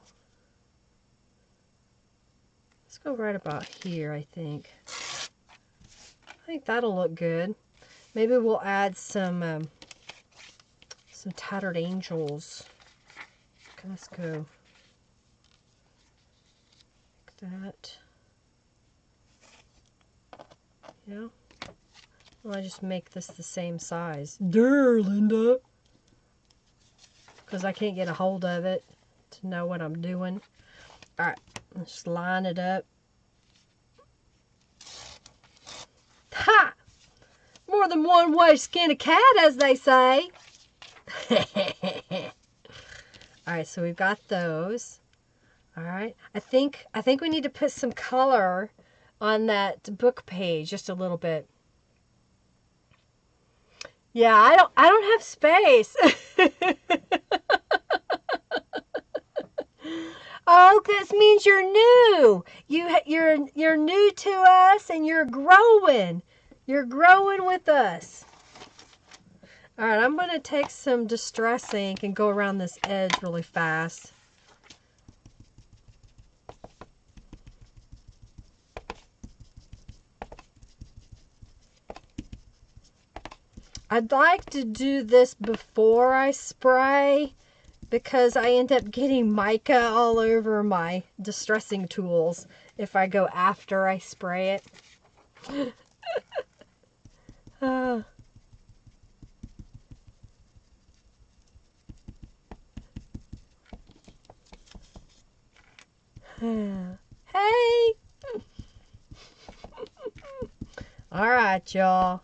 [SPEAKER 1] right about here, I think. I think that'll look good. Maybe we'll add some tattered angels. Okay, let's go like that. Yeah. Well, I just make this the same size. Durr, Linda. Because I can't get a hold of it to know what I'm doing. Alright, let's line it up. Ha! More than one way to skin a cat, as they say. Alright, so we've got those. Alright, I think we need to put some color on that book page just a little bit. Yeah, I don't have space. Oh, this means you're new. You're new to us, and you're growing. You're growing with us. All right, I'm going to take some Distress ink and go around this edge really fast. I'd like to do this before I spray, because I end up getting mica all over my distressing tools if I go after I spray it. Hey! Alright, y'all.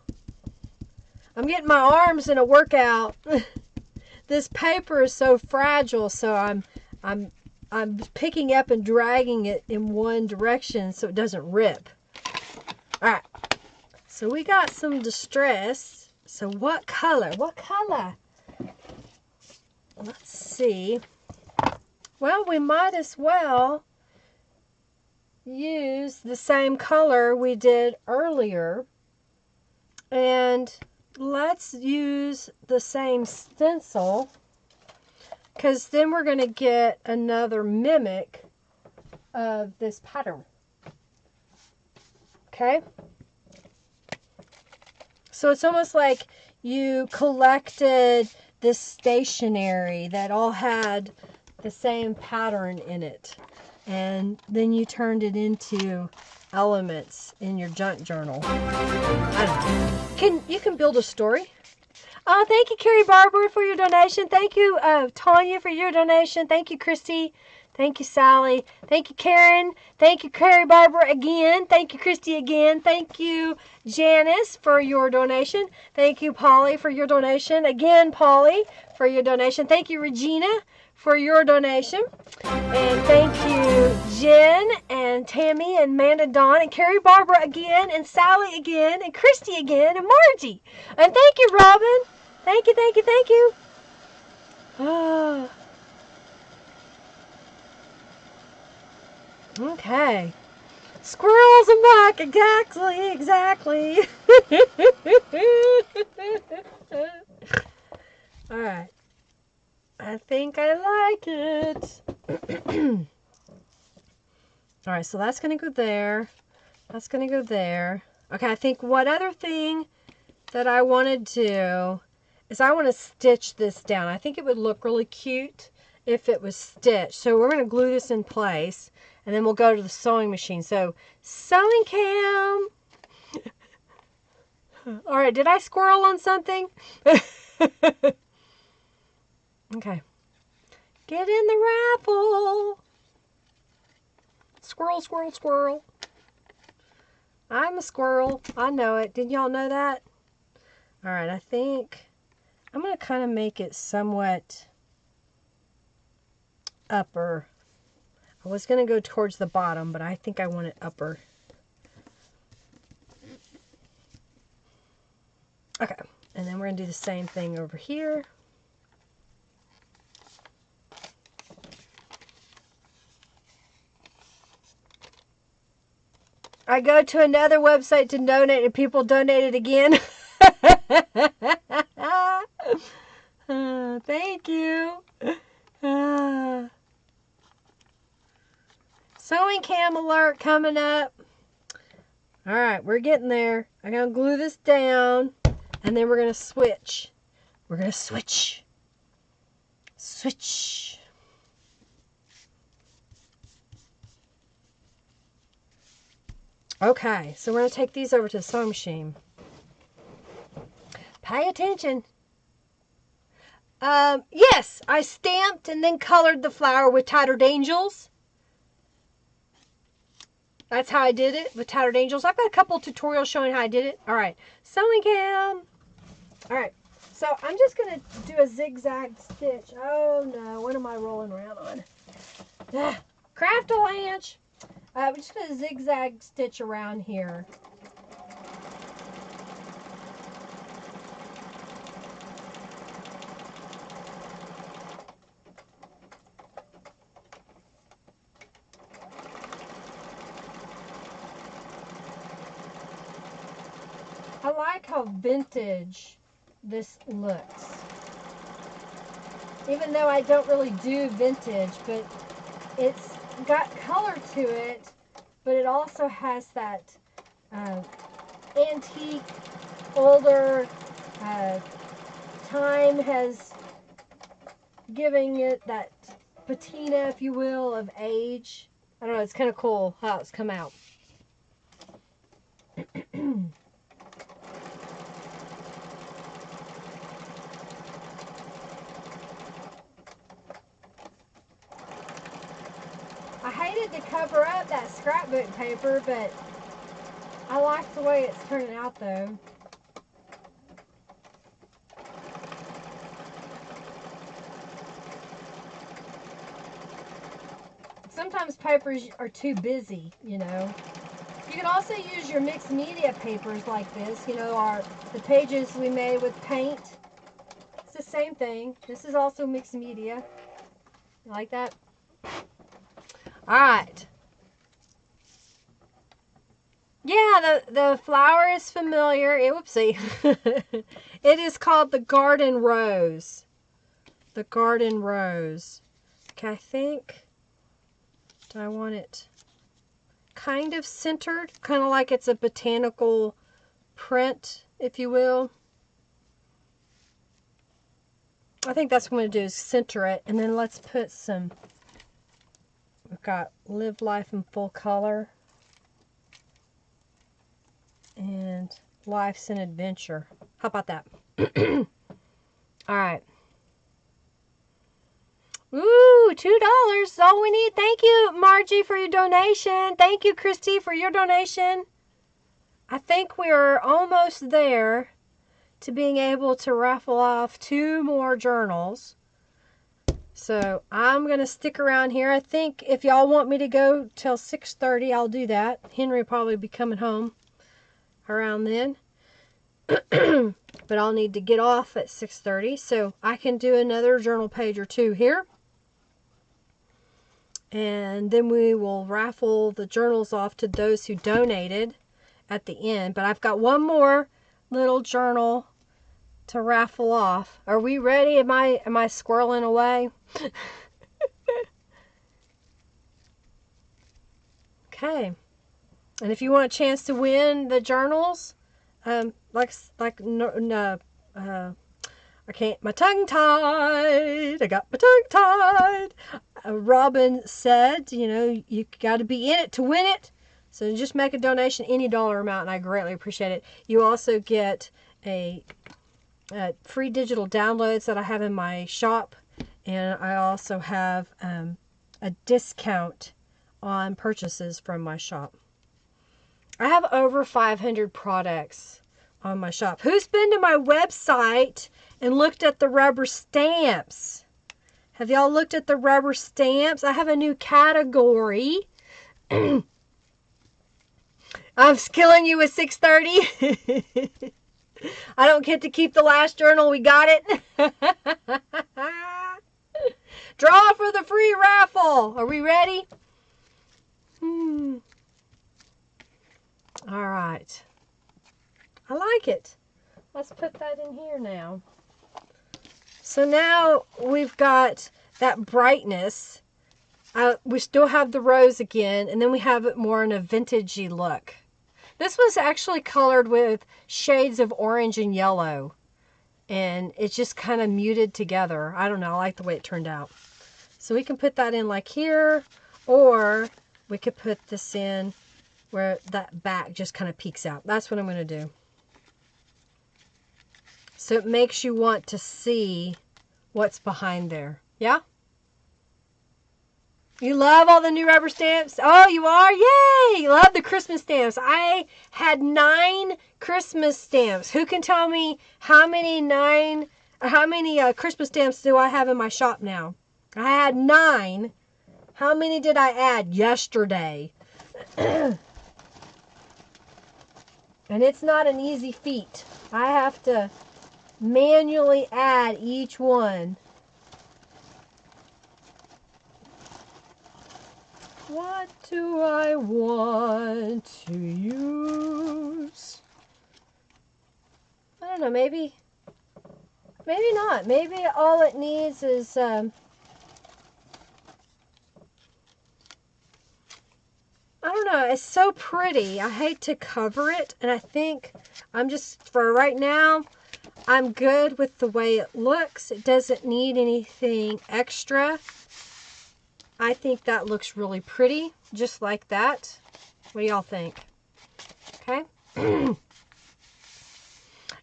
[SPEAKER 1] I'm getting my arms in a workout. This paper is so fragile, so I'm picking up and dragging it in one direction so it doesn't rip. Alright. So we got some distress. So what color? What color? Let's see. Well, we might as well use the same color we did earlier, and let's use the same stencil, because then we're going to get another mimic of this pattern. Okay? So it's almost like you collected this stationery that all had the same pattern in it, and then you turned it into elements in your junk journal. I don't know. You can build a story. Oh, thank you, Carrie Barber, for your donation. Thank you, Tanya, for your donation. Thank you, Christy. Thank you, Sally. Thank you, Karen. Thank you, Carrie Barber, again. Thank you, Christy, again. Thank you, Janice, for your donation. Thank you, Polly, for your donation. Again, Polly, for your donation. Thank you, Regina, for your donation. And thank you, Jen, and Tammy, and Amanda Dawn, and Carrie Barber again, and Sally again, and Christy again, and Margie. And thank you, Robin. Thank you, thank you, thank you. Ah. Okay. Squirrels and back. Exactly. All right. I think I like it. All right, so that's going to go there. That's going to go there. Okay, I think what other thing that I want to do is I want to stitch this down. I think it would look really cute if it was stitched. So we're going to glue this in place, and then we'll go to the sewing machine. So, sewing cam. All right, did I squirrel on something? Okay. Get in the raffle. Squirrel, squirrel, squirrel. I'm a squirrel. I know it. Didn't y'all know that? All right, I think I'm going to kind of make it somewhat upper. I was going to go towards the bottom, but I think I want it upper. Okay, and then we're going to do the same thing over here. I go to another website to donate, and people donated again. Thank you. Sewing cam alert coming up. All right, we're getting there. I'm going to glue this down, and then we're going to switch. We're going to switch. Switch. Okay, so we're going to take these over to the sewing machine. Pay attention. Yes, I stamped and then colored the flower with Tattered Angels. That's how I did it with Tattered Angels. I've got a couple tutorials showing how I did it. All right, sewing cam. All right, so I'm just going to do a zigzag stitch. Oh no, what am I rolling around on? Craft-a-lanch. We're just going to zigzag stitch around here. I like how vintage this looks. Even though I don't really do vintage, but it's got color to it, but it also has that antique, older, time has given it that patina, if you will, of age. I don't know, it's kind of cool how it's come out. I hated to cover up that scrapbook paper, but I like the way it's turning out though. Sometimes papers are too busy, you know. You can also use your mixed media papers like this, you know, the pages we made with paint. It's the same thing. This is also mixed media. You like that? All right. Yeah, the flower is familiar. Whoopsie. It is called the Garden Rose. The Garden Rose. Okay, I think, do I want it kind of centered? Kind of like it's a botanical print, if you will. I think that's what I'm going to do, is center it. And then let's put some, we've got Live Life in Full Color. And Life's an Adventure. How about that? All right. Ooh, $2 is all we need. Thank you, Margie, for your donation. Thank you, Christy, for your donation. I think we're almost there to being able to raffle off 2 more journals. So I'm going to stick around here. I think if y'all want me to go till 6:30, I'll do that. Henry will probably be coming home around then. But I'll need to get off at 6:30, so I can do another journal page or 2 here. And then we will raffle the journals off to those who donated at the end. But I've got one more little journal to raffle off. Are we ready? Am I squirreling away? Okay. And if you want a chance to win the journals, I can't, my tongue tied. I got my tongue tied. Robin said, you know, you got to be in it to win it. So just make a donation, any dollar amount, and I greatly appreciate it. You also get a free digital downloads that I have in my shop, and I also have a discount on purchases from my shop. I have over 500 products on my shop. Who's been to my website and looked at the rubber stamps? Have y'all looked at the rubber stamps? I have a new category. I'm killing you with 6:30. I don't get to keep the last journal. We got it. Draw for the free raffle. Are we ready? All right. I like it. Let's put that in here now. So now we've got that brightness. We still have the rose again, and then we have it more in a vintagey look. This was actually colored with shades of orange and yellow, and it's just kind of muted together. I don't know. I like the way it turned out. So we can put that in like here, or we could put this in where that back just kind of peeks out. That's what I'm going to do. So it makes you want to see what's behind there. Yeah? You love all the new rubber stamps? Oh, you are? Yay! You love the Christmas stamps. I had 9 Christmas stamps. Who can tell me how many Christmas stamps do I have in my shop now? I had 9. How many did I add yesterday? And it's not an easy feat. I have to manually add each one. What do I want to use? I don't know, maybe not. Maybe all it needs is I don't know, it's so pretty. I hate to cover it, and I think I'm just, for right now, I'm good with the way it looks. It doesn't need anything extra. I think that looks really pretty, just like that. What do y'all think? Okay.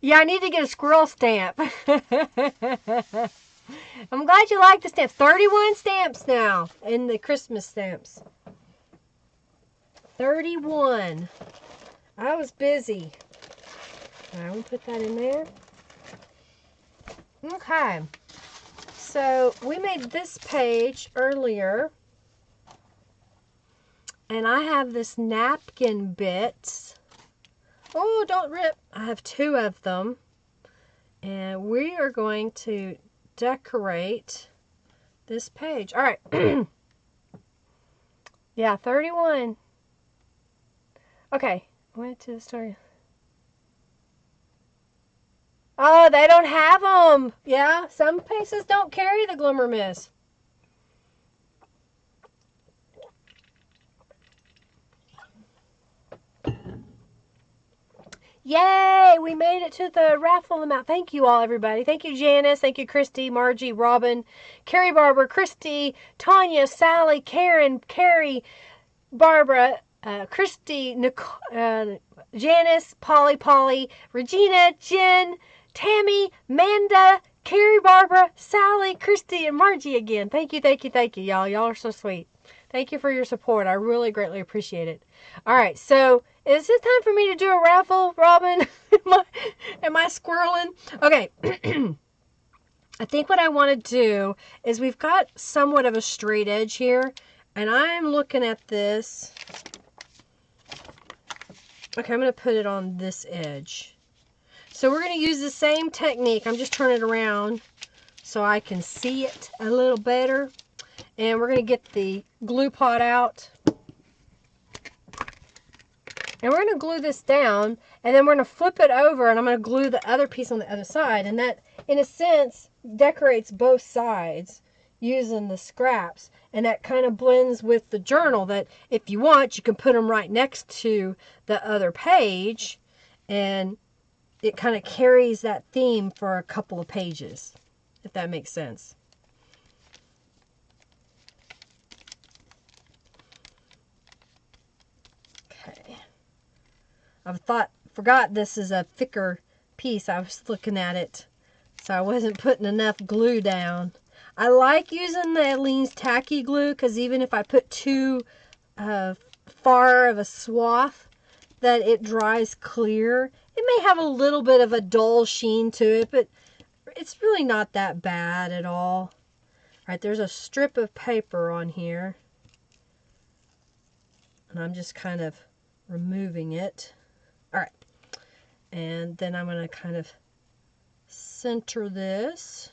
[SPEAKER 1] Yeah, I need to get a squirrel stamp. I'm glad you like the stamps. 31 stamps now in the Christmas stamps. 31. I was busy. I will put that in there. Okay. So we made this page earlier, and I have this napkin bits. Oh, don't rip. I have 2 of them, and we are going to decorate this page. All right. Yeah, 31. Okay, Went to the store. Oh, they don't have them. Yeah, some places don't carry the Glimmer Mist. Yay! We made it to the raffle amount. Thank you all, everybody. Thank you, Janice. Thank you, Christy, Margie, Robin, Carrie, Barbara, Christy, Tanya, Sally, Karen, Carrie, Barbara, Christy, Nicole, Janice, Polly, Regina, Jen, Tammy, Manda, Carrie, Barbara, Sally, Christy, and Margie again. Thank you, y'all. Y'all are so sweet. Thank you for your support. I really greatly appreciate it. All right, so is it time for me to do a raffle, Robin? Am I squirreling? Okay. I think what I want to do is we've got somewhat of a straight edge here, and I'm looking at this. Okay, I'm going to put it on this edge. So we're going to use the same technique. I'm just turning it around so I can see it a little better. And we're going to get the glue pot out. And we're going to glue this down, and then we're going to flip it over, and I'm going to glue the other piece on the other side. And that, in a sense, decorates both sides using the scraps. And that kind of blends with the journal, that if you want, you can put them right next to the other page, and it kind of carries that theme for a couple of pages, if that makes sense. Okay. Forgot this is a thicker piece. I was looking at it, so I wasn't putting enough glue down. I like using the Aleene's tacky glue, because even if I put too far of a swath, that it dries clear. It may have a little bit of a dull sheen to it, but it's really not that bad at all. All right, there's a strip of paper on here, and I'm just kind of removing it. All right, and then I'm going to kind of center this.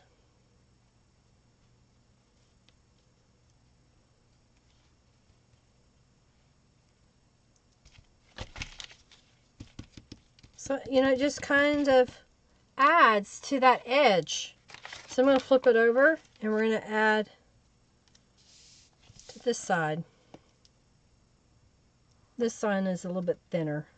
[SPEAKER 1] So, it just kind of adds to that edge. So I'm going to flip it over, and we're going to add to this side. This side is a little bit thinner.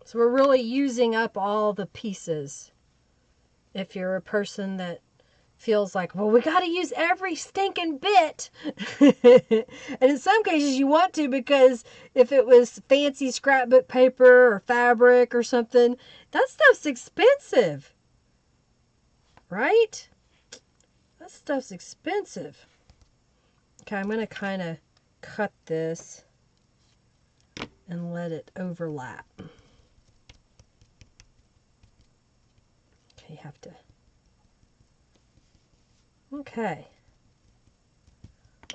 [SPEAKER 1] So we're really using up all the pieces. If you're a person that feels like, well, we got to use every stinking bit. And in some cases you want to, because if it was fancy scrapbook paper or fabric or something, that stuff's expensive. Right? That stuff's expensive. Okay, I'm going to kind of cut this and let it overlap. Okay, you have to... Okay,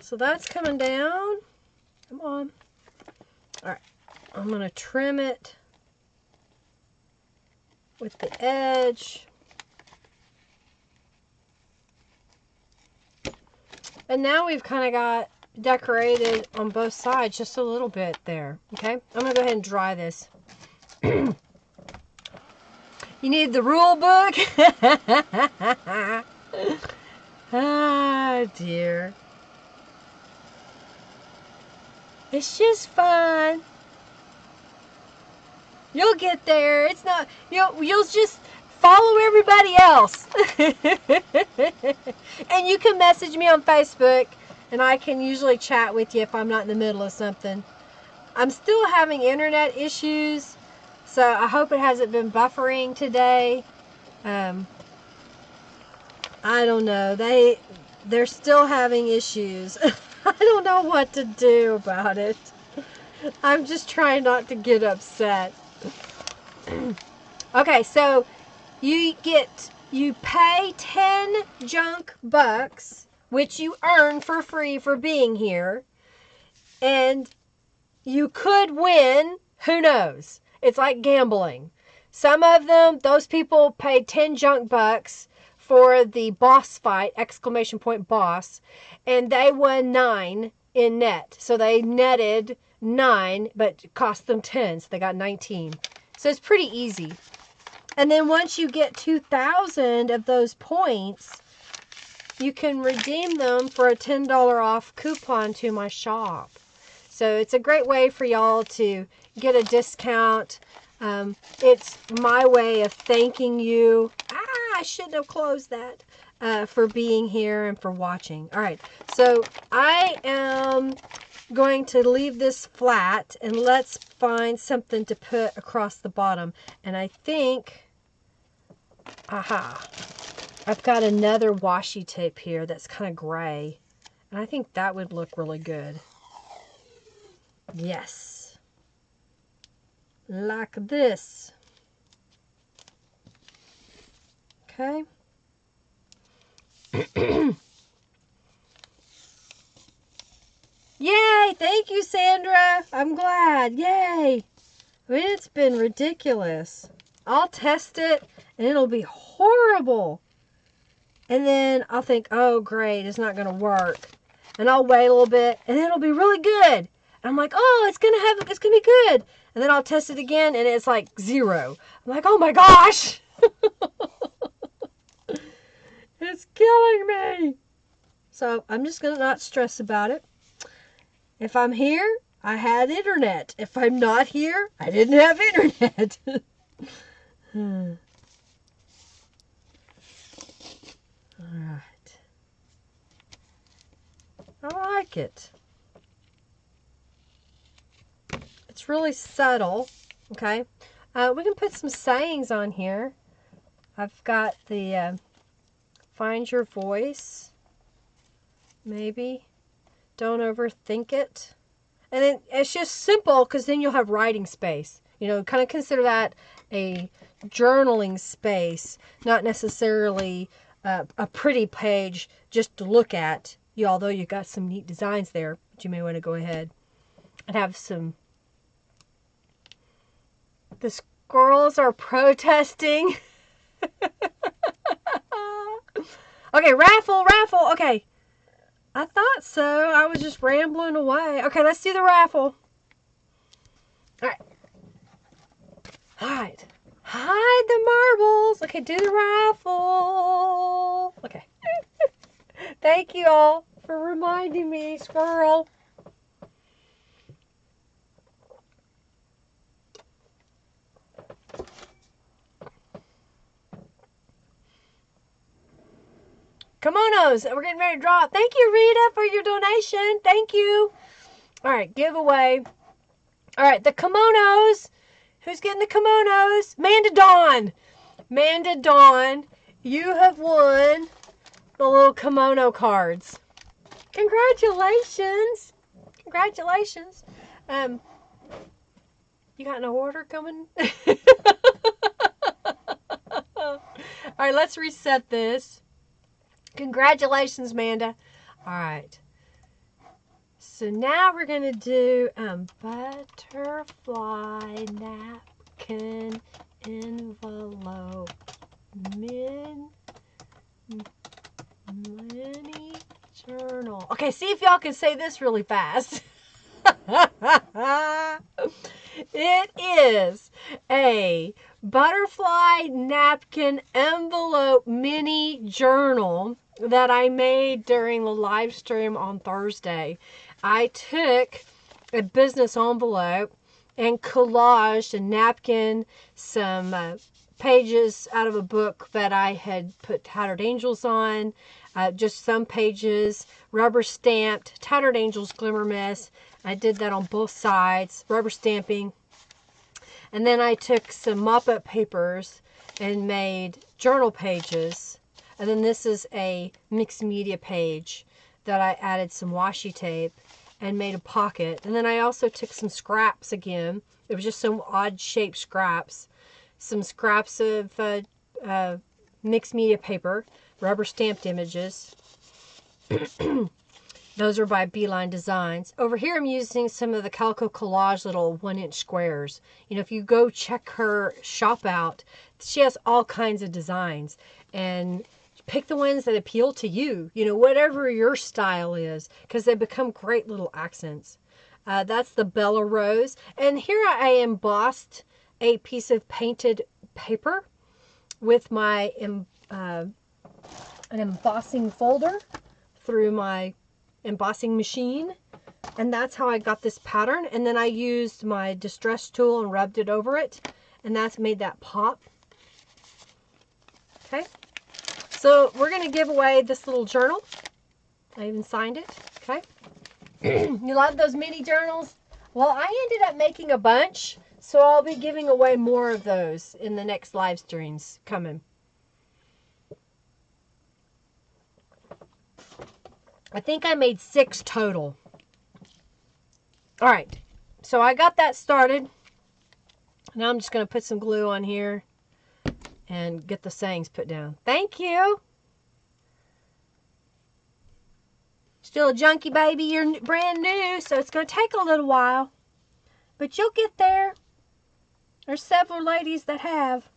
[SPEAKER 1] so that's coming down. Come on. All right, I'm going to trim it with the edge. And now we've kind of got decorated on both sides just a little bit there. Okay, I'm going to go ahead and dry this. You need the rule book? Ah, dear. It's just fun. You'll get there. It's not, you'll just follow everybody else. And you can message me on Facebook, and I can usually chat with you if I'm not in the middle of something. I'm still having internet issues, so I hope it hasn't been buffering today. I don't know. They're still having issues. I don't know what to do about it. I'm just trying not to get upset. Okay, so you pay 10 junk bucks, which you earn for free for being here, and you could win. Who knows? It's like gambling. Some of them, those people paid 10 junk bucks for the boss fight, exclamation point boss, and they won 9 in net. So they netted 9, but it cost them 10, so they got 19. So it's pretty easy. And then once you get 2,000 of those points, you can redeem them for a $10 off coupon to my shop. So it's a great way for y'all to get a discount. It's my way of thanking you. I shouldn't have closed that. For being here and for watching. All right, so I am going to leave this flat, and let's find something to put across the bottom. And I think, I've got another washi tape here that's kind of gray, and I think that would look really good. Yes, like this. Okay. Yay! Thank you, Sandra. I'm glad. Yay! I mean, it's been ridiculous. I'll test it, and it'll be horrible. And then I'll think, oh, great, it's not going to work. And I'll wait a little bit, and it'll be really good. And I'm like, oh, it's going to be good. And then I'll test it again, and it's like 0. I'm like, oh my gosh! It's killing me. So I'm just going to not stress about it. If I'm here, I had internet. If I'm not here, I didn't have internet. All right. I like it. It's really subtle. Okay. We can put some sayings on here. I've got the find your voice. Maybe. Don't overthink it. And then it's just simple, because then you'll have writing space. You know, kind of consider that a journaling space, not necessarily a pretty page just to look at. Although you got some neat designs there, but you may want to go ahead and have some. The squirrels are protesting. Okay, raffle. Okay. I thought so. I was just rambling away. Okay, let's do the raffle. All right. Hide the marbles. Okay, do the raffle. Okay. Thank you all for reminding me, squirrel. Kimonos. We're getting ready to draw. Thank you, Rita, for your donation. Thank you. All right, giveaway. All right, the kimonos. Who's getting the kimonos? Manda Dawn. Manda Dawn, you have won the little kimono cards. Congratulations. Congratulations. You got an order coming? All right, let's reset this. Congratulations, Manda. All right. So now we're going to do butterfly napkin envelope mini journal. Okay, see if y'all can say this really fast. It is a butterfly napkin envelope mini journal that I made during the live stream on Thursday. I took a business envelope and collaged a napkin, some pages out of a book that I had put Tattered Angels on, just some pages, rubber stamped, Tattered Angels Glimmer Mess. I did that on both sides, rubber stamping. And then I took some mop-up papers and made journal pages. And then this is a mixed media page that I added some washi tape and made a pocket. And then I also took some scraps again. It was just some odd shaped scraps. Some scraps of mixed media paper, rubber stamped images. Those are by Beeline Designs. Over here, I'm using some of the Calico Collage little 1-inch squares. You know, if you go check her shop out, she has all kinds of designs. And pick the ones that appeal to you, you know, whatever your style is, because they become great little accents. That's the Bella Rose. And here I embossed a piece of painted paper with my an embossing folder through my embossing machine, and that's how I got this pattern. And then I used my distress tool and rubbed it over it, and that's made that pop. Okay, so we're going to give away this little journal. I even signed it. Okay. You love those mini journals? Well, I ended up making a bunch, so I'll be giving away more of those in the next live streams coming. I think I made 6 total. All right, so I got that started. Now I'm just going to put some glue on here and get the sayings put down. Thank you. Still a junkie, baby. You're brand new, so it's going to take a little while. But you'll get there. There's several ladies that have.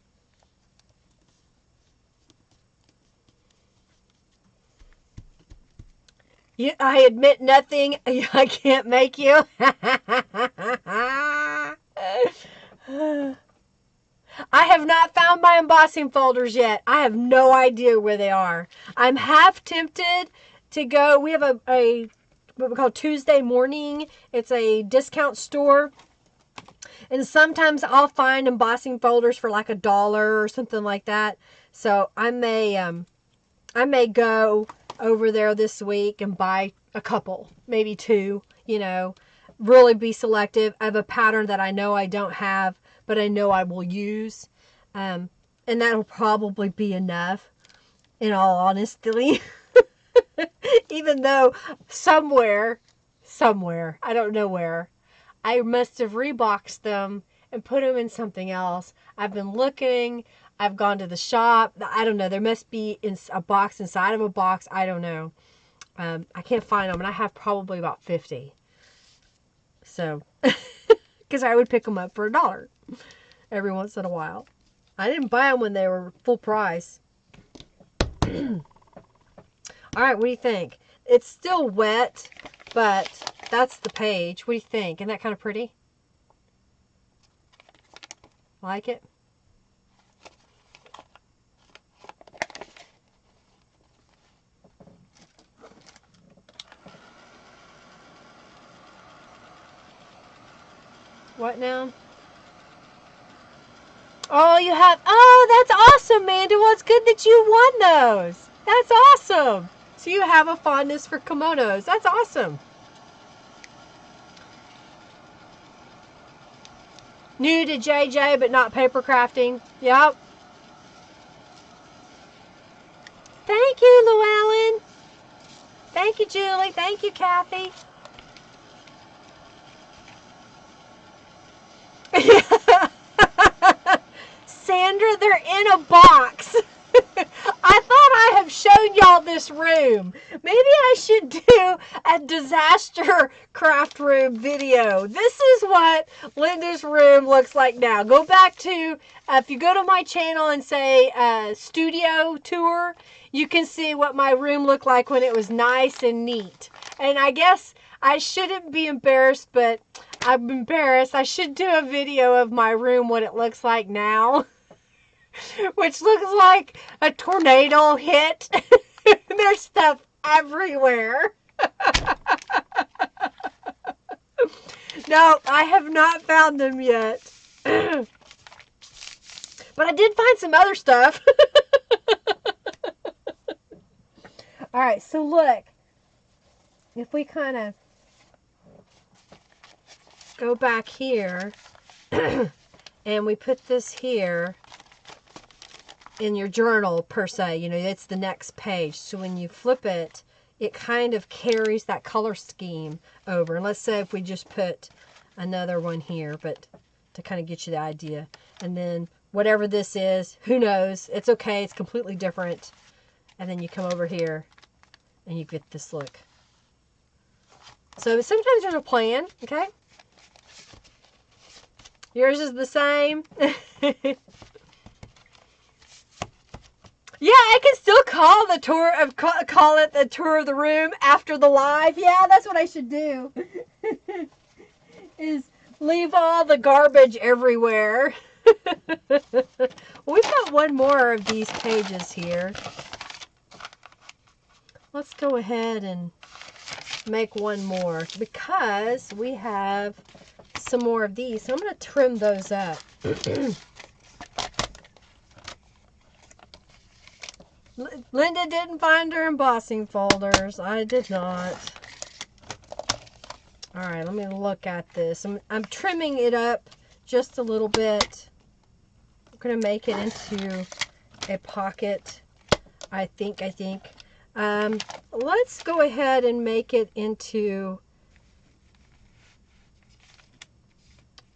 [SPEAKER 1] I admit nothing. I can't make you. I have not found my embossing folders yet. I have no idea where they are. I'm half tempted to go. We have a what we call Tuesday morning. It's a discount store. And sometimes I'll find embossing folders for like $1 or something like that. So I may go over there this week and buy a couple, maybe 2, you know, really be selective. I have a pattern that I know I don't have, but I know I will use. And that'll probably be enough, in all honesty. Even though somewhere, I don't know where, I must have reboxed them and put them in something else. I've been looking. I've gone to the shop. I don't know. There must be in a box inside of a box. I don't know. I can't find them, and I have probably about 50. So, because I would pick them up for $1 every once in a while. I didn't buy them when they were full price. All right, what do you think? It's still wet, but that's the page. What do you think? Isn't that kind of pretty? Like it? What now? Oh, you have... Oh, that's awesome, Amanda. Well, it's good that you won those. That's awesome. So you have a fondness for kimonos. That's awesome. New to JJ, but not paper crafting. Yep. Thank you, Llewellyn. Thank you, Julie. Thank you, Kathy. Sandra, they're in a box. I thought I have shown y'all this room. Maybe I should do a disaster craft room video. This is what Linda's room looks like now. Go back to, if you go to my channel and say studio tour, you can see what my room looked like when it was nice and neat. And I guess I shouldn't be embarrassed, but I'm embarrassed. I should do a video of my room, what it looks like now. Which looks like a tornado hit. There's stuff everywhere. No, I have not found them yet. But I did find some other stuff. Alright, so look. If we kind of go back here and we put this here in your journal, per se, you know, it's the next page. So when you flip it, it kind of carries that color scheme over. And let's say if we just put another one here, but to kind of get you the idea. And then whatever this is, who knows? It's okay. It's completely different. And then you come over here and you get this look. So sometimes there's a plan, okay? Yours is the same. Yeah, I can still call the tour of call it the tour of the room after the live. Yeah, that's what I should do. Is leave all the garbage everywhere. We've got one more of these pages here. Let's go ahead and make one more because we have some more of these. So I'm going to trim those up. Linda didn't find her embossing folders. I did not. All right, let me look at this. I'm trimming it up just a little bit. I'm going to make it into a pocket, I think. Let's go ahead and make it into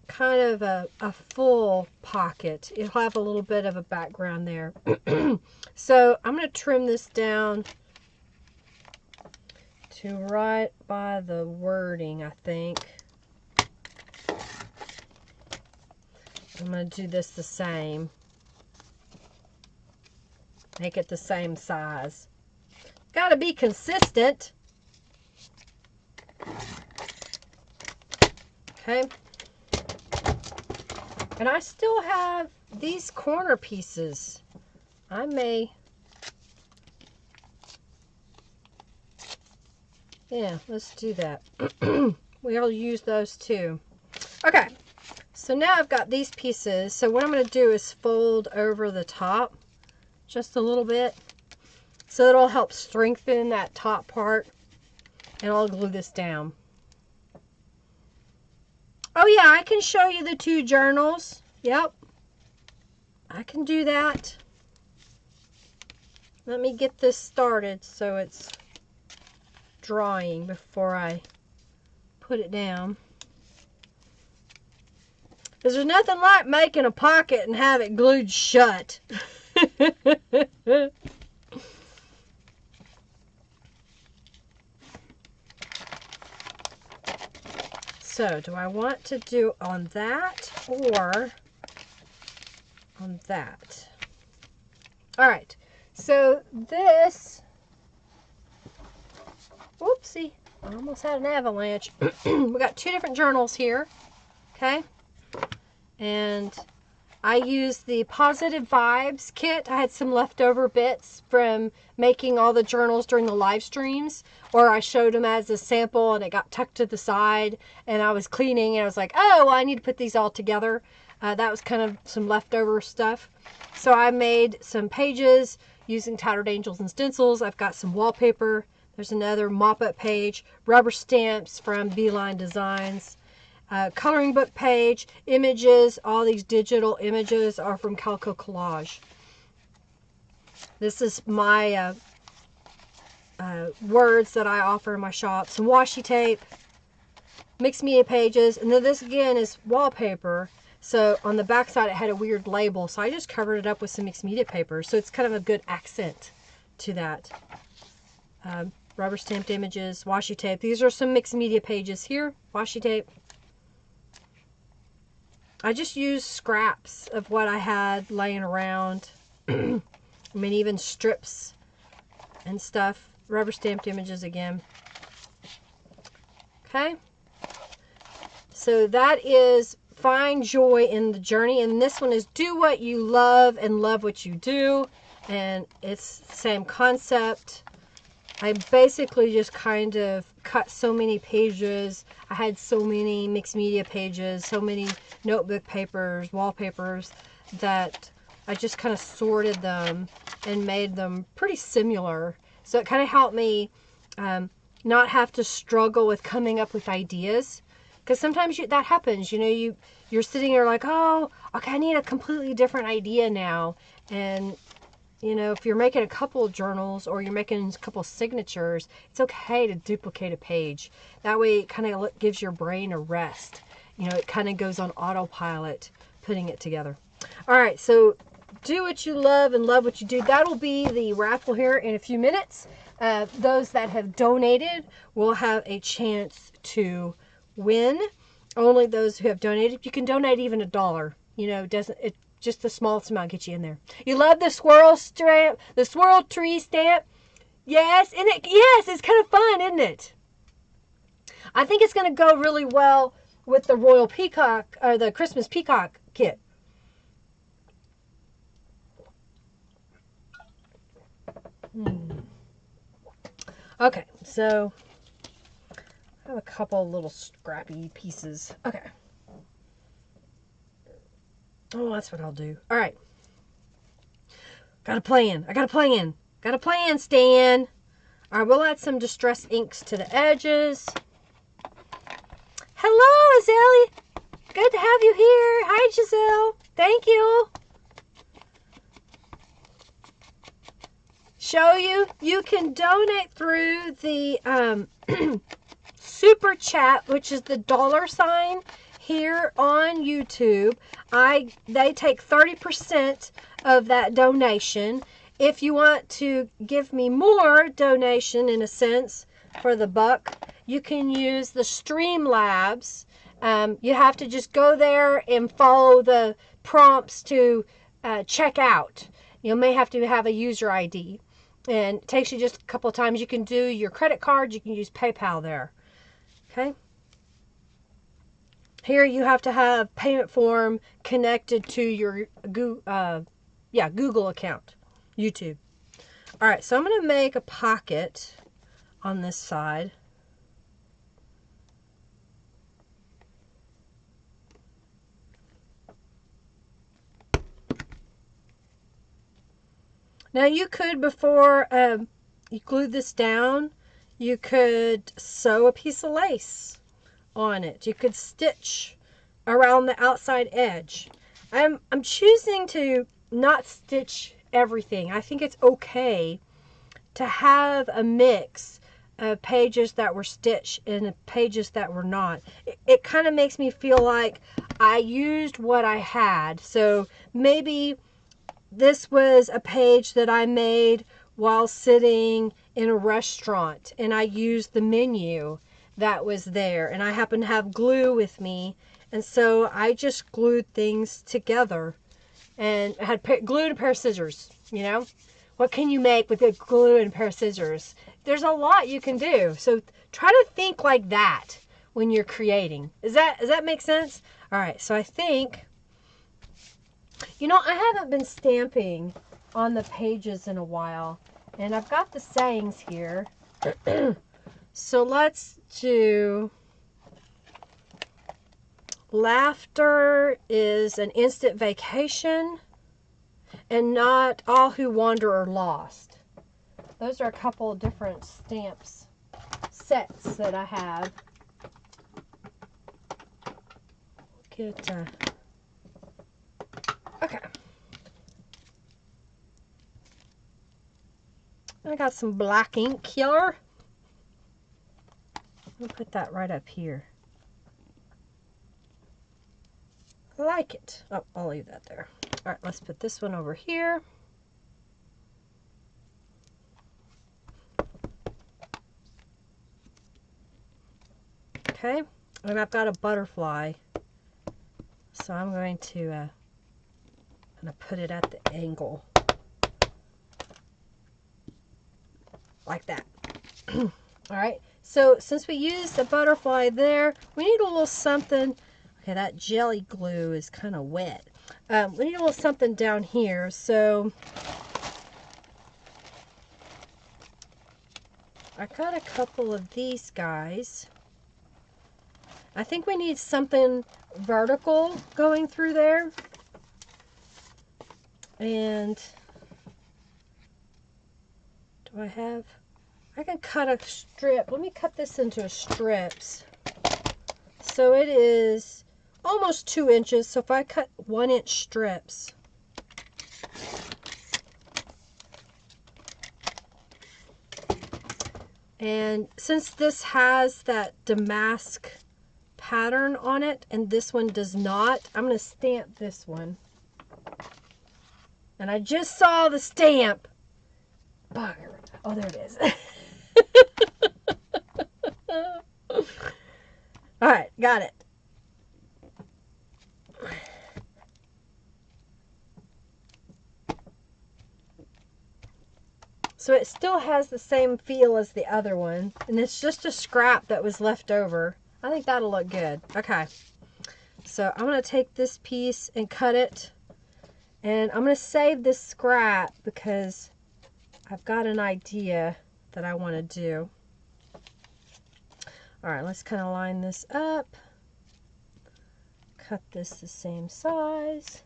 [SPEAKER 1] kind of a full pocket. It'll have a little bit of a background there. So I'm going to trim this down to right by the wording, I think. I'm going to do this the same. Make it the same size. Got to be consistent. Okay. And I still have these corner pieces. I may... Yeah, let's do that. We'll use those too. Okay. So now I've got these pieces. So what I'm going to do is fold over the top just a little bit. So it'll help strengthen that top part. And I'll glue this down. Oh yeah, I can show you the two journals. Yep. I can do that. Let me get this started so it's drying before I put it down. Because there's nothing like making a pocket and have it glued shut. So, do I want to do on that or on that? All right. So this, whoopsie, I almost had an avalanche. We got two different journals here, okay? And I used the Positive Vibes kit. I had some leftover bits from making all the journals during the live streams, or I showed them as a sample and it got tucked to the side and I was cleaning and I was like, oh, well, I need to put these all together. That was kind of some leftover stuff. So I made some pages using Tattered Angels and Stencils. I've got some wallpaper. There's another mop-up page, rubber stamps from Beeline Designs. Coloring book page, images, all these digital images are from Calico Collage. This is my words that I offer in my shop. Some washi tape, mixed media pages, and then this again is wallpaper. So on the back side it had a weird label, so I just covered it up with some mixed media paper. So it's kind of a good accent to that. Rubber stamped images, washi tape. These are some mixed media pages here, washi tape. I just used scraps of what I had laying around. I mean, even strips and stuff. Rubber stamped images again. Okay. So that is find joy in the journey. And this one is do what you love and love what you do. And it's the same concept. I basically just kind of cut so many pages. I had so many mixed media pages, so many notebook papers, wallpapers, that I just kind of sorted them and made them pretty similar. So it kind of helped me not have to struggle with coming up with ideas. Because sometimes that happens, you know, you're sitting there like, oh, okay, I need a completely different idea now. And you know, if you're making a couple of journals or you're making a couple of signatures, it's okay to duplicate a page. That way it kind of gives your brain a rest. You know, it kind of goes on autopilot putting it together. All right, so do what you love and love what you do. That'll be the raffle here in a few minutes. those that have donated will have a chance to win. Only those who have donated. You can donate even $1. You know, it just the smallest amount gets you in there. You love the swirl stamp, the swirl tree stamp. Yes, and yes, it's kind of fun, isn't it? I think it's going to go really well with the Royal Peacock or the Christmas Peacock kit. Okay, so I have a couple little scrappy pieces. Okay. Oh, that's what I'll do. All right. Got a plan. I got a plan. Got a plan, Stan. All right, we'll add some distress inks to the edges. Hello, Azalea. Good to have you here. Hi, Giselle. Thank you. Show you. You can donate through the super chat, which is the $ here on YouTube. They take 30% of that donation. If you want to give me more donation, in a sense, for the buck, you can use the Streamlabs. You have to just go there and follow the prompts to check out. You may have to have a user ID. And it takes you just a couple of times. You can do your credit card. You can use PayPal there. Okay. Here you have to have payment form connected to your Google account, YouTube. All right, so I'm going to make a pocket on this side. Now you could, before you glue this down, you could sew a piece of lace on it. You could stitch around the outside edge. I'm choosing to not stitch everything. I think it's okay to have a mix of pages that were stitched and pages that were not. It kind of makes me feel like I used what I had. So maybe this was a page that I made while sitting in a restaurant, and I used the menu that was there, and I happened to have glue with me, and so I just glued things together, and I had glue and a pair of scissors. You know, what can you make with a glue and a pair of scissors? There's a lot you can do. So try to think like that when you're creating. Does that make sense? All right, so I think, you know, I haven't been stamping on the pages in a while, and I've got the sayings here. So let's do, laughter is an instant vacation, and not all who wander are lost. Those are a couple of different stamps sets that I have. Okay. I got some black ink here. I'll put that right up here. I like it. Oh, I'll leave that there. All right, let's put this one over here. Okay, and I've got a butterfly, so I'm going to put it at the angle like that. All right, so since we used the butterfly there, we need a little something. Okay, that jelly glue is kind of wet. We need a little something down here, so I got a couple of these guys. I think we need something vertical going through there. And do I can cut a strip. Let me cut this into strips. So it is almost 2 inches. So if I cut 1-inch strips, and since this has that damask pattern on it and this one does not, I'm going to stamp this one. And I just saw the stamp. Bugger. Oh, there it is. All right, got it. So it still has the same feel as the other one, and it's just a scrap that was left over. I think that'll look good. Okay, so I'm going to take this piece and cut it, and I'm going to save this scrap because I've got an idea that I want to do. All right, let's kind of line this up. Cut this the same size.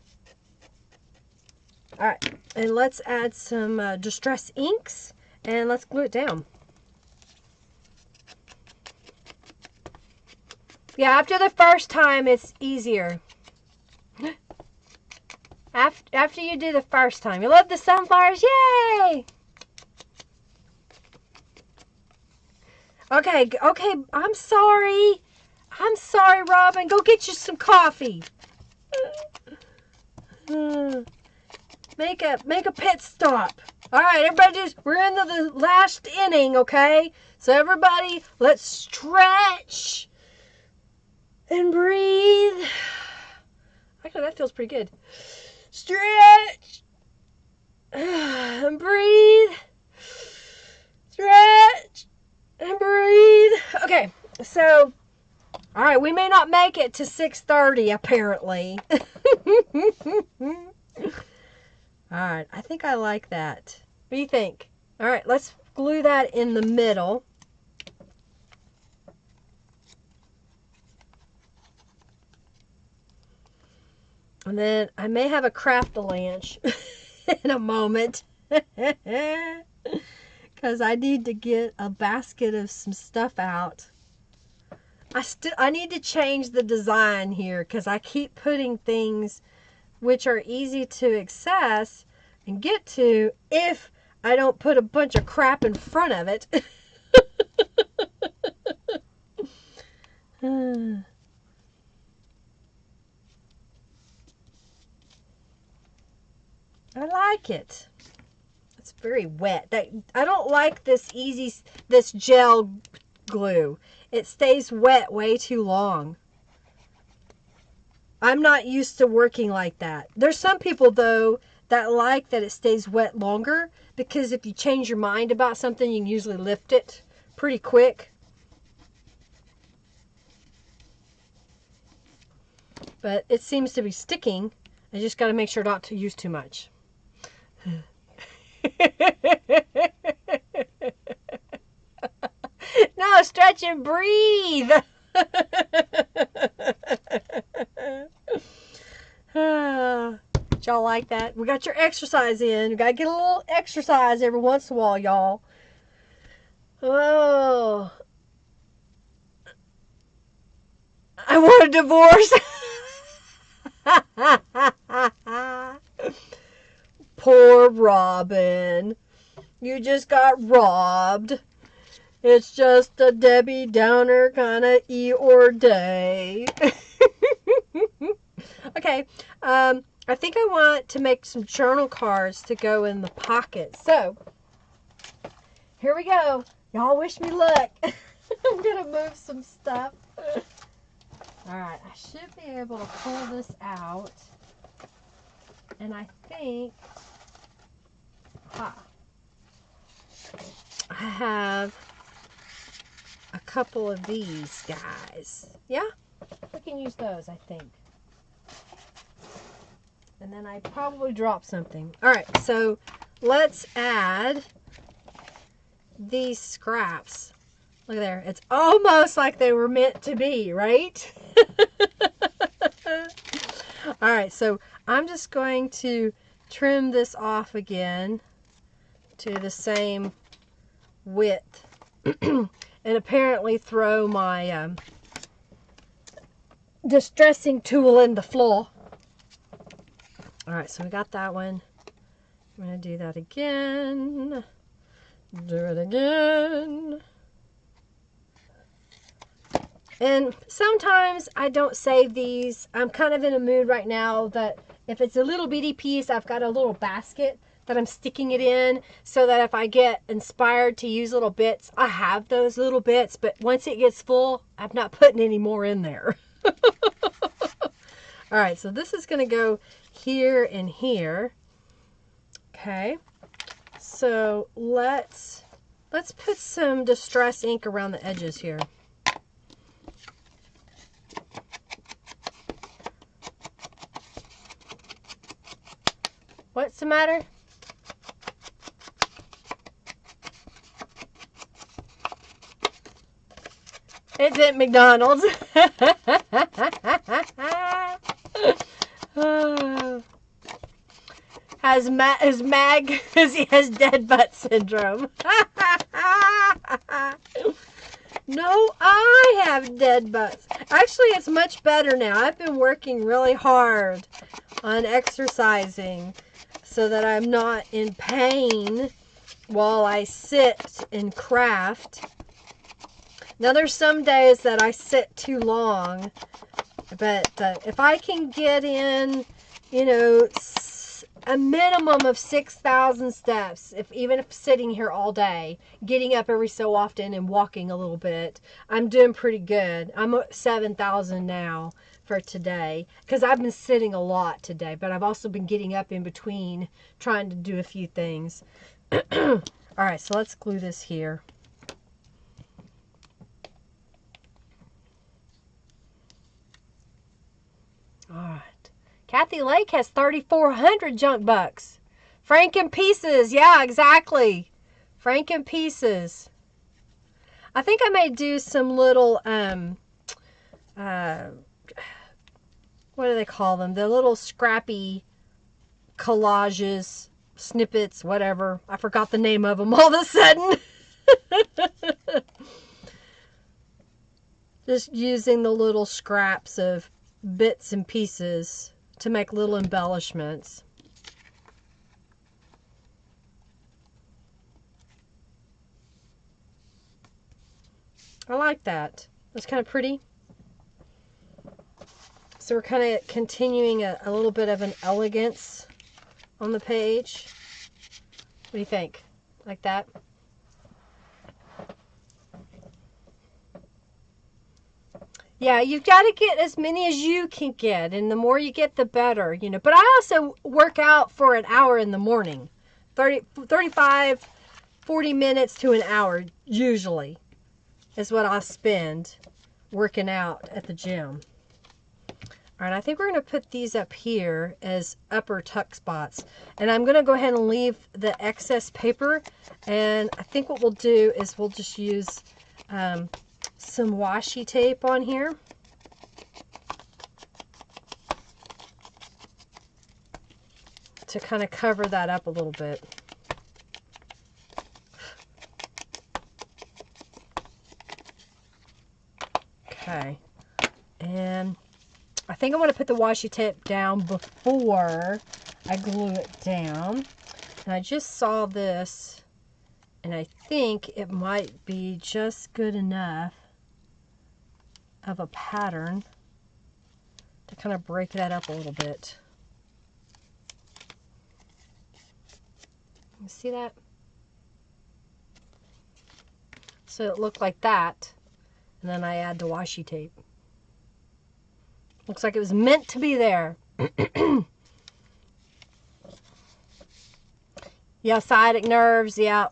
[SPEAKER 1] All right, and let's add some distress inks, and let's glue it down. Yeah, after the first time, it's easier. After you do the first time. You love the sunflowers? Yay! Okay, I'm sorry. I'm sorry, Robin. Go get you some coffee. Make a pit stop. All right, everybody, we're into the last inning, okay? So everybody, let's stretch and breathe. Actually, that feels pretty good. Stretch and breathe. Stretch and breathe. Okay, so, all right, we may not make it to 6:30, apparently. All right, I think I like that. What do you think? All right, let's glue that in the middle. And then I may have a craft-a-lanch in a moment. Because I need to get a basket of some stuff out. I need to change the design here because I keep putting things which are easy to access and get to if I don't put a bunch of crap in front of it. I like it. It's very wet. I don't like this gel glue. It stays wet way too long. I'm not used to working like that. There's some people, though, that like that it stays wet longer because if you change your mind about something, you can usually lift it pretty quick. But it seems to be sticking. I just got to make sure not to use too much. No, stretch and breathe. Y'all like that? We got your exercise in. You got to get a little exercise every once in a while, y'all. Oh. I want a divorce. Poor Robin. You just got robbed. It's just a Debbie Downer kind of Eeyore day. Okay, I think I want to make some journal cards to go in the pocket. So, here we go. Y'all wish me luck. I'm going to move some stuff. Alright, I should be able to pull this out. And I think, I have a couple of these guys. Yeah? We can use those, I think. And then I probably dropped something. Alright, so let's add these scraps. Look there. It's almost like they were meant to be, right? Alright, so I'm just going to trim this off again to the same width. And apparently throw my distressing tool in the floor. Alright, so we got that one. I'm going to do that again. Do it again. And sometimes I don't save these. I'm kind of in a mood right now that if it's a little bitty piece, I've got a little basket that I'm sticking it in, so that if I get inspired to use little bits, I have those little bits, but once it gets full, I'm not putting any more in there. All right, so this is going to go here and here. Okay, so let's put some distress ink around the edges here. What's the matter? It's at McDonald's. He has dead butt syndrome. No, I have dead butts. Actually, it's much better now. I've been working really hard on exercising so that I'm not in pain while I sit and craft. Now, there's some days that I sit too long, but if I can get in, you know, a minimum of 6,000 steps, even if sitting here all day, getting up every so often and walking a little bit, I'm doing pretty good. I'm at 7,000 now for today, because I've been sitting a lot today, but I've also been getting up in between trying to do a few things. All right, so let's glue this here. All right. Kathy Lake has 3,400 junk bucks. Franken pieces. Yeah, exactly. Franken pieces. I think I may do some little, what do they call them? The little scrappy collages, snippets, whatever. I forgot the name of them all of a sudden. Just using the little scraps of bits and pieces to make little embellishments. I like that. That's kind of pretty. So we're kind of continuing a little bit of an elegance on the page. What do you think? Like that? Yeah, you've got to get as many as you can get, and the more you get, the better, you know. But I also work out for an hour in the morning. 35, 40 minutes to an hour, usually, is what I spend working out at the gym. All right, I think we're going to put these up here as upper tuck spots. And I'm going to go ahead and leave the excess paper. And I think what we'll do is we'll just use some washi tape on here. To kind of cover that up a little bit. Okay. And I think I want to put the washi tape down before I glue it down. And I just saw this, and I think it might be just good enough of a pattern to kind of break that up a little bit. You see that? So it looked like that, and then I add the washi tape. Looks like it was meant to be there. Yeah, sciatic nerves, yeah.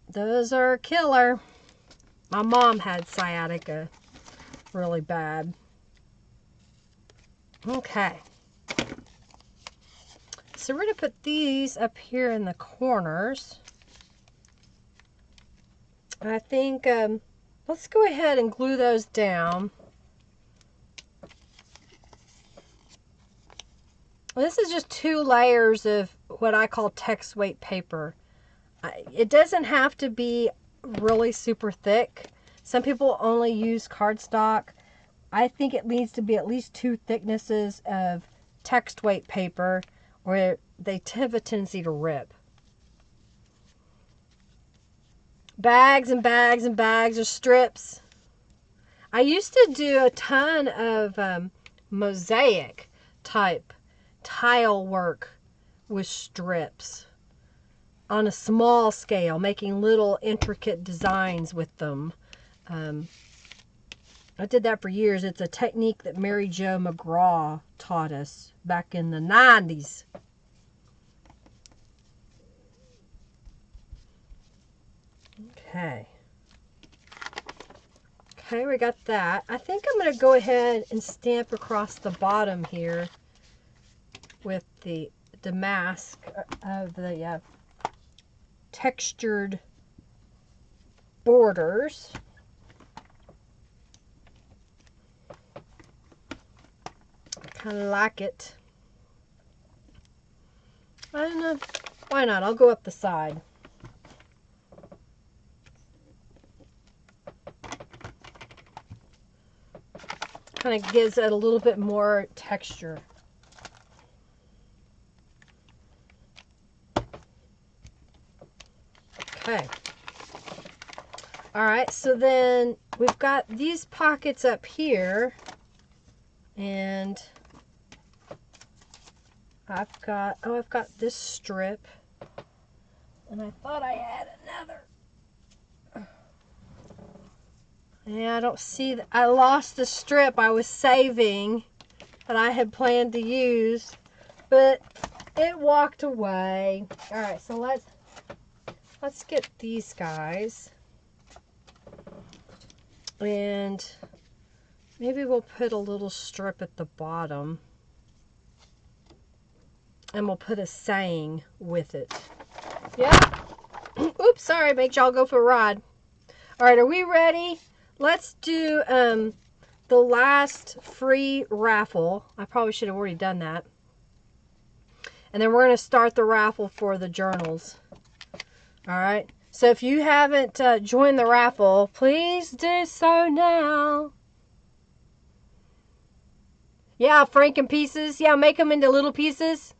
[SPEAKER 1] Those are killer. My mom had sciatica really bad. Okay. So we're going to put these up here in the corners. I think, let's go ahead and glue those down. This is just 2 layers of what I call text weight paper. It doesn't have to be really super thick. Some people only use cardstock. I think it needs to be at least 2 thicknesses of text weight paper, or they have a tendency to rip. Bags and bags and bags of strips. I used to do a ton of mosaic type tile work with strips on a small scale, making little intricate designs with them. I did that for years. It's a technique that Mary Jo McGraw taught us back in the 90s. Okay. Okay, we got that. I think I'm going to go ahead and stamp across the bottom here with the damask of the textured borders. I kind of like it. I don't know. Why not? I'll go up the side. Kind of gives it a little bit more texture. Okay. All right, so then we've got these pockets up here, and I've got this strip, and I thought I had another. Yeah, I don't see that. I lost the strip I was saving that I had planned to use, but it walked away. All right, so let's get these guys, and maybe we'll put a little strip at the bottom, and we'll put a saying with it. Yeah. Oops, sorry, make y'all go for a ride. All right, are we ready? Let's do the last free raffle. I probably should have already done that. And then we're going to start the raffle for the journals. All right. So if you haven't joined the raffle, please do so now. Yeah, Franken pieces. Yeah, make them into little pieces.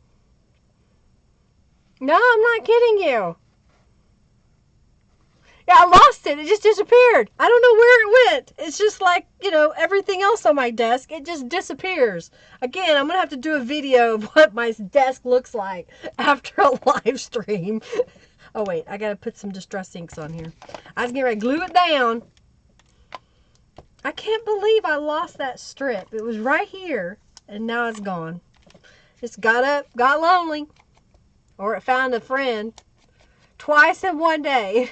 [SPEAKER 1] No, I'm not kidding you. Yeah, I lost it. It just disappeared. I don't know where it went. It's just like, you know, everything else on my desk. It just disappears. Again, I'm going to have to do a video of what my desk looks like after a live stream. Oh, wait. I got to put some Distress Inks on here. I was getting ready to glue it down. I can't believe I lost that strip. It was right here, and now it's gone. Just got up, got lonely, or it found a friend. Twice in one day.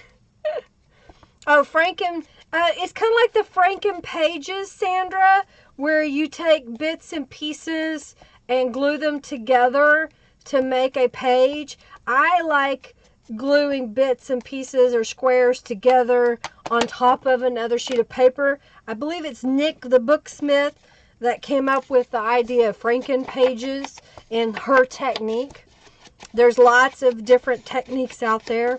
[SPEAKER 1] Oh, Franken, it's kind of like the Franken pages, Sandra, where you take bits and pieces and glue them together to make a page. I like gluing bits and pieces or squares together on top of another sheet of paper. I believe it's Nick the Booksmith that came up with the idea of Franken pages in her technique. There's lots of different techniques out there.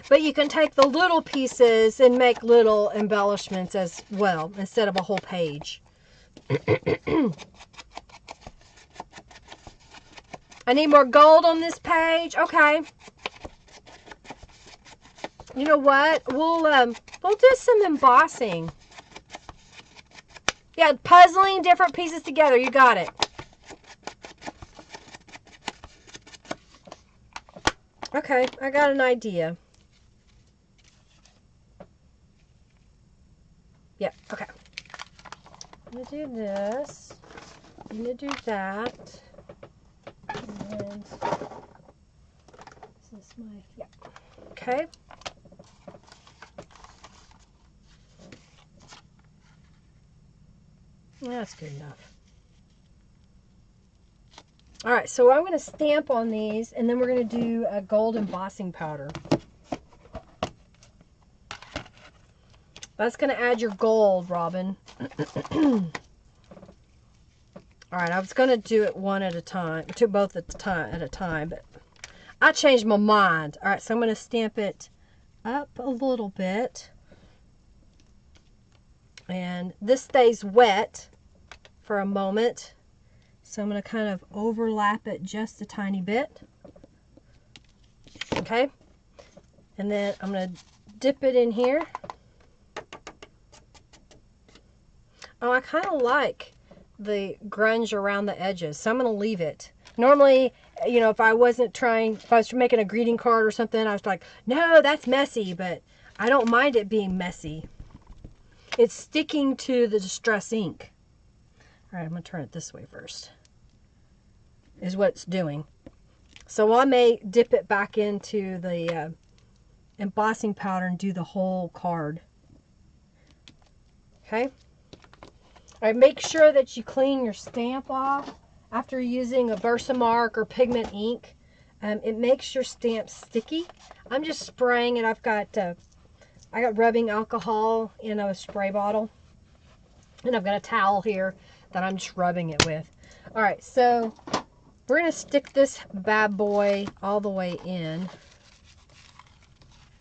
[SPEAKER 1] But you can take the little pieces and make little embellishments as well, instead of a whole page. I need more gold on this page. Okay. You know what? We'll do some embossing. Yeah, puzzling different pieces together. You got it. Okay, I got an idea. Yeah, okay. I'm going to do this. I'm going to do that. And this is my, yeah. Okay. That's good enough. All right, so I'm going to stamp on these, and then we're going to do a gold embossing powder. That's going to add your gold, Robin. All right, I was going to do it one at a time, both at a time, but I changed my mind. All right, so I'm going to stamp it up a little bit. And this stays wet for a moment. So I'm going to kind of overlap it just a tiny bit. Okay. And then I'm going to dip it in here. Oh, I kind of like the grunge around the edges. So I'm going to leave it. Normally, you know, if I was making a greeting card or something, I was like, no, that's messy, but I don't mind it being messy. It's sticking to the distress ink. All right, I'm going to turn it this way first, is what it's doing. So I may dip it back into the embossing powder and do the whole card. Okay. All right, make sure that you clean your stamp off after using a Versamark or pigment ink. It makes your stamp sticky. I'm just spraying it. I got rubbing alcohol in a spray bottle, and I've got a towel here that I'm just rubbing it with. All right, so we're gonna stick this bad boy all the way in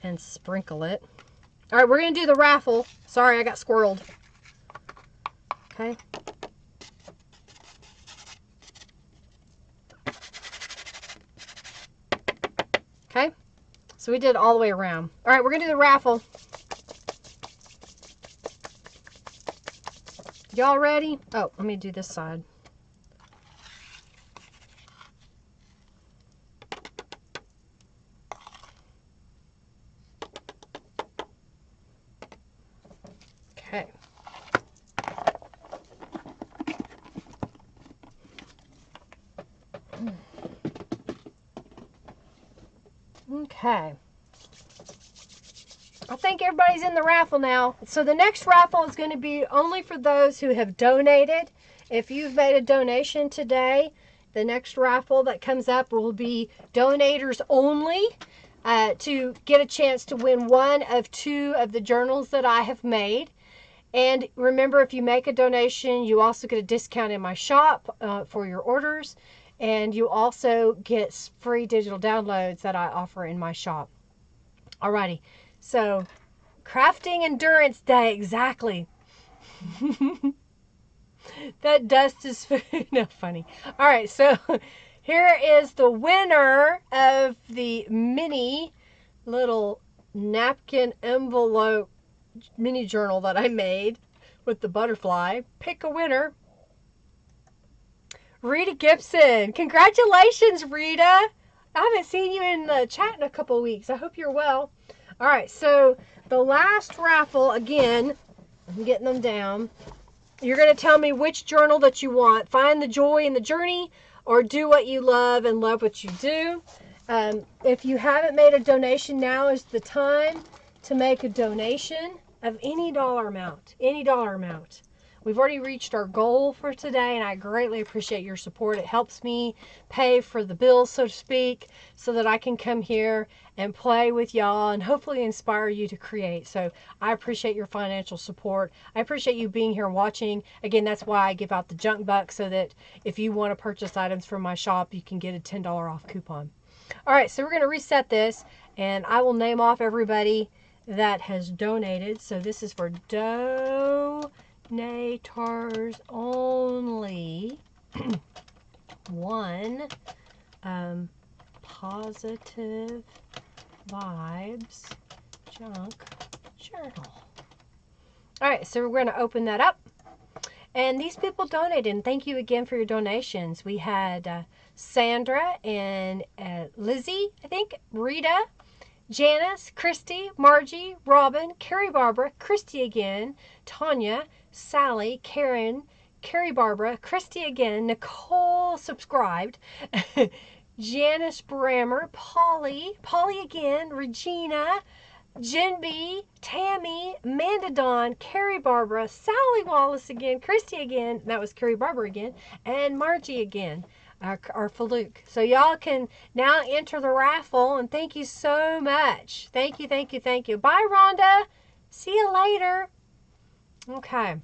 [SPEAKER 1] and sprinkle it. All right, we're gonna do the raffle. Sorry, I got squirreled. Okay. Okay, so we did it all the way around. All right, we're gonna do the raffle. Y'all ready? Oh, let me do this side. Okay. Okay. I think everybody's in the raffle now. So the next raffle is going to be only for those who have donated. If you've made a donation today, the next raffle that comes up will be donators only, to get a chance to win one of 2 of the journals that I have made. And remember, if you make a donation, you also get a discount in my shop for your orders. And you also get free digital downloads that I offer in my shop. Alrighty, so crafting endurance day, exactly. That dust is no funny. Alright, so here is the winner of the mini little napkin envelope mini journal that I made with the butterfly. Pick a winner. Rita Gibson. Congratulations, Rita. I haven't seen you in the chat in a couple weeks. I hope you're well. All right, so the last raffle, again, I'm getting them down. You're going to tell me which journal that you want. Find the joy in the journey, or do what you love and love what you do. If you haven't made a donation, now is the time to make a donation of any dollar amount. Any dollar amount. We've already reached our goal for today, and I greatly appreciate your support. It helps me pay for the bills, so to speak, so that I can come here and play with y'all and hopefully inspire you to create. So I appreciate your financial support. I appreciate you being here watching. Again, that's why I give out the junk bucks, so that if you want to purchase items from my shop, you can get a $10 off coupon. All right, so we're going to reset this, and I will name off everybody that has donated. So this is for donators only. One, Positive Vibes Junk Journal. All right, so we're going to open that up. And these people donated, and thank you again for your donations. We had Sandra and Lizzie, I think, Rita, Janice, Christy, Margie, Robin, Carrie Barbara, Christy again, Tanya, Sally, Karen, Carrie Barbara, Christy again, Nicole subscribed, Janice Brammer, Polly again, Regina, Jen B, Tammy, Amanda Dawn, Carrie Barbara, Sally Wallace again, Christy again, that was Carrie Barbara again, and Margie again. Our Faluke. So y'all can now enter the raffle, and thank you so much. Thank you, thank you, thank you. Bye, Rhonda. See you later. Okay.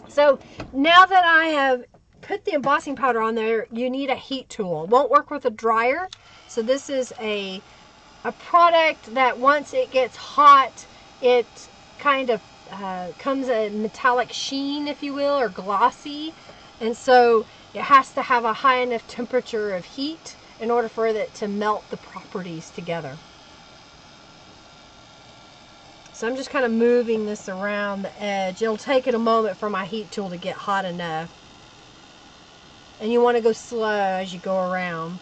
[SPEAKER 1] So now that I have put the embossing powder on there, you need a heat tool. It won't work with a dryer. So this is a product that once it gets hot, it kind of comes a metallic sheen, if you will, or glossy. And so it has to have a high enough temperature of heat in order for it to melt the properties together. So I'm just kind of moving this around the edge. It'll take it a moment for my heat tool to get hot enough. And you want to go slow as you go around.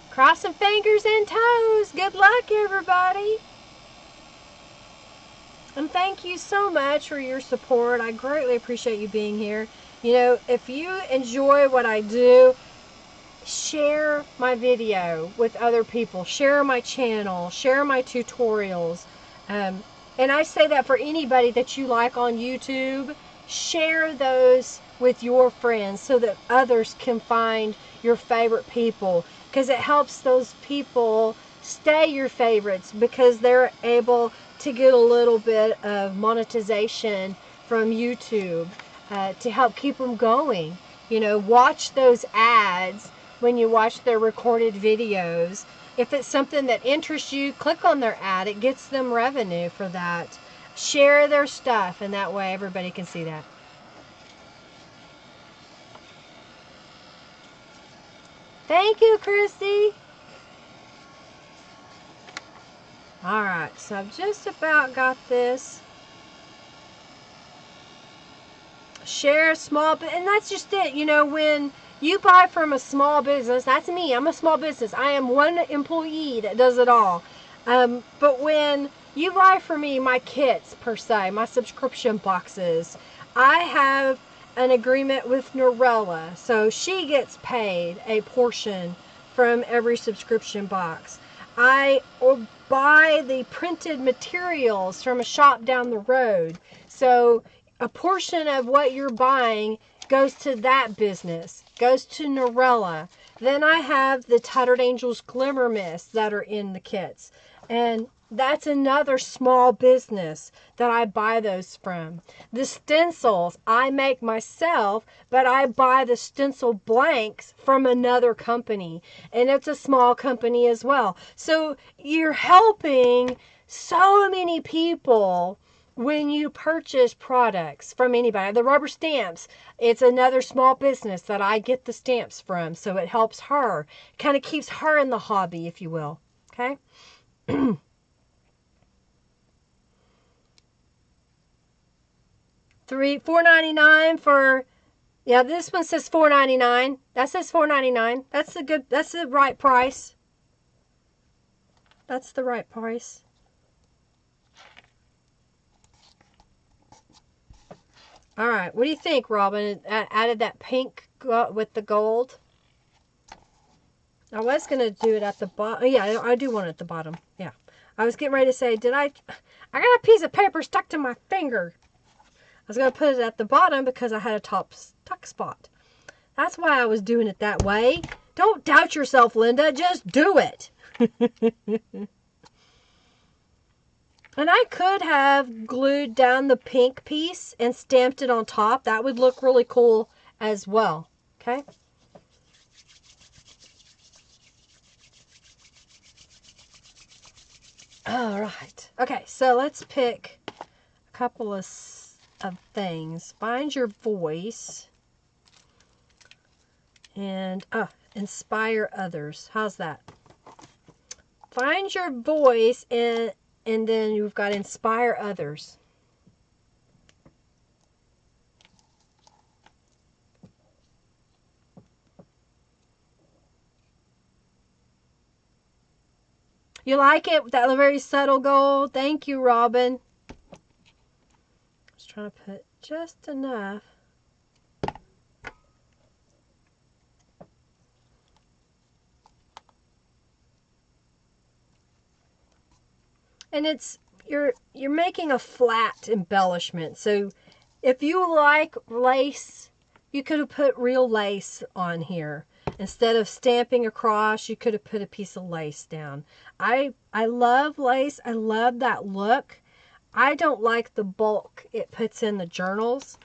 [SPEAKER 1] Crossing fingers and toes. Good luck, everybody. And thank you so much for your support. I greatly appreciate you being here. You know, if you enjoy what I do, share my video with other people. Share my channel. Share my tutorials. And I say that for anybody that you like on YouTube. Share those with your friends so that others can find your favorite people. Because it helps those people stay your favorites because they're able to get a little bit of monetization from YouTube to help keep them going. You know, watch those ads when you watch their recorded videos. If it's something that interests you, click on their ad. It gets them revenue for that. Share their stuff, and that way everybody can see that. Thank you, Christy. Alright, so I've just about got this. Share a small bit, and that's just it. You know, when you buy from a small business, that's me. I'm a small business. I am one employee that does it all. But when you buy from me my kits, per se, my subscription boxes, I have an agreement with Norella. So she gets paid a portion from every subscription box. I buy the printed materials from a shop down the road. So a portion of what you're buying goes to that business, goes to Norella. Then I have the Tattered Angels Glimmer Mists that are in the kits. And that's another small business that I buy those from. The stencils I make myself, but I buy the stencil blanks from another company. And it's a small company as well. So you're helping so many people when you purchase products from anybody. The rubber stamps, it's another small business that I get the stamps from. So it helps her. Kind of keeps her in the hobby, if you will. Okay? $4.99 for, yeah, this one says $4.99. That says $4.99. That's the right price. That's the right price. All right, what do you think, Robin? Added that pink with the gold. I was going to do it at the bottom. Yeah, I do want it at the bottom. Yeah. I was getting ready to say, I got a piece of paper stuck to my finger. I was going to put it at the bottom because I had a top tuck spot. That's why I was doing it that way. Don't doubt yourself, Linda. Just do it. And I could have glued down the pink piece and stamped it on top. That would look really cool as well. Okay. All right. Okay, so let's pick a couple of things. Find your voice and inspire others. How's that? Find your voice and then you've got inspire others. You like it? That very subtle gold? Thank you, Robin. I was trying to put just enough. And it's you're making a flat embellishment. So if you like lace, you could have put real lace on here. Instead of stamping across, you could have put a piece of lace down. I love lace. I love that look. I don't like the bulk it puts in the journals,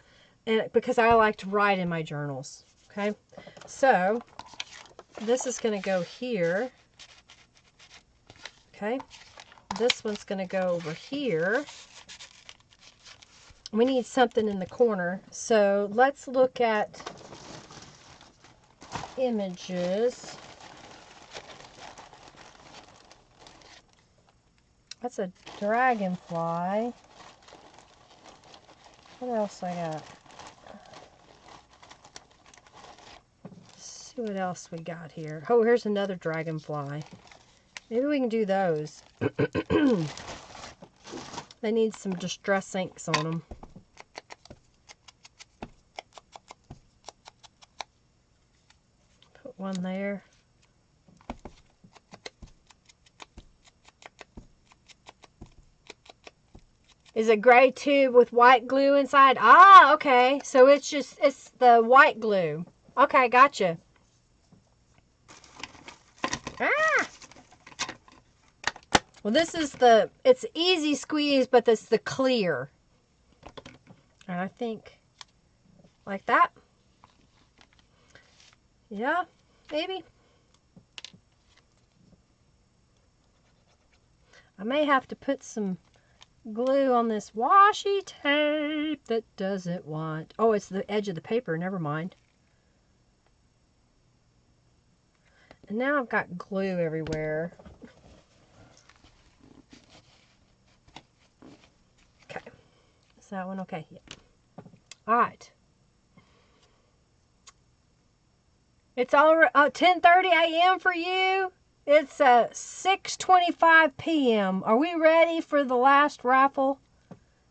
[SPEAKER 1] and because I like to write in my journals. Okay, so this is going to go here. Okay, this one's going to go over here. We need something in the corner, so let's look at images. That's a dragonfly. What else I got? Let's see what else we got here. Oh, here's another dragonfly. Maybe we can do those. They need some distress inks on them. Put one there. Is a gray tube with white glue inside. Ah, okay. So it's the white glue. Okay, gotcha. Ah! Well, this is it's easy squeeze, but it's the clear. And I think like that. Yeah, maybe. I may have to put some glue on this washi tape that doesn't want. Oh, it's the edge of the paper. Never mind. And now I've got glue everywhere. Okay. Is that one okay? Yeah. All right. It's all 10:30 a.m. for you. It's 6:25 p.m. Are we ready for the last raffle?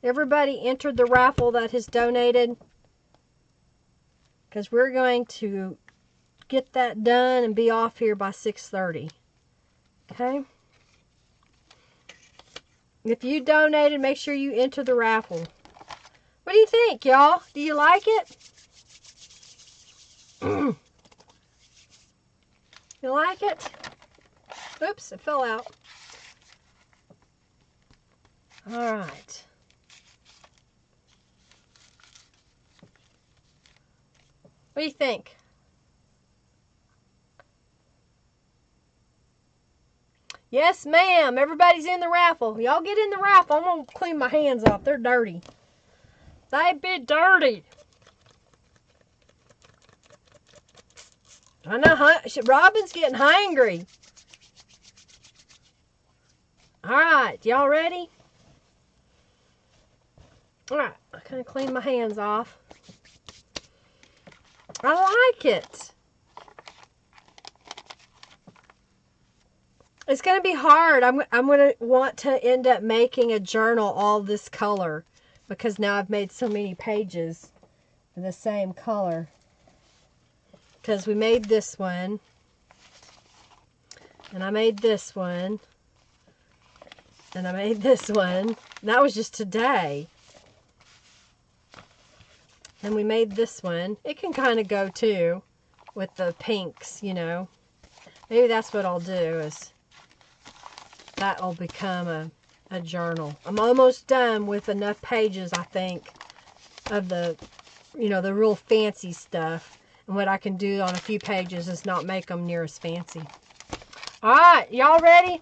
[SPEAKER 1] Everybody entered the raffle that has donated. Because we're going to get that done and be off here by 6:30. Okay? If you donated, make sure you enter the raffle. What do you think, y'all? Do you like it? You like it? Oops, it fell out. All right. What do you think? Yes, ma'am. Everybody's in the raffle. Y'all get in the raffle. I'm going to clean my hands off. They're dirty. They be dirty. I know. Robin's getting hungry. All right. Y'all ready? All right. I kind of clean my hands off. I like it. It's going to be hard. I'm going to want to end up making a journal all this color because now I've made so many pages in the same color. Because we made this one. And I made this one. And I made this one. And that was just today. And we made this one. It can kind of go too with the pinks, you know. Maybe that's what I'll do is that'll become a journal. I'm almost done with enough pages, I think, of the, you know, the real fancy stuff. And what I can do on a few pages is not make them near as fancy. All right, y'all ready?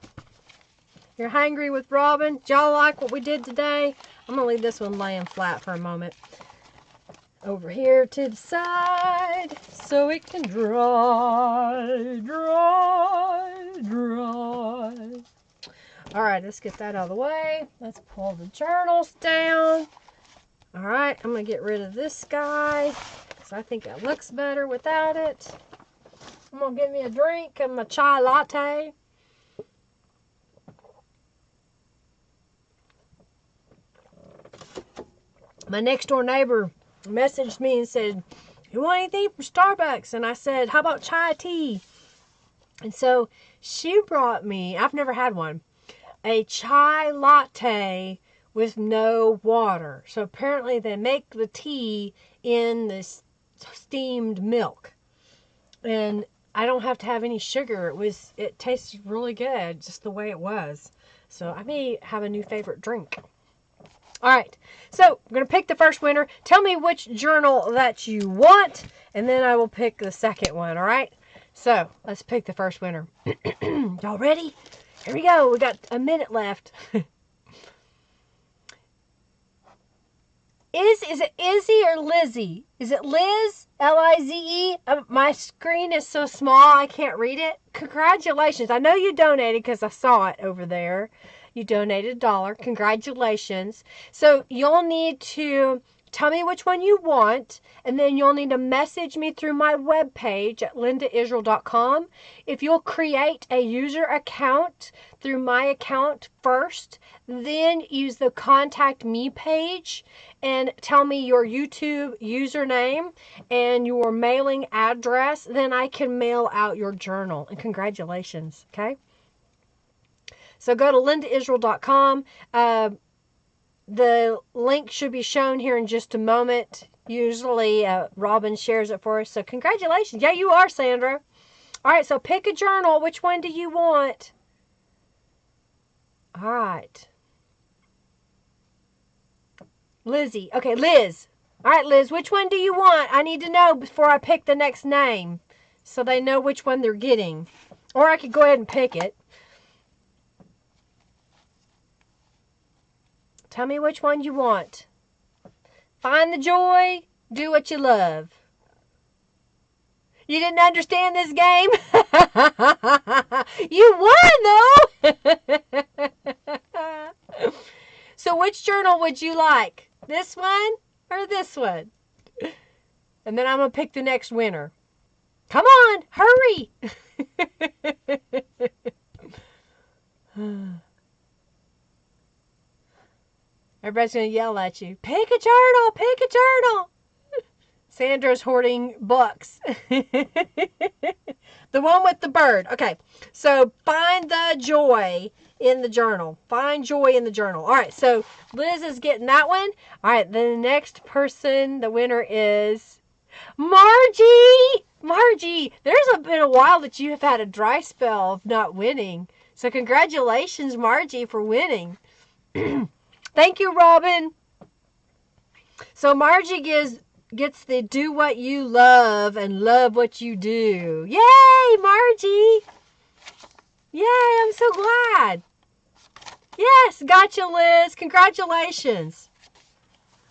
[SPEAKER 1] You're hungry with Robin? Y'all like what we did today? I'm going to leave this one laying flat for a moment. Over here to the side so it can dry, dry, dry. All right, let's get that out of the way. Let's pull the journals down. All right, I'm going to get rid of this guy because I think it looks better without it. I'm going to get me a drink of my chai latte. My next door neighbor messaged me and said, "You want anything from Starbucks?" And I said, "How about chai tea?" And so she brought me, I've never had one, a chai latte with no water. So apparently they make the tea in this steamed milk. And I don't have to have any sugar. It tasted really good, just the way it was. So I may have a new favorite drink. All right, so I'm going to pick the first winner. Tell me which journal that you want, and then I will pick the second one, all right? So let's pick the first winner. Y'all ready? Here we go. We got a minute left. Is it Izzy or Lizzie? Is it Liz? L-I-Z-E? My screen is so small I can't read it. Congratulations. I know you donated because I saw it over there. You donated $1. Congratulations. So you'll need to tell me which one you want, and then you'll need to message me through my webpage at lindaisrael.com. If you'll create a user account through my account first, then use the contact me page and tell me your YouTube username and your mailing address, then I can mail out your journal. And congratulations, okay? So go to lindaisrael.com. The link should be shown here in just a moment. Usually Robin shares it for us. So congratulations. Yeah, you are, Sandra. All right, so pick a journal. Which one do you want? All right. Lizzie. Okay, Liz. All right, Liz, which one do you want? I need to know before I pick the next name so they know which one they're getting. Or I could go ahead and pick it. Tell me which one you want. Find the joy. Do what you love. You didn't understand this game? You won, though. So which journal would you like? This one or this one? And then I'm going to pick the next winner. Come on, hurry. Everybody's going to yell at you. Pick a journal, pick a journal. Sandra's hoarding books. The one with the bird. Okay, so find the joy in the journal. Find joy in the journal. All right, so Liz is getting that one. All right, the next person, the winner is Margie. Margie, there's been a while that you have had a dry spell of not winning. So congratulations, Margie, for winning. Thank you, Robin. So Margie gets the do what you love and love what you do. Yay, Margie. Yay, I'm so glad. Yes, gotcha, Liz. Congratulations.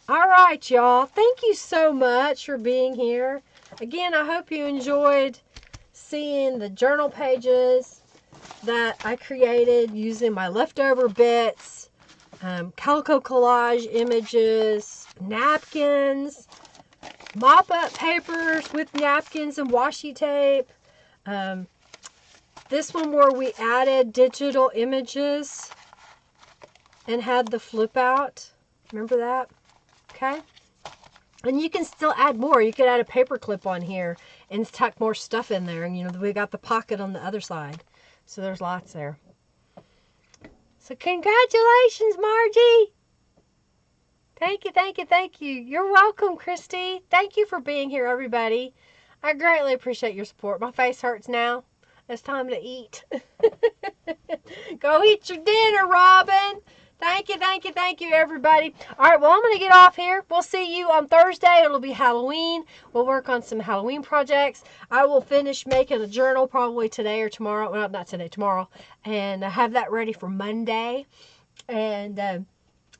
[SPEAKER 1] All right, y'all. Thank you so much for being here. Again, I hope you enjoyed seeing the journal pages that I created using my leftover bits, Calico collage images, napkins, mop-up papers with napkins and washi tape. This one where we added digital images and had the flip out. Remember that? Okay. And you can still add more. You could add a paper clip on here and tuck more stuff in there. And, you know, we got the pocket on the other side. So there's lots there. So congratulations, Margie. Thank you, thank you, thank you. You're welcome, Christy. Thank you for being here, everybody. I greatly appreciate your support. My face hurts now. It's time to eat. Go eat your dinner, Robin. Thank you, thank you, thank you, everybody. All right, well, I'm going to get off here. We'll see you on Thursday. It'll be Halloween. We'll work on some Halloween projects. I will finish making a journal probably today or tomorrow. Well, not today, tomorrow. And have that ready for Monday. And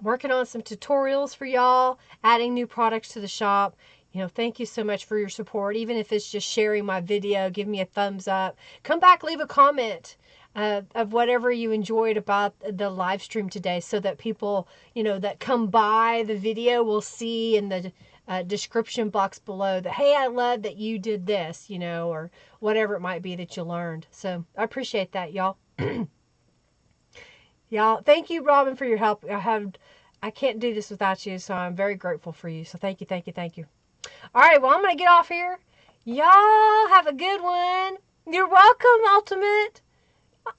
[SPEAKER 1] working on some tutorials for y'all, adding new products to the shop. You know, thank you so much for your support. Even if it's just sharing my video, give me a thumbs up. Come back, leave a comment of whatever you enjoyed about the live stream today, so that people, you know, that come by the video will see in the description box below that, hey, I love that you did this, you know, or whatever it might be that you learned. So I appreciate that, y'all. Y'all, thank you, Robin, for your help. I can't do this without you, so I'm very grateful for you. So thank you, thank you, thank you. All right, well, I'm going to get off here. Y'all have a good one. You're welcome, Ultimate.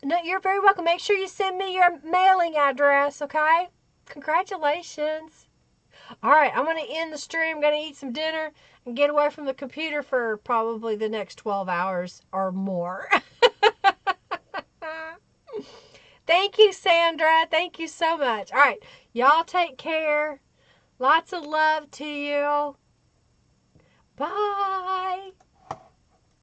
[SPEAKER 1] No, you're very welcome. Make sure you send me your mailing address, okay? Congratulations. All right, I'm going to end the stream. I'm going to eat some dinner and get away from the computer for probably the next 12 hours or more. Thank you, Sandra. Thank you so much. All right, y'all take care. Lots of love to you. Bye.